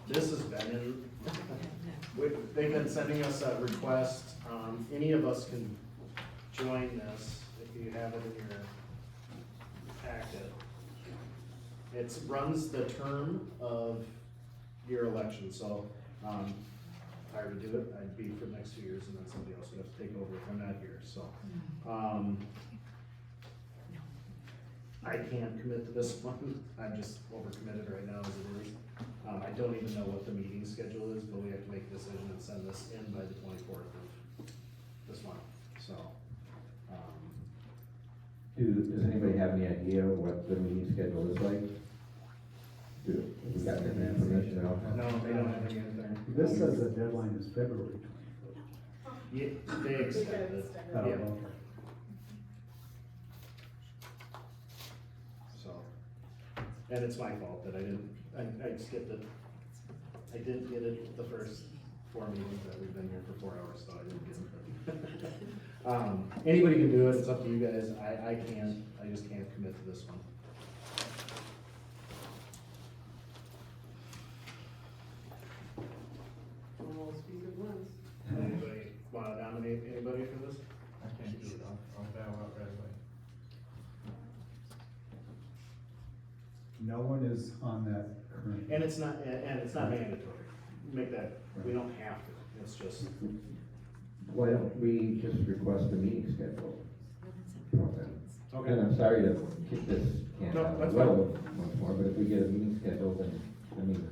This has been in, they've been sending us a request, any of us can join this, if you have it in your packet. It runs the term of your election, so, if I were to do it, I'd be for the next 2 years, and then somebody else would have to take over if I'm not here, so. I can't commit to this one, I'm just overcommitted right now as it is. I don't even know what the meeting schedule is, but we have to make a decision and send this in by the 24th of Does anybody have any idea what the meeting schedule is like? We got any information at all? No, they don't have anything. This says the deadline is February 21st. Yeah, they extended it. Oh, Yeah. okay. So, and it's my fault that I skipped it. I didn't get it the first 4 meetings that we've been here for 4 hours, so I didn't get it. Anybody can do it, it's up to you guys. I can't, I just can't commit to this one. Anybody wanna nominate anybody for this? I can't do it, I'll bow out right away. No one is on that current. And it's not mandatory. Make that, we don't have to, it's just, Why don't we just request a meeting schedule? from them? okay. And I'm sorry to kick this can No, down the that's road once more, but if we get a meeting scheduled, then, I mean,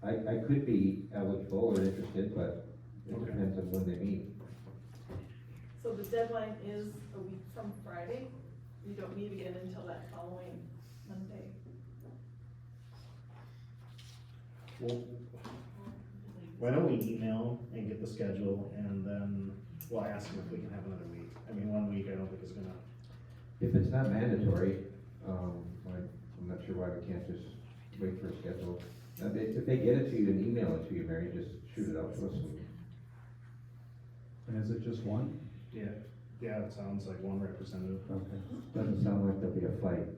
I could be eligible or interested, but it Okay. depends on when they meet. So the deadline is a week from Friday. You don't meet again until that following Monday. Well, why don't we email and get the schedule, and then we'll ask them if we can have another week. I mean, 1 week I don't think is gonna, If it's not mandatory, I'm not sure why we can't just wait for a schedule. If they get it to you and email it to you, Mary, just shoot it out to us. And is it just one? yeah, it sounds like one representative. Okay. Doesn't sound like there'll be a fight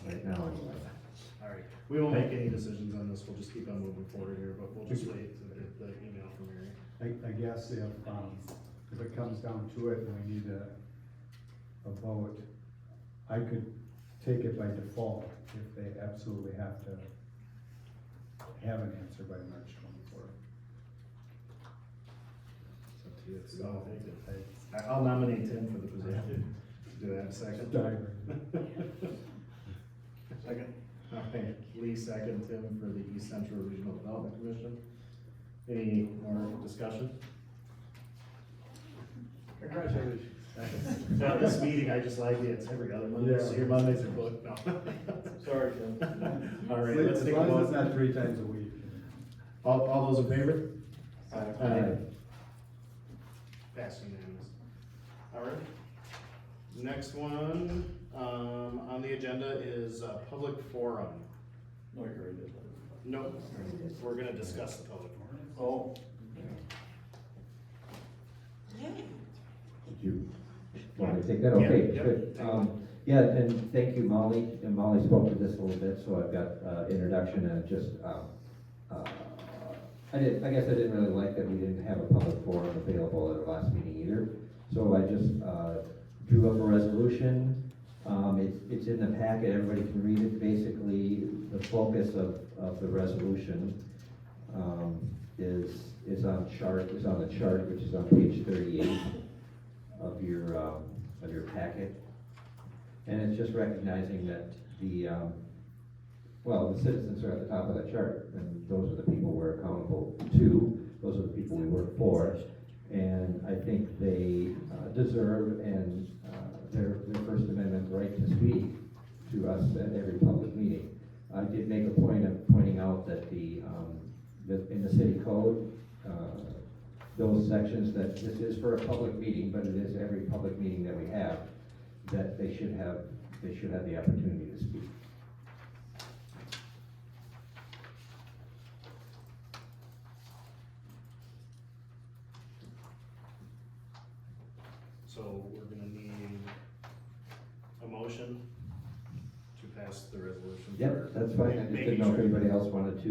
right now anyway. All right, we won't make any decisions on this, we'll just keep on moving forward here, but we'll just wait to get the email from Mary. I guess if it comes down to it and we need a vote, I could take it by default if they absolutely have to have an answer by March 24th. It's up to you. I'll nominate Tim for the position. Do I have a second? Second. Okay, Lee second, Tim for the East Central Regional Development Commission. Any more discussion? Congratulations. No, this meeting, I just like it, it's every other Monday, so your Mondays are booked, no. Sorry, Tim. All right, let's As take a long as vote. it's not 3 times a week. All those in favor? Aye. Passed unanimous. All right. Next one, on the agenda is public forum. No, you're right. Nope, we're gonna discuss the public forum. Oh. Did you want me to take that? Yeah, Okay, yep. good. Yeah, and thank you, Molly, and Molly spoke to this a little bit, so I've got, introduction and just, I guess I didn't really like that we didn't have a public forum available at our last meeting either. So I just, drew up a resolution. It's in the packet, everybody can read it. Basically, the focus of the resolution, is on the chart, which is on page 38 of your packet. And it's just recognizing that the citizens are at the top of that chart, and those are the people we're accountable to, those are the people we work for. And I think they deserve and their First Amendment right to speak to us at every public meeting. I did make a point of pointing out that in the city code, those sections that this is for a public meeting, but it is every public meeting that we have, that they should have the opportunity to speak. So we're gonna need a motion to pass the resolution. Yep, that's fine, I just didn't know if anybody else wanted to,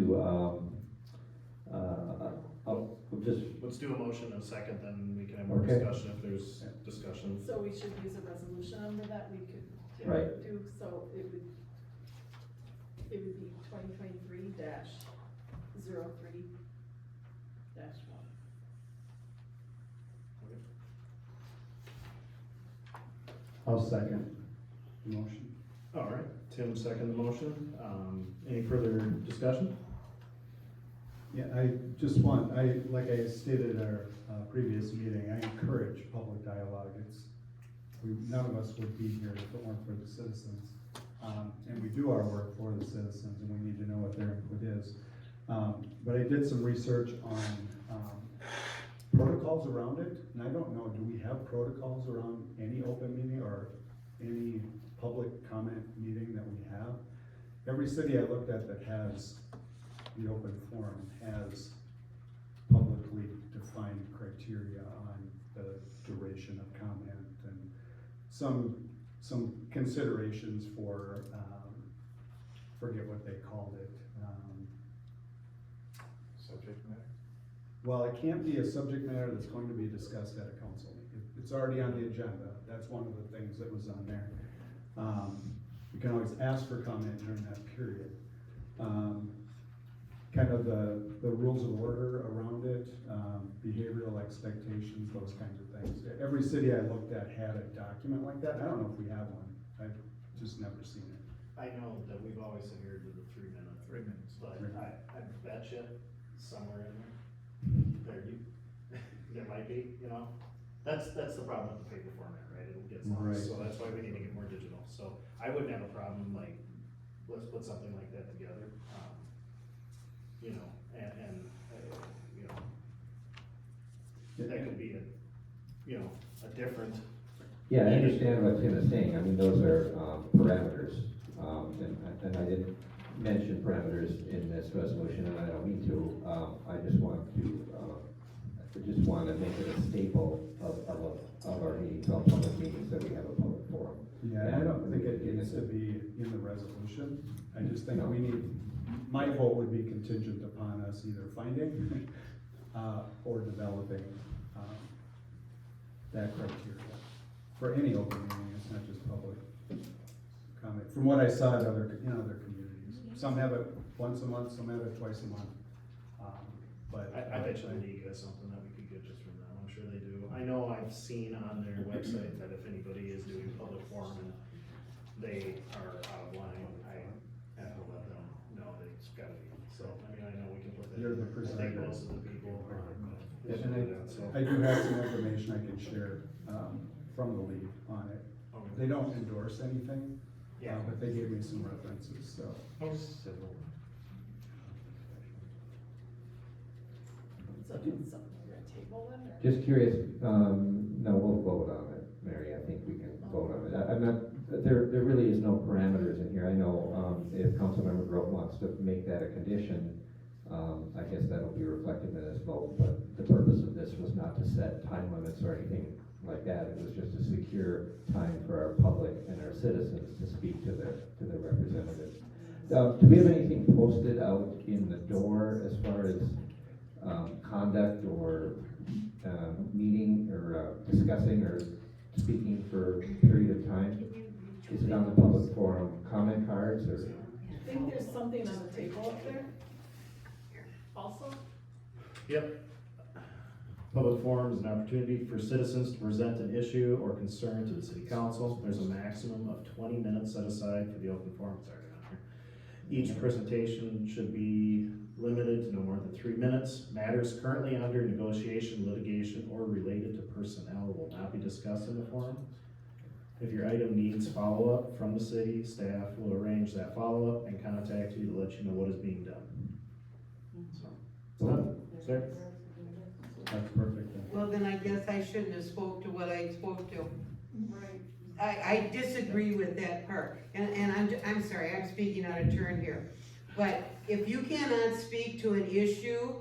we'll just, Let's do a motion in a second, then we can have more Okay. discussion if there's discussion. So we should use a resolution under that we could Right. do, so it would be 2023-03-1. I'll second the motion. All right, Tim second the motion. Any further discussion? Yeah, like I stated at our previous meeting, I encourage public dialogue. None of us would be here if it weren't for the citizens. And we do our work for the citizens, and we need to know what their input is. But I did some research on protocols around it, and I don't know, do we have protocols around any open meeting or any public comment meeting that we have? Every city I looked at that has the open forum has publicly defined criteria on the duration of comment and some considerations for, forget what they called it. Subject matter? Well, it can't be a subject matter that's going to be discussed at a council meeting. It's already on the agenda. That's one of the things that was on there. You can always ask for comment during that period. Kind of the rules of order around it, behavioral expectations, those kinds of things. Every city I looked at had a document like that. I don't know if we have one. I've just never seen it. I know that we've always adhered to the 3 minutes. 3 minutes. But I bet you somewhere in there, there might be, you know? That's the problem with the paper format, right? It gets Right. lost, so that's why we need to get more digital. So I wouldn't have a problem, like, let's put something like that together. You know, and you know, that could be a different. Yeah, I understand what Tim is saying. I mean, those are parameters. And I didn't mention parameters in this resolution, and I don't mean to. I just want to make it a staple of our meetings, all public meetings, that we have a public forum. Yeah, I don't think it needs to be in the resolution. I just think my vote would be contingent upon us either finding or developing that criteria for any open meeting. It's not just public comment. From what I saw in other communities, some have it once a month, some have it twice a month. But I bet you the league has something that we could get just from them. I'm sure they do. I know I've seen on their website that if anybody is doing public forum and they are out of line, I have to let them know that it's gotta be. So, I mean, I know we can put that. You're the I think presenter. most of the people are. And I do have some information I can share from the league on it. Okay. They don't endorse anything, Yeah. but they gave me some references, so. So it's something we're gonna table then, or? Just curious, no, we'll vote on it, Mary, I think we can vote on it. I'm not, there really is no parameters in here. I know, if Councilmember Grove wants to make that a condition, I guess that'll be reflected in this vote, but the purpose of this was not to set time limits or anything like that. It was just to secure time for our public and our citizens to speak to their representatives. Do we have anything posted out in the door as far as conduct or meeting or discussing or speaking for a period of time? Is it on the public forum comment cards or? I think there's something on the table up there. Also? Yep. Public forum is an opportunity for citizens to present an issue or concern to the city council. There's a maximum of 20 minutes set aside for the open forum. It's already on here. Each presentation should be limited to no more than 3 minutes. Matters currently under negotiation, litigation, or related to personnel will not be discussed in the forum. If your item needs follow-up from the city, staff will arrange that follow-up and contact you to let you know what is being done. Sir? That's perfect then. Well, then I guess I shouldn't have spoke to what I spoke to. Right. I disagree with that part, and I'm sorry, I'm speaking out of turn here. But if you cannot speak to an issue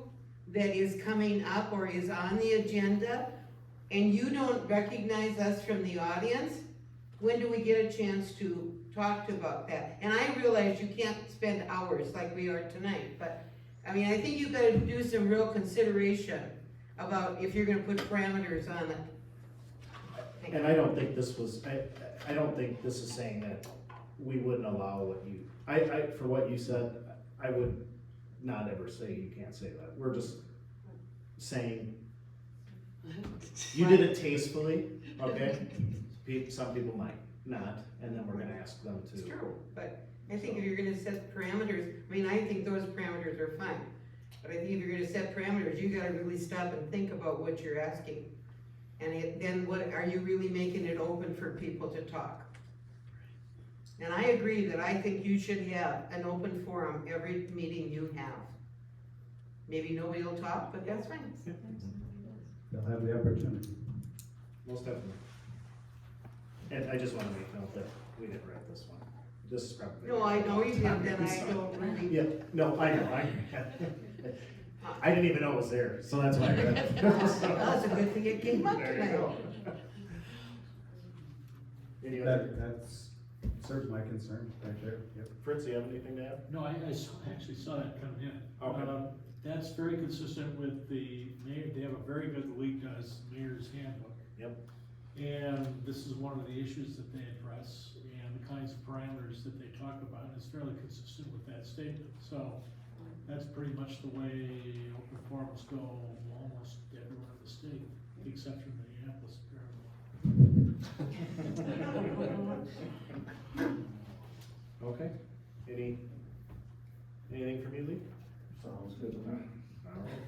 that is coming up or is on the agenda, and you don't recognize us from the audience, when do we get a chance to talk about that? And I realize you can't spend hours like we are tonight, but, I mean, I think you've gotta do some real consideration about if you're gonna put parameters on it. And I don't think this was, I don't think this is saying that we wouldn't allow what you, for what you said, I would not ever say you can't say that. We're just saying, you did it tastefully, okay? Some people might not, and then we're gonna ask them to. It's true, but I think if you're gonna set parameters, I mean, I think those parameters are fine. But I think if you're gonna set parameters, you gotta really stop and think about what you're asking. And then what, are you really making it open for people to talk? And I agree that I think you should have an open forum every meeting you have. Maybe nobody will talk, but that's fine. They'll have the opportunity. Most definitely. And I just wanna make note that we didn't write this one. This is probably. No, I know you did, then I don't really. Yeah, no, I know, I didn't even know it was there, so that's why I read it. That's a good thing it came up There you tonight. go. Any other, That's, serves my concern right there, yep. Fritz, you have anything to add? No, I actually saw that come in. Okay. That's very consistent with the mayor, they have a very good, the league does, mayor's handbook. Yep. And this is one of the issues that they address and the kinds of parameters that they talk about, and it's fairly consistent with that statement. So that's pretty much the way open forums go almost everywhere in the state, with the exception of Minneapolis, apparently. Okay, anything from you, Lee? Sounds good to me. All right,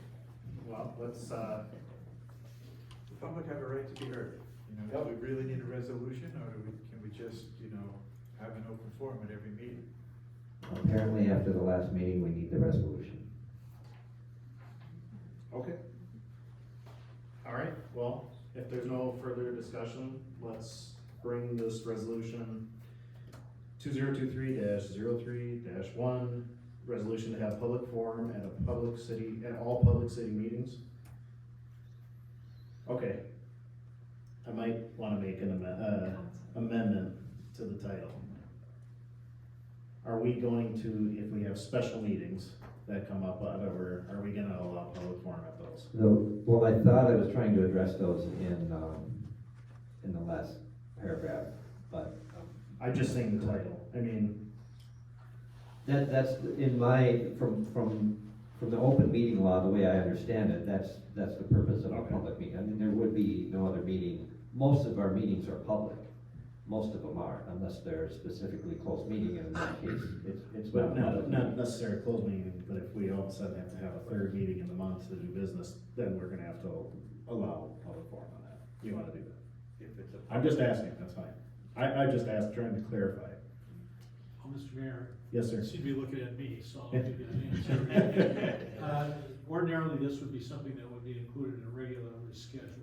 well, let's, The public have a right to be heard. You know, do we really need a resolution, or can we just, have an open forum at every meeting? Apparently, after the last meeting, we need the resolution. okay. All right, well, if there's no further discussion, let's bring this resolution 2023-03-1, resolution to have public forum at all public city meetings. Okay. I might wanna make an amendment to the title. Are we going to, if we have special meetings that come up, are we gonna allow public forum at those? Well, I thought I was trying to address those in the last paragraph, but. I'm just saying the title, I mean. That's in from the open meeting law, the way I understand it, that's the purpose of a Okay. public meeting. I mean, there would be no other meeting, most of our meetings are public, most of them are, unless they're specifically closed meeting, and in that case, it's But not public. not necessarily closed meeting, but if we all of a sudden have to have a third meeting in the month to do business, then we're gonna have to allow public forum on that. You wanna do that? If it's a- I'm just asking, that's fine. I just asked, trying to clarify. Oh, Mr. Mayor. Yes, sir. You seem to be looking at me, so I'll give you an answer. Ordinarily, this would be something that would be included in a regularly scheduled,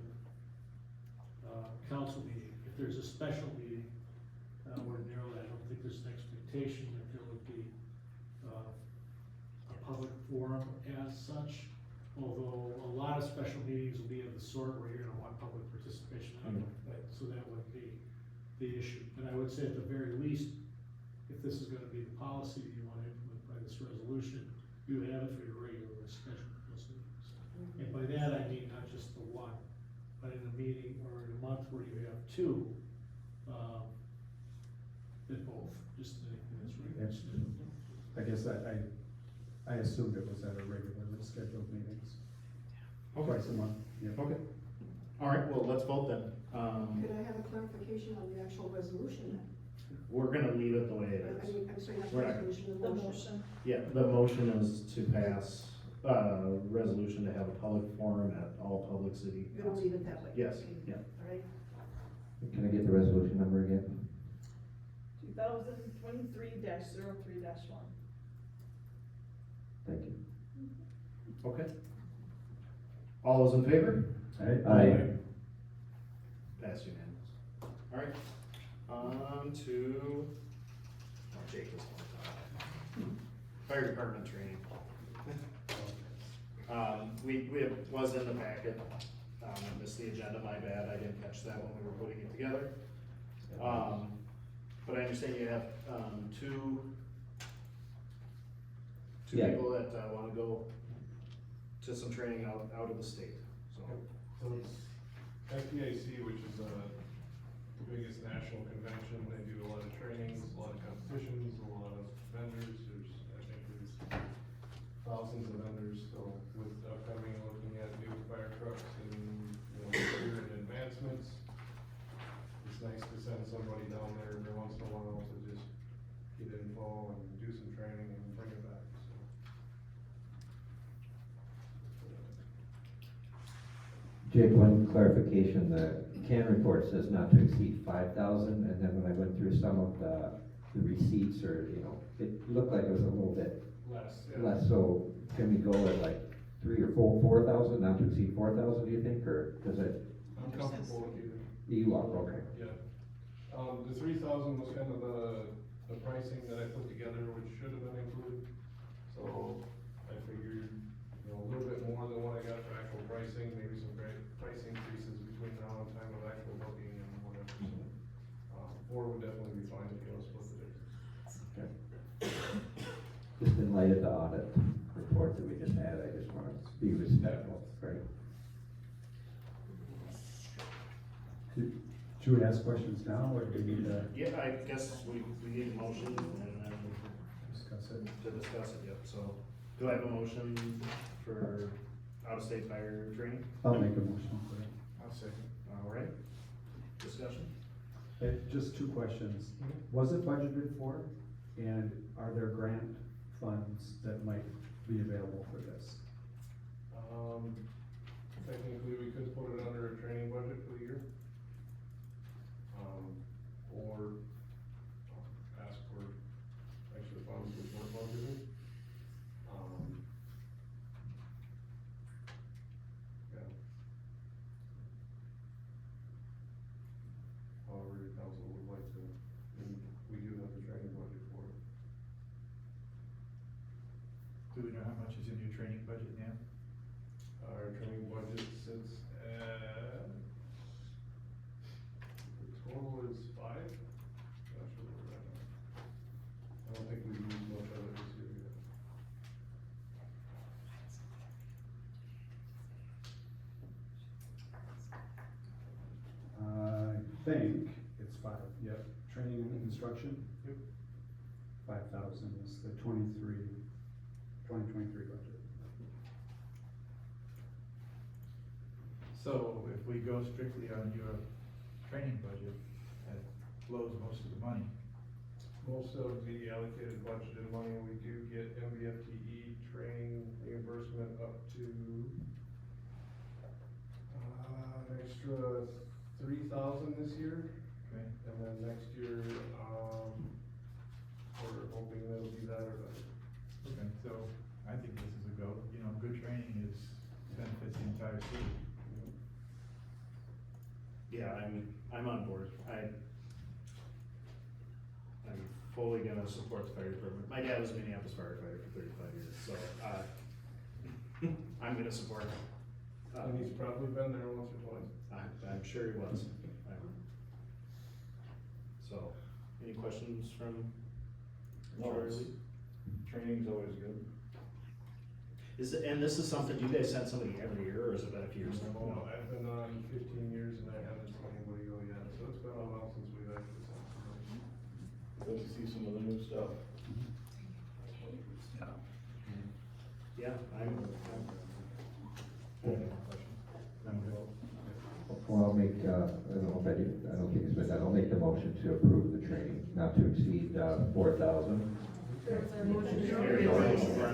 council meeting. If there's a special meeting, ordinarily, I don't think there's an expectation that there would be, a public forum as such. Although a lot of special meetings will be of the sort where you're gonna want public participation, so that would be the issue. But I would say at the very least, if this is gonna be the policy that you wanna implement by this resolution, you have it for your regularly scheduled those meetings. And by that, I mean not just the one, but in a meeting or in a month where you have two, then both, just anything that's regularly scheduled. I guess I assumed it was at a regularly scheduled meetings. Twice a month, yeah. Okay. All right, well, let's vote then. Could I have a clarification on the actual resolution then? We're gonna leave it the way it I is. mean, I'm sorry, not the We're not- resolution, the motion. Yeah, the motion is to pass, resolution to have a public forum at all public city. You're gonna leave it that way? Yes, Okay. yeah. All right. Can I get the resolution number again? 2023-03-1. Thank you. Okay. All those in favor? Aye. Pass unanimous. All right, on to, Jake this one. Fire department training. Was in the packet, I missed the agenda, my bad, I didn't catch that when we were putting it together. But I understand you have, two Yeah. people that, wanna go to some training out of the state, so. So it's FPIC, which is the biggest national convention. They do a lot of trainings, a lot of competitions, a lot of vendors. There's thousands of vendors. So with upcoming, looking at new fire trucks and, gear and advancements, it's nice to send somebody down there every once in a while to just get info and do some training and bring it back, so. Jake, one clarification, the CAN report says not to exceed 5,000, and then when I went through some of the receipts, or, you know, it looked like it was a little bit Less, yeah. less, so can we go at like 3,000 or 4,000, not to exceed 4,000, do you think, or does it? I'm comfortable with either. You are, okay. Yeah. The 3,000 was kind of the pricing that I put together, which should have been included. So I figured, you know, a little bit more than what I got for actual pricing, maybe some great price increases between now and time of actual booking and whatever. So, 4 would definitely be fine if you want to split the difference. Okay. Just in light of the audit report that we just had, I just want to be respectful, right? Should we ask questions now, or do we need to Yeah, I guess we need a motion and then discuss it? to discuss it, yep, so, do I have a motion for out-of-state fire training? I'll make a motion for it. I'll second. All right, discussion? Just 2 questions. Was it budgeted for? And are there grant funds that might be available for this? Technically, we could put it under a training budget for the year. Or ask for extra funds which weren't budgeted. Yeah. However, the council would like to, and we do have the training budget for it. Do we know how much is in your training budget now? Our training budget sits at, the total is 5. Not sure where we're at now. I don't think we've used much of it this year yet. I think it's 5, yep. Training and instruction? Yep. 5,000 is the 2023 budget. So if we go strictly on your training budget, that blows most of the money. Most of the allocated budgeted money, we do get MVFTE training reimbursement up to, an extra 3,000 this year. Okay. And then next year, we're hoping that'll be that or better. Okay, so I think this is a go. You know, good training benefits the entire city. Yeah, I'm on board. I'm fully gonna support the fire department. My dad was a Minneapolis firefighter for 35 years, so, I'm gonna support him. And he's probably been there once or twice. I'm sure he was. So, any questions from Charlie? Training's always good. And this is something, do you guys send somebody every year, or has it been a few years? No, I've been on 15 years and I haven't seen anybody go yet, so it's been a while since we've actually sent somebody. Good to see some of the new stuff. Yeah, Well, I'll make, I don't know if I do, I don't think it's been done, I'll make the motion to approve the training, not to exceed 4,000. We're on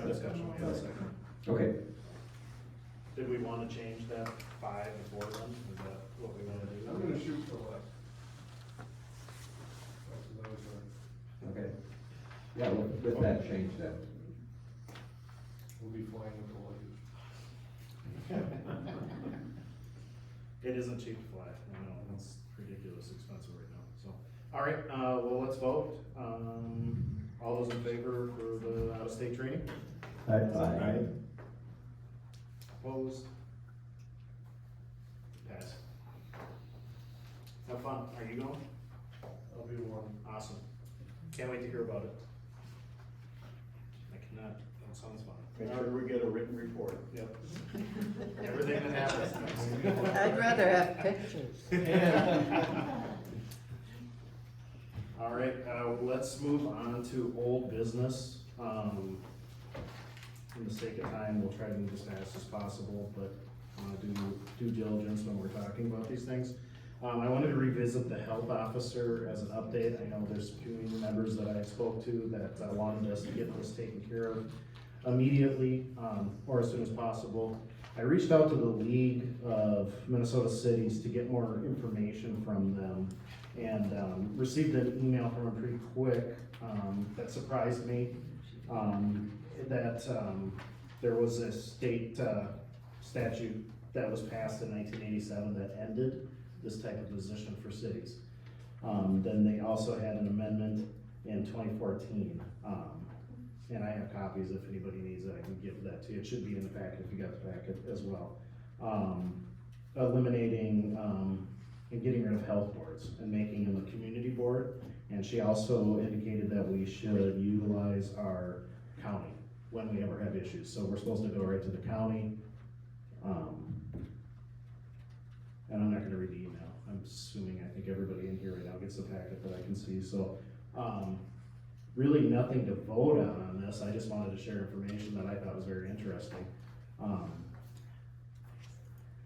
discussion, we have a second. Okay. Did we wanna change that 5 to 4 then? Is that what we wanna do? I'm gonna shoot for less. That's what I was doing. Okay. Yeah, with that change then. We'll be flying with the luggage. It isn't cheap to fly, I know, it's ridiculous expensive right now, so. All right, well, let's vote. All those in favor for the out-of-state training? Aye. Opposed? Pass. Have fun, are you going? I'll be one. Awesome. Can't wait to hear about it. I cannot, that sounds fun. Make sure we get a written report. Yep. Everything that happens. I'd rather have pictures. All right, let's move on to old business. For the sake of time, we'll try to move as fast as possible, but do due diligence when we're talking about these things. I wanted to revisit the health officer as an update. I know there's community members that I spoke to that wanted us to get this taken care of immediately, or as soon as possible. I reached out to the League of Minnesota Cities to get more information from them, and, received an email from them pretty quick, that surprised me. That, there was a state, statute that was passed in 1987 that ended this type of position for cities. Then they also had an amendment in 2014. And I have copies if anybody needs it, I can give that to you. It should be in the packet if you got the packet as well. Eliminating, and getting rid of health boards and making them a community board. And she also indicated that we should utilize our county when we ever have issues. So we're supposed to go right to the county. And I'm not gonna read the email. I'm assuming, I think everybody in here right now gets the packet that I can see, so, really nothing to vote on this, I just wanted to share information that I thought was very interesting.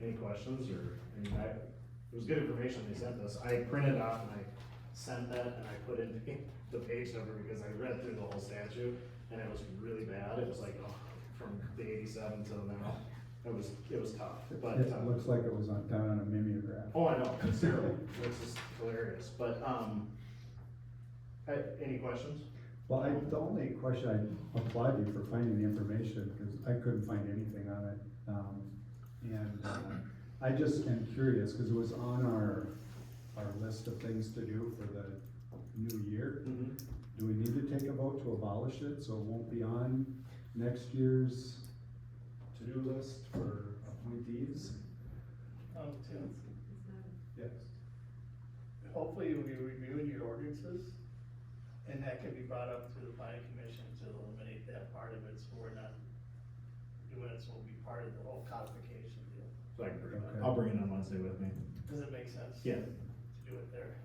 Any questions, or, it was good information they sent us. I printed off and I sent that, and I put in the page number because I read through the whole statute, and it was really bad, it was like, from the 87 till now. It was tough, but. It looks like it was done on a mimeograph. Oh, I know, it's terrible, it's just hilarious, but, any questions? Well, the only question, I applaud you for finding the information, because I couldn't find anything on it. I just am curious, because it was on our list of things to do for the new year. Mm-hmm. Do we need to take a vote to abolish it, so it won't be on next year's to-do list for appointees? Tim, Yes. hopefully you'll be reviewing your ordinances, and that can be brought up to the planning commission to eliminate that part of it, so we're not doing it, so it'll be part of the whole codification deal. So I can bring it, Okay. I'll bring it on Wednesday with me. Does it make sense? Yeah. To do it there.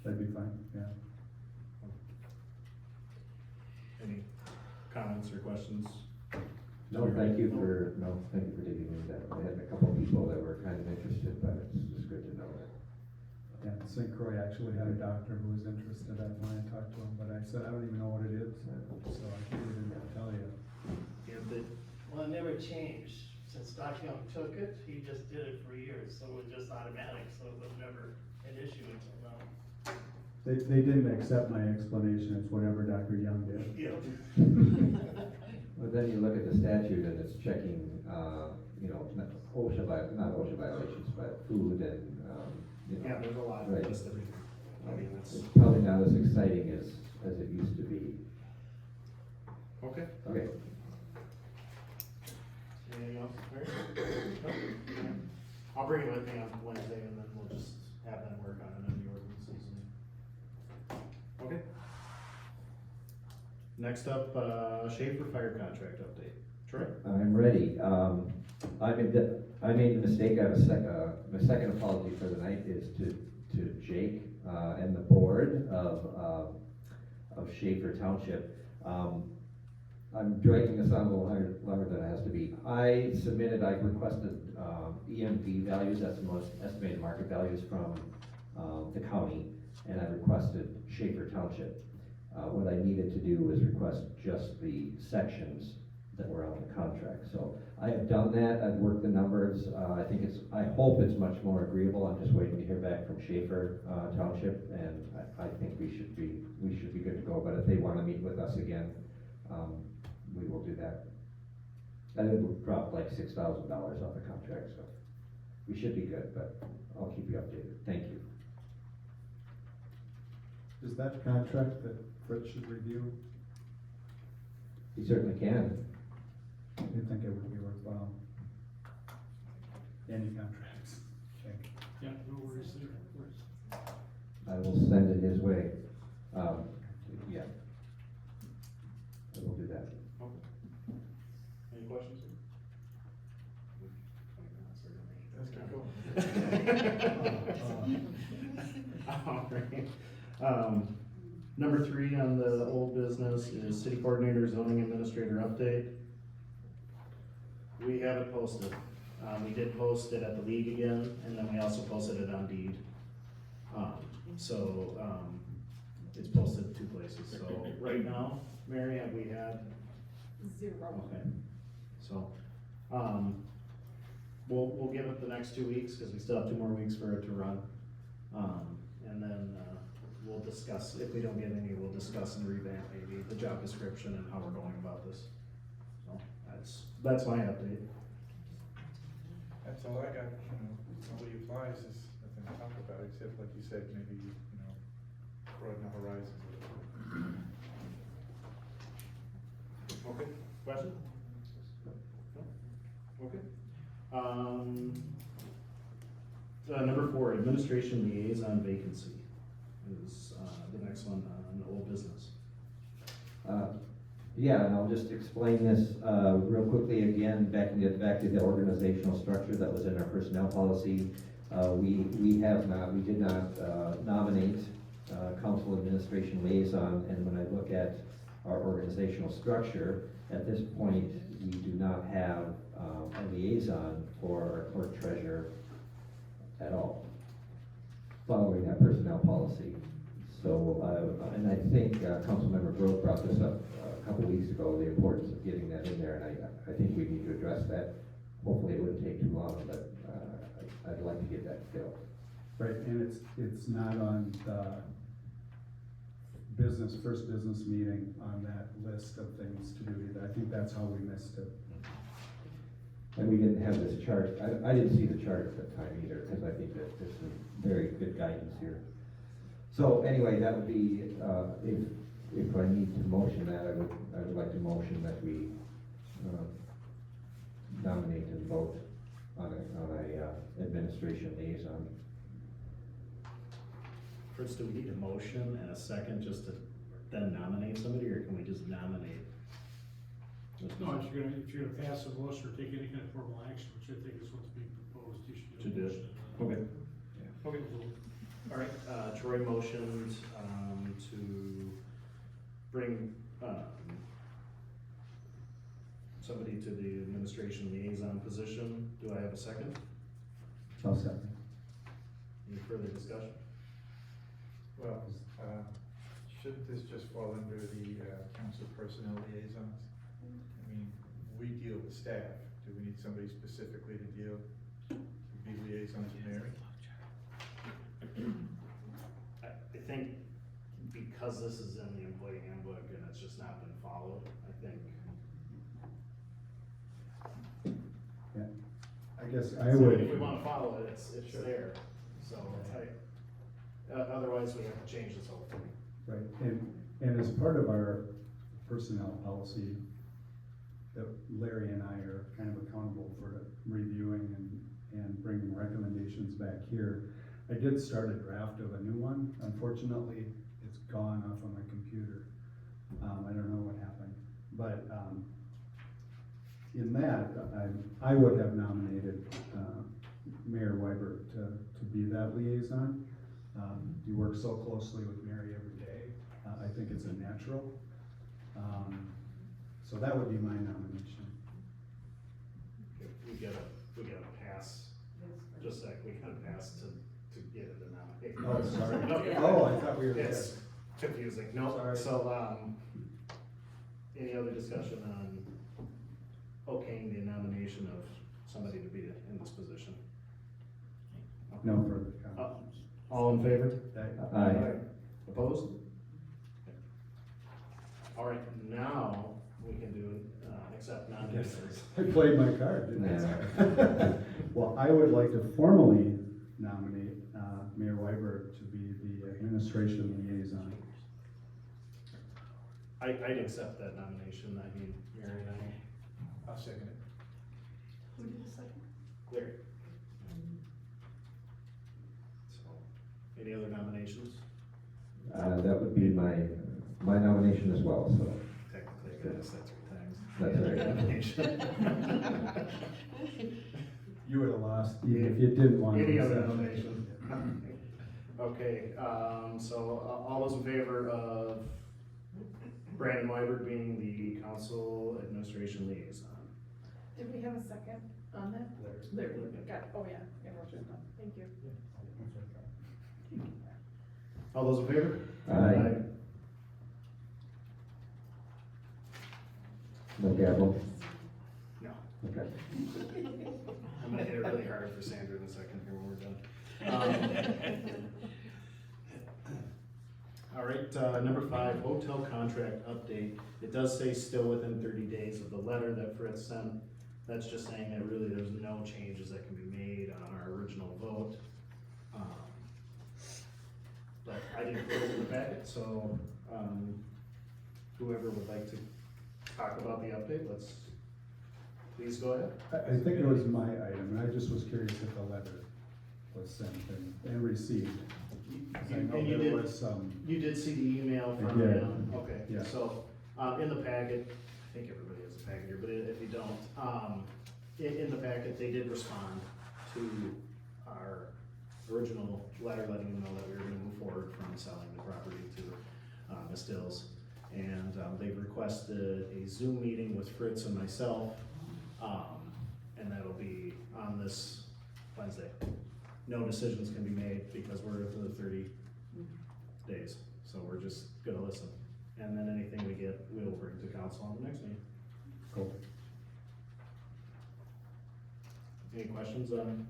That'd be fine, yeah. Any comments or questions? No, thank you for digging into that. I had a couple of people that were kind of interested, but it's good to know that. Yeah, St. Croix actually had a doctor who was interested when I talked to him, but I said, I don't even know what it is, so I can't even tell you. Well, it never changed. Since Dr. Young took it, he just did it for years, so it was just automatic, so it was never an issue until now. They didn't accept my explanation, it's whatever Dr. Young did. Yeah. Well, then you look at the statute and it's checking, not OSHA violations, but food and, Yeah, there's a lot Right. listed. I mean, It's it's, probably not as exciting as it used to be. okay. Okay. Anything else, Mary? No? I'll bring it with me on Wednesday, and then we'll just have them work on it in the ordinances. Okay. Next up, Schaefer Fire Contract update. Troy? I'm ready. I made a mistake. I have my second apology for the night is to Jake, and the board of Schaefer Township. I'm dragging this on a little longer than it has to be. I requested, EMV values, that's the most estimated market values from, the county, and I requested Schaefer Township. What I needed to do was request just the sections that were on the contract. So I have done that, I've worked the numbers, I hope it's much more agreeable. I'm just waiting to hear back from Schaefer, Township, and I think we should be good to go. But if they wanna meet with us again, we will do that. And it will drop like $6,000 off the contract, so we should be good, but I'll keep you updated. Thank you. Is that contract that Fritz should review? You certainly can. You think it would be worthwhile? Any contracts, I think. Yeah, no worries there, of course. I will send it his way. Yeah. I will do that. Any questions? All right. Number 3 on the old business is city coordinator, zoning administrator update. We have it posted. We did post it at the league again, and then we also posted it on Deed. It's posted 2 places, so right now, Mary, have we had? 0. Okay, so, we'll give it the next 2 weeks, cause we still have 2 more weeks for it to run. And then, we'll discuss, if we don't get any, we'll discuss and revamp maybe the job description and how we're going about this. So, that's my update. That's all I got, nobody applies, there's nothing to talk about, except like you said, maybe, broaden the horizons a little. Okay, question? No? Okay. Number 4, administration liaison vacancy is, the next one on old business. Yeah, and I'll just explain this, real quickly again, back to the organizational structure that was in our personnel policy. We did not nominate, council administration liaison, and when I look at our organizational structure, at this point, we do not have, a liaison for our clerk treasurer at all, following that personnel policy. So, and I think, Councilmember Grove brought this up a couple weeks ago, the importance of getting that in there, and I think we need to address that. Hopefully it wouldn't take too long, but, I'd like to get that filled. Right, and it's not on the first business meeting on that list of things to do either. I think that's how we missed it. And we didn't have this chart, I didn't see the chart at the time either, because I think that this is very good guidance here. So anyway, that would be, if I need to motion that, I would like to motion that we, nominate and vote on a administration liaison. First, do we need a motion and a second just to then nominate somebody, or can we just nominate? No, if you're gonna pass a motion or take any kind of formal action, which I think is what's being proposed, you should do. To do it. Okay. Okay. All right, Troy motioned, to bring, somebody to the administration liaison position. Do I have a second? I'll second. Any further discussion? Well, shouldn't this just fall under the, council personnel liaisons? I mean, we deal with staff, do we need somebody specifically to be liaison to Mary? I think because this is in the employee handbook and it's just not been followed, I think. Yeah, I guess I So would. if we wanna follow it, it's there, so otherwise we have to change this whole thing. Right, and as part of our personnel policy, that Larry and I are kind of accountable for reviewing and bringing recommendations back here. I did start a draft of a new one. Unfortunately, it's gone off on my computer. I don't know what happened, but, in that, I would have nominated, Mayor Weibert to be that liaison. You work so closely with Mary every day. I think it's a natural. So that would be my nomination. We gotta pass, just like we gotta pass to get it to nominate. Oh, sorry. Okay. Oh, I thought we were. It's confusing, no, Sorry. so, any other discussion on okaying the nomination of somebody to be in this position? No further comments. All in favor? Aye. Opposed? All right, now we can do, accept nominations. I played my card, didn't I? Well, I would like to formally nominate, Mayor Weibert to be the administration liaison. I'd accept that nomination, I mean, Mary and I'll second it. Who did the second? Larry. So, any other nominations? That would be my nomination as well, so. Technically, I guess that's 3 times. That's Any other right. nomination? You would have lost even if you didn't want to. Any other nomination? Okay, so all those in favor of Brandon Weibert being the council administration liaison? Did we have a second on that? There, got, oh yeah, thank you. All those in favor? Aye. No gavel? No. Okay. I'm gonna hit it card for Sandra in a second here when we're done. All right, number 5, hotel contract update. It does say still within 30 days of the letter that Fritz sent. That's just saying that really there's no changes that can be made on our original vote. But I didn't put it in the packet, so whoever would like to talk about the update, please go ahead. I think it was my item, and I just was curious if the letter was sent and received. 'Cause I know And you there did- was some, You did see the email from did. them? Okay, Yeah. so, in the packet, I think everybody has a packet here, but if you don't, in the packet, they did respond to our original letter letting them know that we were gonna move forward from selling the property to, Ms. Dills. And, they've requested a Zoom meeting with Fritz and myself, and that'll be on this Wednesday. No decisions can be made because we're into the 30 days, so we're just gonna listen. And then anything we get, we'll bring to council on the next meeting. cool. Any questions on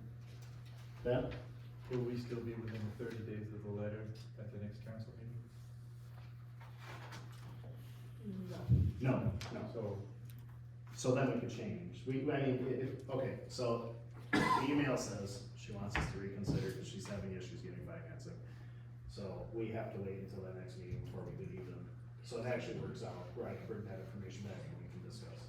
that? Will we still be within the 30 days of the letter at the next council meeting? No, So, so then we could change. I mean, okay, so the email says she wants us to reconsider because she's having issues getting financing. So we have to wait until that next meeting before we could even, so it actually works out where I can bring that information back and we can discuss.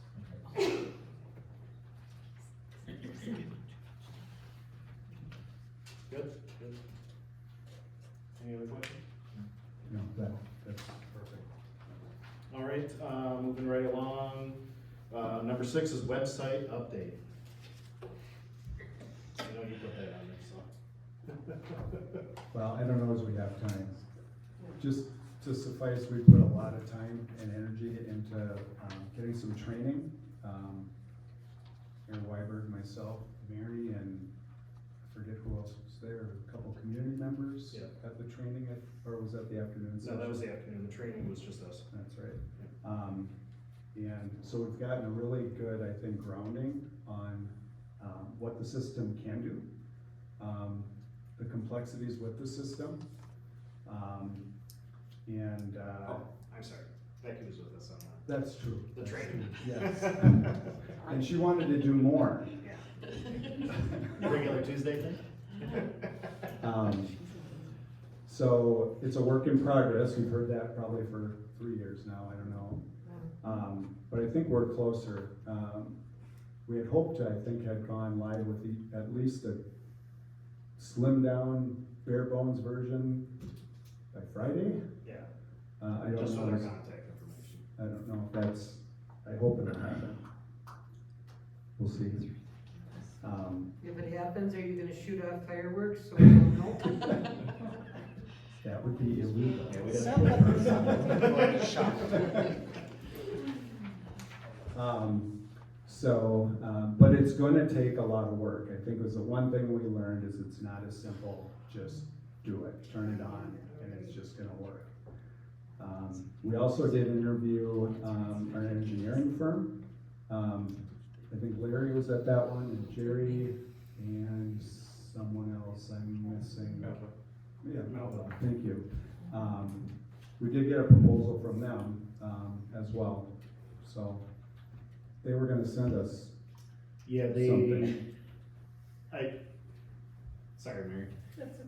Good, good. Any other questions? No, that's perfect. All right, moving right along, number 6 is website update. I know you put that on there, so. Well, I don't know as we have time. Just to suffice, we put a lot of time and energy into getting some training. Aaron Weiberg, myself, Mary, and I forget who else was there, a couple community members Yeah. at the training, or was that the afternoon session? No, that was the afternoon, the training was just us. That's right. And so we've gotten a really good, I think, grounding on what the system can do, the complexities with the system. And Oh, I'm sorry, Becky was with us on that. that's true. The That's training. true. Yes. And she wanted to do more. Yeah. Regular Tuesday thing? So it's a work in progress. We've heard that probably for 3 years now, I don't know. But I think we're closer. We had hoped to, I think, had gone live with at least a slimmed down, bare bones version by Friday. Yeah. I don't Just know. with our contact information. I don't know if that's, I hope it'll happen. We'll see. If it happens, are you gonna shoot off fireworks so we don't know? That would be illegal. Yeah, we'd have But it's gonna take a lot of work. I think it was the one thing we learned is it's not as simple, just do it, turn it on, and it's just gonna work. We also did interview, our engineering firm. I think Larry was at that one, and Jerry, and someone else I'm missing. Yeah, Melville, thank you. We did get a proposal from them, as well, so they were gonna send us Yeah, something. Sorry, Mary.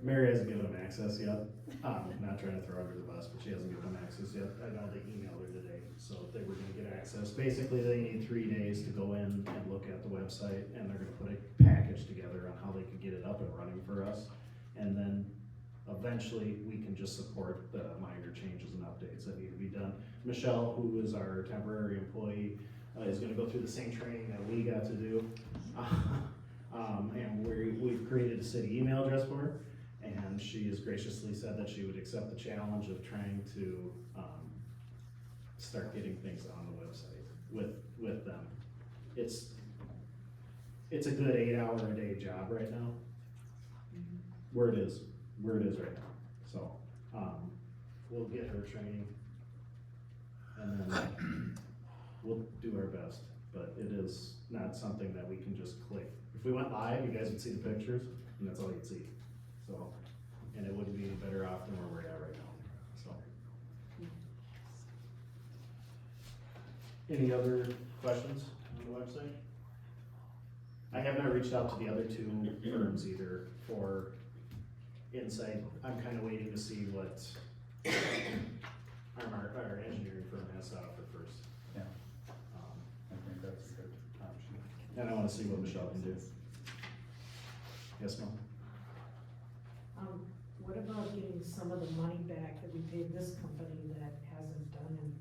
Mary hasn't given them access yet. Not trying to throw her under the bus, but she hasn't given them access yet. I know they emailed her today, so they were gonna get access. Basically, they need 3 days to go in and look at the website, and they're gonna put a package together on how they could get it up and running for us. And then eventually, we can just support the minor changes and updates that need to be done. Michelle, who is our temporary employee, is gonna go through the same training that we got to do. And we've created a city email address for her, and she has graciously said that she would accept the challenge of trying to, start getting things on the website with them. It's a good 8-hour-a-day job right now. Where it is right now, so, we'll get her training, and then we'll do our best, but it is not something that we can just click. if we went live, you guys would see the pictures, and that's all you'd see, so, and it wouldn't be any better off than where we're at right now, so. Any other questions on the website? I have not reached out to the other two firms either for insight. I'm kind of waiting to see what our engineering firm has to offer first. Yeah, I think that's a good option. And I wanna see what Michelle can do. Yes, Mom? What about getting some of the money back that we paid this company that hasn't done anything?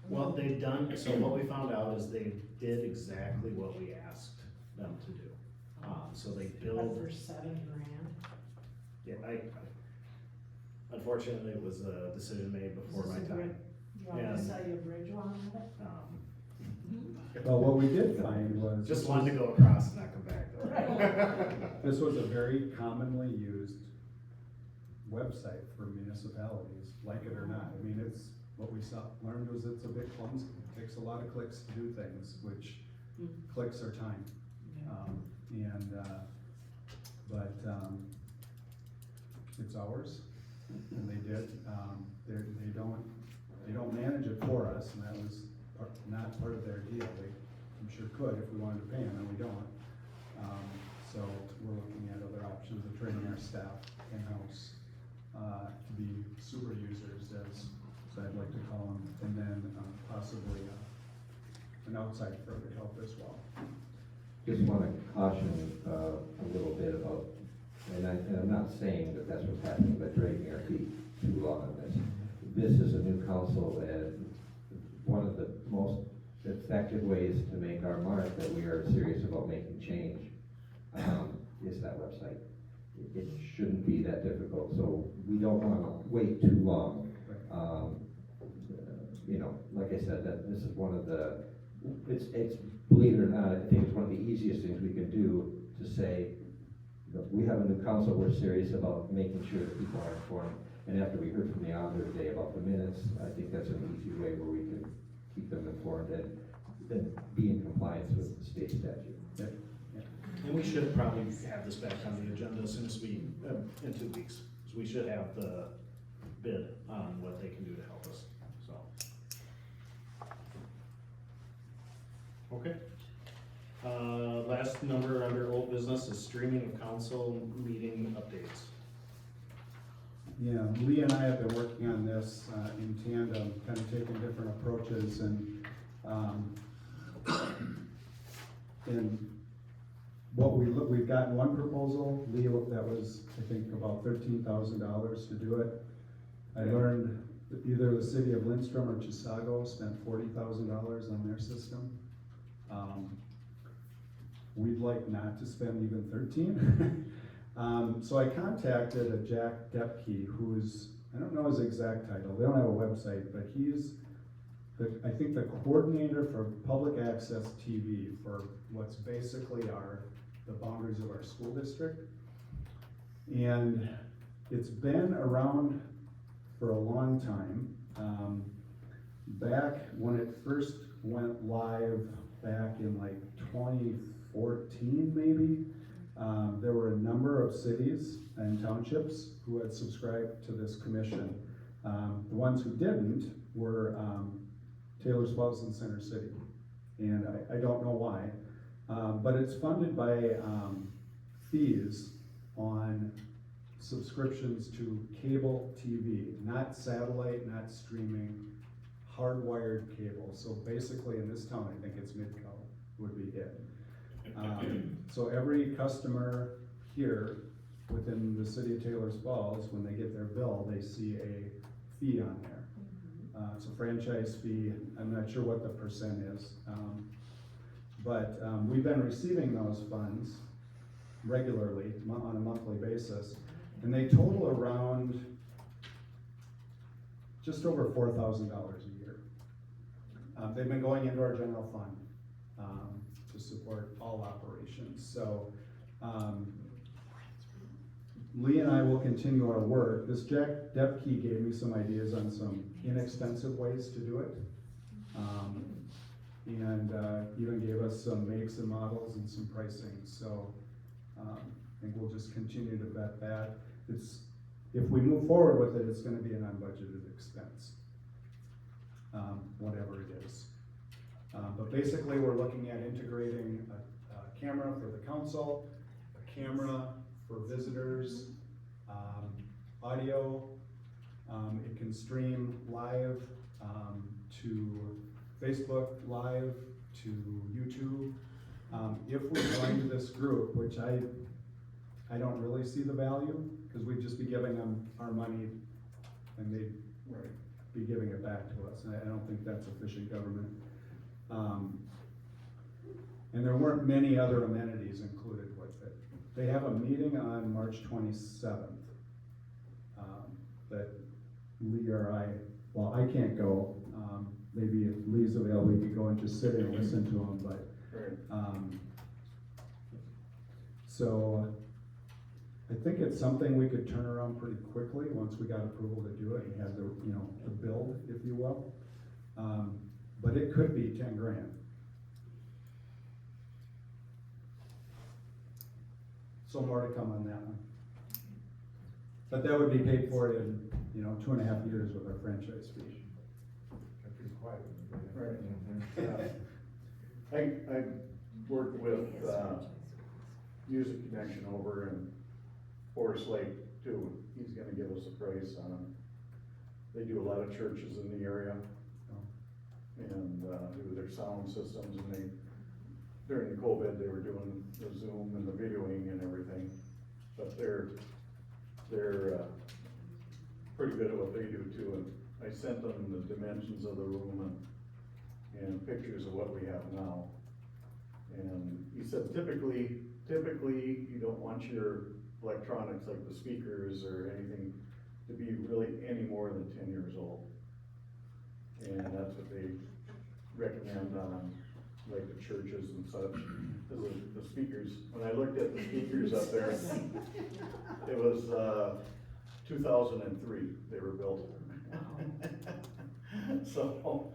Well, they've done, so what we found out is they did exactly what we asked them to do. So they But billed, for $7,000? yeah, unfortunately, it was a decision made before my time. You want me to And, sell you a bridge while I'm at it? Well, what we did find was. Just wanted to go across and not come back though. This was a very commonly used website for municipalities, like it or not. I mean, it's, what we learned was it's a bit clumsy. It takes a lot of clicks to do things, which clicks are time. It's ours, and they did. They don't manage it for us, and that was not part of their deal. They, I'm sure could if we wanted to pay them, and we don't. So we're looking at other options of training our staff in-house to be super users, as I'd like to call them, and then possibly an outside firm to help as well. Just want to caution a little bit about, and I'm not saying that that's what's happening, but dragging our feet too long on this. This is a new council, and one of the most effective ways to make our mark that we are serious about making change is that website. It shouldn't be that difficult, so we don't want to wait too long. Like I said, that this is one of the, it's believe it or not, I think it's one of the easiest things we can do to say, we have a new council, we're serious about making sure that people are informed. And after we heard from the auditor today about the minutes, I think that's an easy way where we can keep them informed and be in compliance with the state statute. Yep. And we should probably have this back on the agenda as soon as we, in 2 weeks. So we should have the bid on what they can do to help us, so. Okay. Last number under old business is streaming of council meeting updates. Yeah, Lee and I have been working on this in tandem, kind of taking different approaches, and what we've gotten one proposal, Lee, that was, I think, about $13,000 to do it. I learned that either the city of Lindstrom or Chisago spent $40,000 on their system. We'd like not to spend even 13. So I contacted a Jack Depke, who's, I don't know his exact title, they don't have a website, but he's I think the coordinator for public access TV for what's basically the boundaries of our school district. And it's been around for a long time. Back when it first went live back in like 2014 maybe, there were a number of cities and townships who had subscribed to this commission. The ones who didn't were Taylor's Falls and Center City, and I don't know why, but it's funded by fees on subscriptions to cable TV, not satellite, not streaming, hardwired cable. So basically in this town, I think it's Midco would be it. So every customer here within the city of Taylor's Falls, when they get their bill, they see a fee on there. It's a franchise fee. I'm not sure what the percent is. But we've been receiving those funds regularly on a monthly basis, and they total around just over $4,000 a year. They've been going into our general fund to support all operations. So Lee and I will continue our work. This Jack Depke gave me some ideas on some inexpensive ways to do it. and even gave us some makes and models and some pricing, so I think we'll just continue to vet that. If we move forward with it, it's gonna be an unbudgeted expense, whatever it is. But basically, we're looking at integrating a camera for the council, a camera for visitors, audio. It can stream live to Facebook Live, to YouTube. If we join this group, which I don't really see the value, because we'd just be giving them our money and they'd be giving it back to us. And I don't think that's efficient government. And there weren't many other amenities included with it. They have a meeting on March 27th that Lee or I can't go. Maybe if Lee's available, we could go and just sit and listen to him, but, so I think it's something we could turn around pretty quickly once we got approval to do it and have the, the build, if you will. But it could be 10 grand. So more to come on that one. But that would be paid for in, 2.5 years with our franchise fee. Pretty quiet. Right. I worked with Music Connection over in Forest Lake too. He's gonna give us a price on them. They do a lot of churches in the area. And do their sound systems, and during the COVID, they were doing the Zoom and the videoing and everything. But they're pretty good at what they do too, and I sent them the dimensions of the room and pictures of what we have now. And he said typically you don't want your electronics like the speakers or anything to be really any more than 10 years old. And that's what they recommend on like the churches and such. The speakers, when I looked at the speakers up there, it was 2003 they were built. So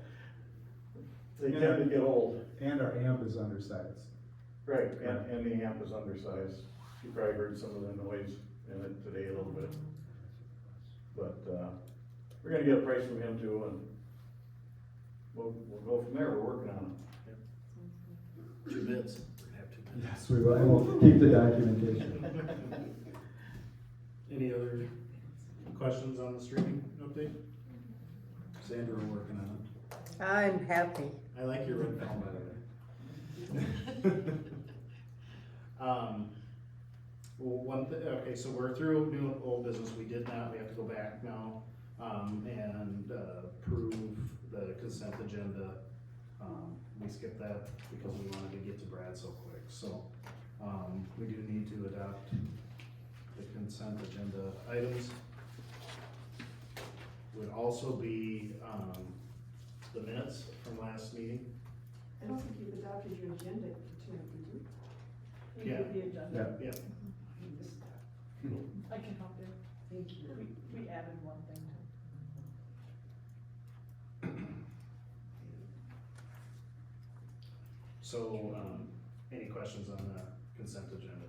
they tend to get old. And our amp is undersized. Right, and the amp is undersized. You probably heard some of the noise in it today a little bit. But we're gonna get a price from him too, and we'll go from there. We're working on it. 2 bids. We're gonna have 2 bids. Yes, we will. We'll keep the documentation. Any other questions on the streaming update? Sandra, we're working on it. I'm happy. I like your red phone, by the way. Well, okay, so we're through new and old business. We did not, we have to go back now, and approve the consent agenda. We skipped that because we wanted to get to Brad so quick, so, we do need to adopt the consent agenda items. Would also be, the minutes from last meeting. I don't think you've adopted your agenda tonight, did you? We did the agenda. Yeah. I missed that. I can help you. Thank you. We added one thing. So, any questions on the consent agenda?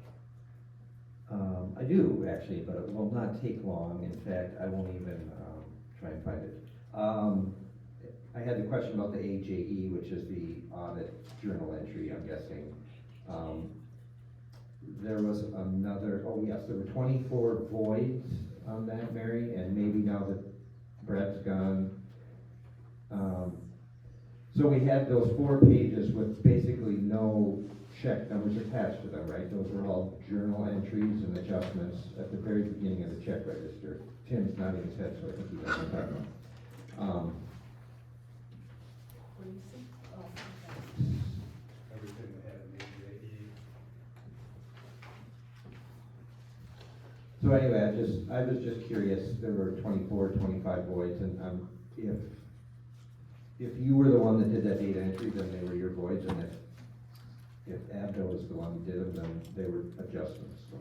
I do actually, but it will not take long. In fact, I won't even try and find it. I had the question about the AJE, which is the audit journal entry, I'm guessing. There was another, oh yes, there were 24 voids on that, Mary, and maybe now that Brad's gone. So we had those 4 pages with basically no check numbers attached to them, right? Those were all journal entries and adjustments at the very beginning of the check register. Tim's nodding his head, so I think he knows what I'm talking about. What do you see? Oh, Everything that had an AJE. So anyway, I was just curious, there were 24, 25 voids, and if you were the one that did that data entry, then they were your voids, and if Abdo was the one who did them, then they were adjustments, so.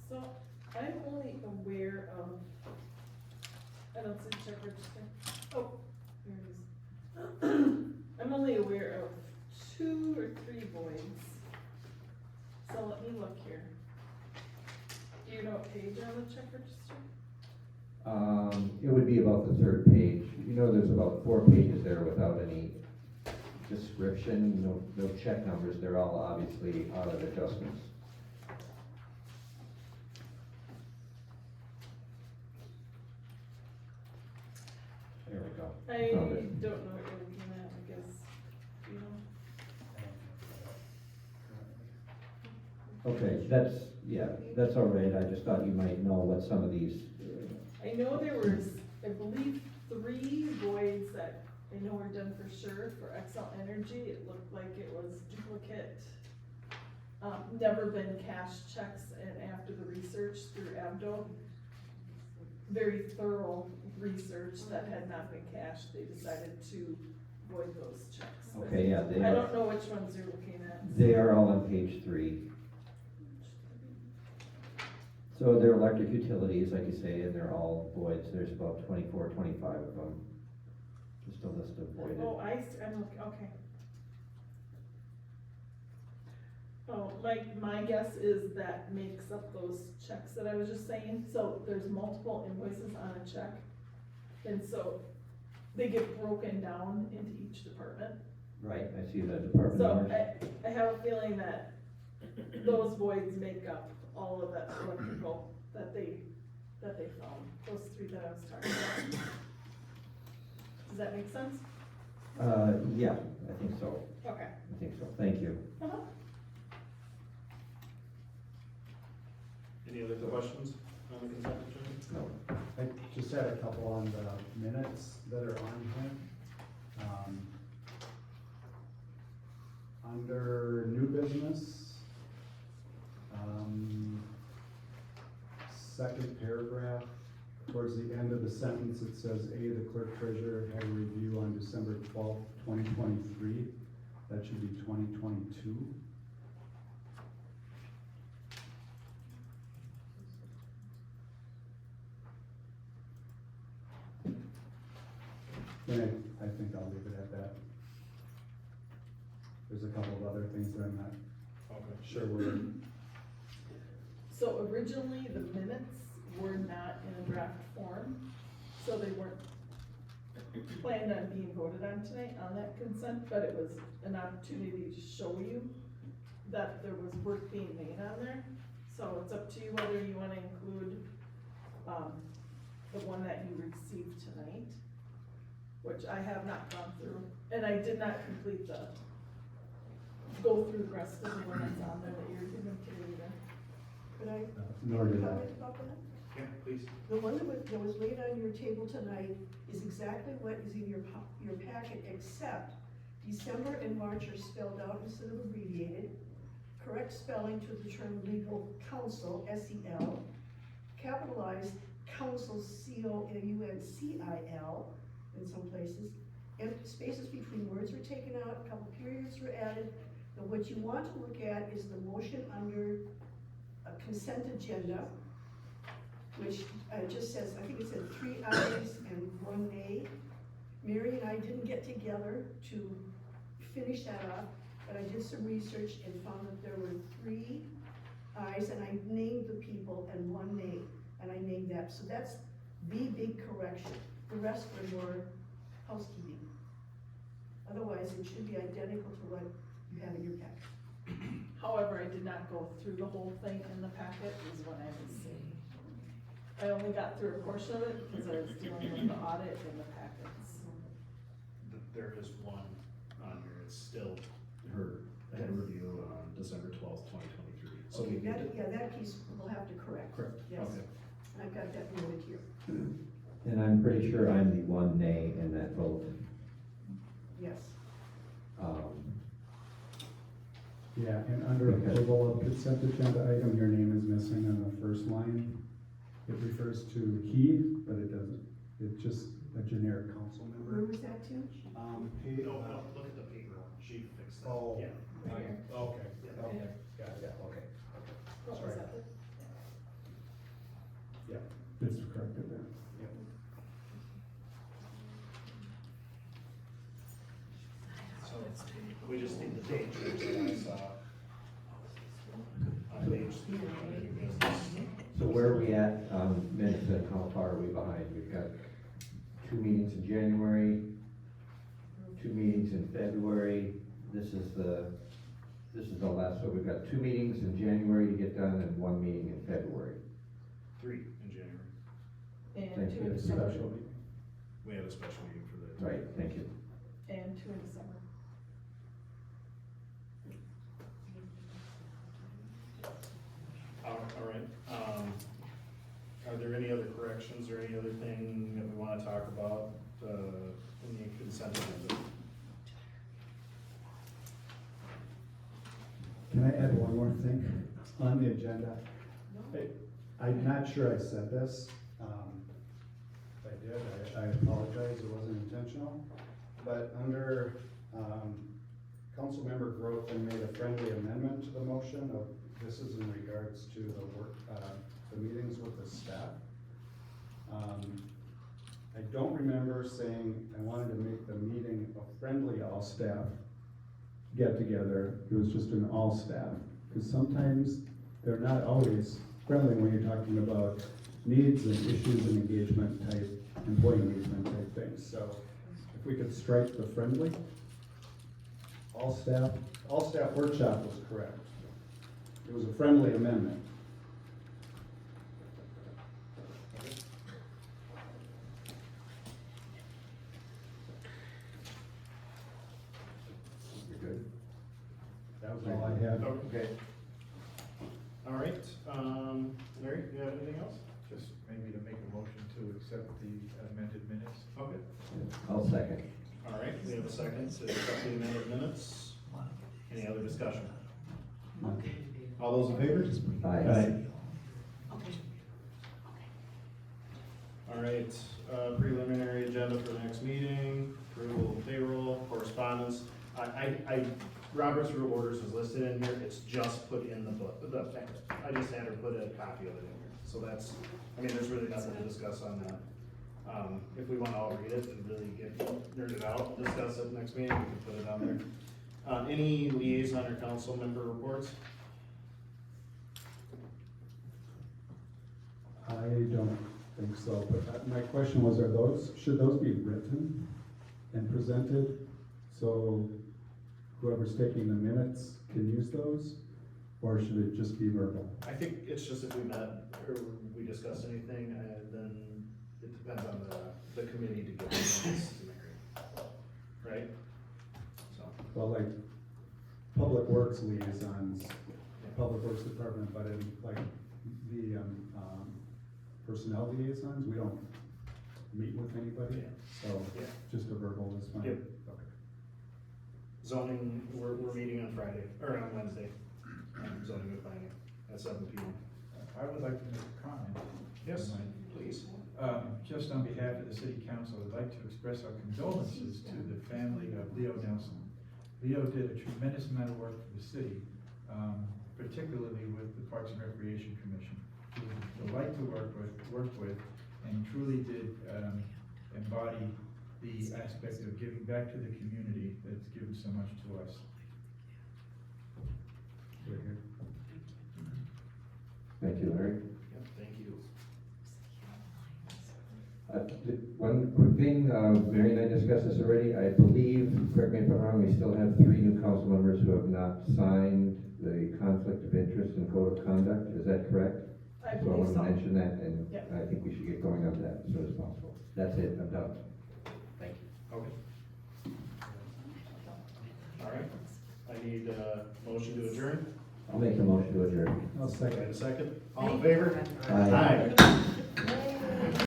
So I'm only aware of, I don't see check register. Oh, here it is. I'm only aware of 2 or 3 voids. So let me look here. Do you know what page on the check register? It would be about the 3rd page. You know, there's about 4 pages there without any description, no check numbers. They're all obviously out of adjustments. There we go. I Found it. don't know what you're looking at, I guess, you know. Okay, that's all right. I just thought you might know what some of these, I know there was, I believe, 3 voids that I know were done for sure for Excel Energy. It looked like it was duplicate, never been cashed checks, and after the research through Abdo, very thorough research that had not been cashed, they decided to void those checks. okay, yeah, I don't know which ones you're looking at. they are all on page 3. So they're electric utilities, like you say, and they're all voids. There's about 24, 25 of them. Just a list of voided. Oh, I'm looking, okay. Oh, my guess is that makes up those checks that I was just saying. So there's multiple invoices on a check. And so they get broken down into each department. Right, I see the department So numbers. I have a feeling that those voids make up all of that electrical that they found, those 3 that I was talking about. Does that make sense? Yeah, I think so. Okay. I think so. Thank you. Uh-huh. Any other questions on the consent agenda? No. I just had a couple on the minutes that are on here. Under new business, second paragraph, towards the end of the sentence, it says, A, the clerk treasurer had a review on December 12th, 2023. That should be 2022. Then I think I'll leave it at that. There's a couple of other things that I'm not sure where. So originally, the minutes were not in a draft form, so they weren't planned on being voted on tonight on that consent, but it was an opportunity to show you that there was work being made on there. So it's up to you whether you wanna include, the one that you received tonight, which I have not gone through, and I did not complete go through the rest of the one that's on there that you're given today either. Could I Nor did I. comment about that? Yeah, please. The one that was laid on your table tonight is exactly what is in your packet, except December and March are spelled out instead of abbreviated. Correct spelling to the term legal counsel, S-E-L. Capitalized counsel, C-O-N-U-N-C-I-L in some places. And spaces between words were taken out, a couple periods were added. But what you want to look at is the motion under a consent agenda, which just says, I think it said 3 ayes and 1 nay. Mary and I didn't get together to finish that up, but I did some research and found that there were 3 ayes, and I named the people and 1 nay, and I named that. So that's the big correction. The rest were more housekeeping. Otherwise, it should be identical to what you have in your packet. However, I did not go through the whole thing in the packet, is what I was saying. I only got through a portion of it because I was dealing with the audit and the packets. There is one on here, it's still her head review on December 12th, 2023. So we Okay, need to. that piece we'll have to correct. Correct, Yes. okay. I've got that noted here. And I'm pretty sure I'm the one nay in that vote. Yes. Yeah, and under Okay. approval of consent agenda item, your name is missing on the first line. It refers to he, but it doesn't. It's just a generic council Where member. was that, Tim? Page. No, look at the paper, she fixed that. Oh. Yeah. Okay, okay, got it, okay. What was that? Yeah, it's corrected there. dangers that I saw on page 3 of new business. So where are we at on minutes and how far are we behind? We've got 2 meetings in January, 2 meetings in February. This is the last, so we've got 2 meetings in January to get done and 1 meeting in February. 3 in January. And Thank 2 in you. December. Special meeting. We had a special meeting for that. Right, thank you. And 2 in December. All right, are there any other corrections or any other thing that we wanna talk about, in the consent agenda? Can I add one more thing on the agenda? I'm not sure I said this. If I did, I apologize, it wasn't intentional. But under, Councilmember Grothman made a friendly amendment to the motion of, this is in regards to the work, the meetings with the staff. I don't remember saying I wanted to make the meeting a friendly all staff get together. It was just an all staff, because sometimes they're not always friendly when you're talking about needs and issues and engagement type, employee engagement type things. So if we could strike the friendly, all staff workshop was correct. It was a friendly amendment. You're good? That was all I had. Okay. All right, Larry, you have anything else? Just maybe to make a motion to accept the amended minutes. Okay. I'll second. All right, we have a second to accept the amended minutes. Any other discussion? All those in favor? Aye. All right, preliminary agenda for the next meeting, approval of payroll, correspondence. Robert's Rule Orders is listed in here, it's just put in the book, the packet. I just had her put a copy of it in here. So that's, I mean, there's really nothing to discuss on that. If we wanna all read it and really get nerded out, discuss it next meeting, we can put it on there. Any liaison or council member reports? I don't think so, but my question was, should those be written and presented? So whoever's taking the minutes can use those, or should it just be verbal? I think it's just if we met or we discussed anything, and then it depends on the committee to give the minutes to Mary. Right? So, Well, like, Public Works liaisons, Public Works Department, but in like the, personnel liaisons, we don't meet with anybody, so yeah. just a verbal is fine. Yep. Okay. Zoning, we're meeting on Friday, or on Wednesday, zoning and planning at 7 p.m. I would like to make a comment. Yes, please. Just on behalf of the city council, I'd like to express our condolences to the family of Leo Nelson. Leo did a tremendous amount of work for the city, particularly with the Parks and Recreation Commission. He was a delight to work with, and truly did embody the aspect of giving back to the community that's given so much to us. Thank you, Larry. Yep, thank you. One quick thing, Mary and I discussed this already. I believe, correct me if I'm wrong, we still have 3 new council members who have not signed the conflict of interest and code of conduct. Is that correct? I So I believe want to so. mention that, and Yep. I think we should get going on that as soon as possible. That's it, I'm done. Thank you. Okay. All right, I need a motion to adjourn. I'll make a motion to adjourn. I'll second. Wait a second. All in favor? Aye. Aye.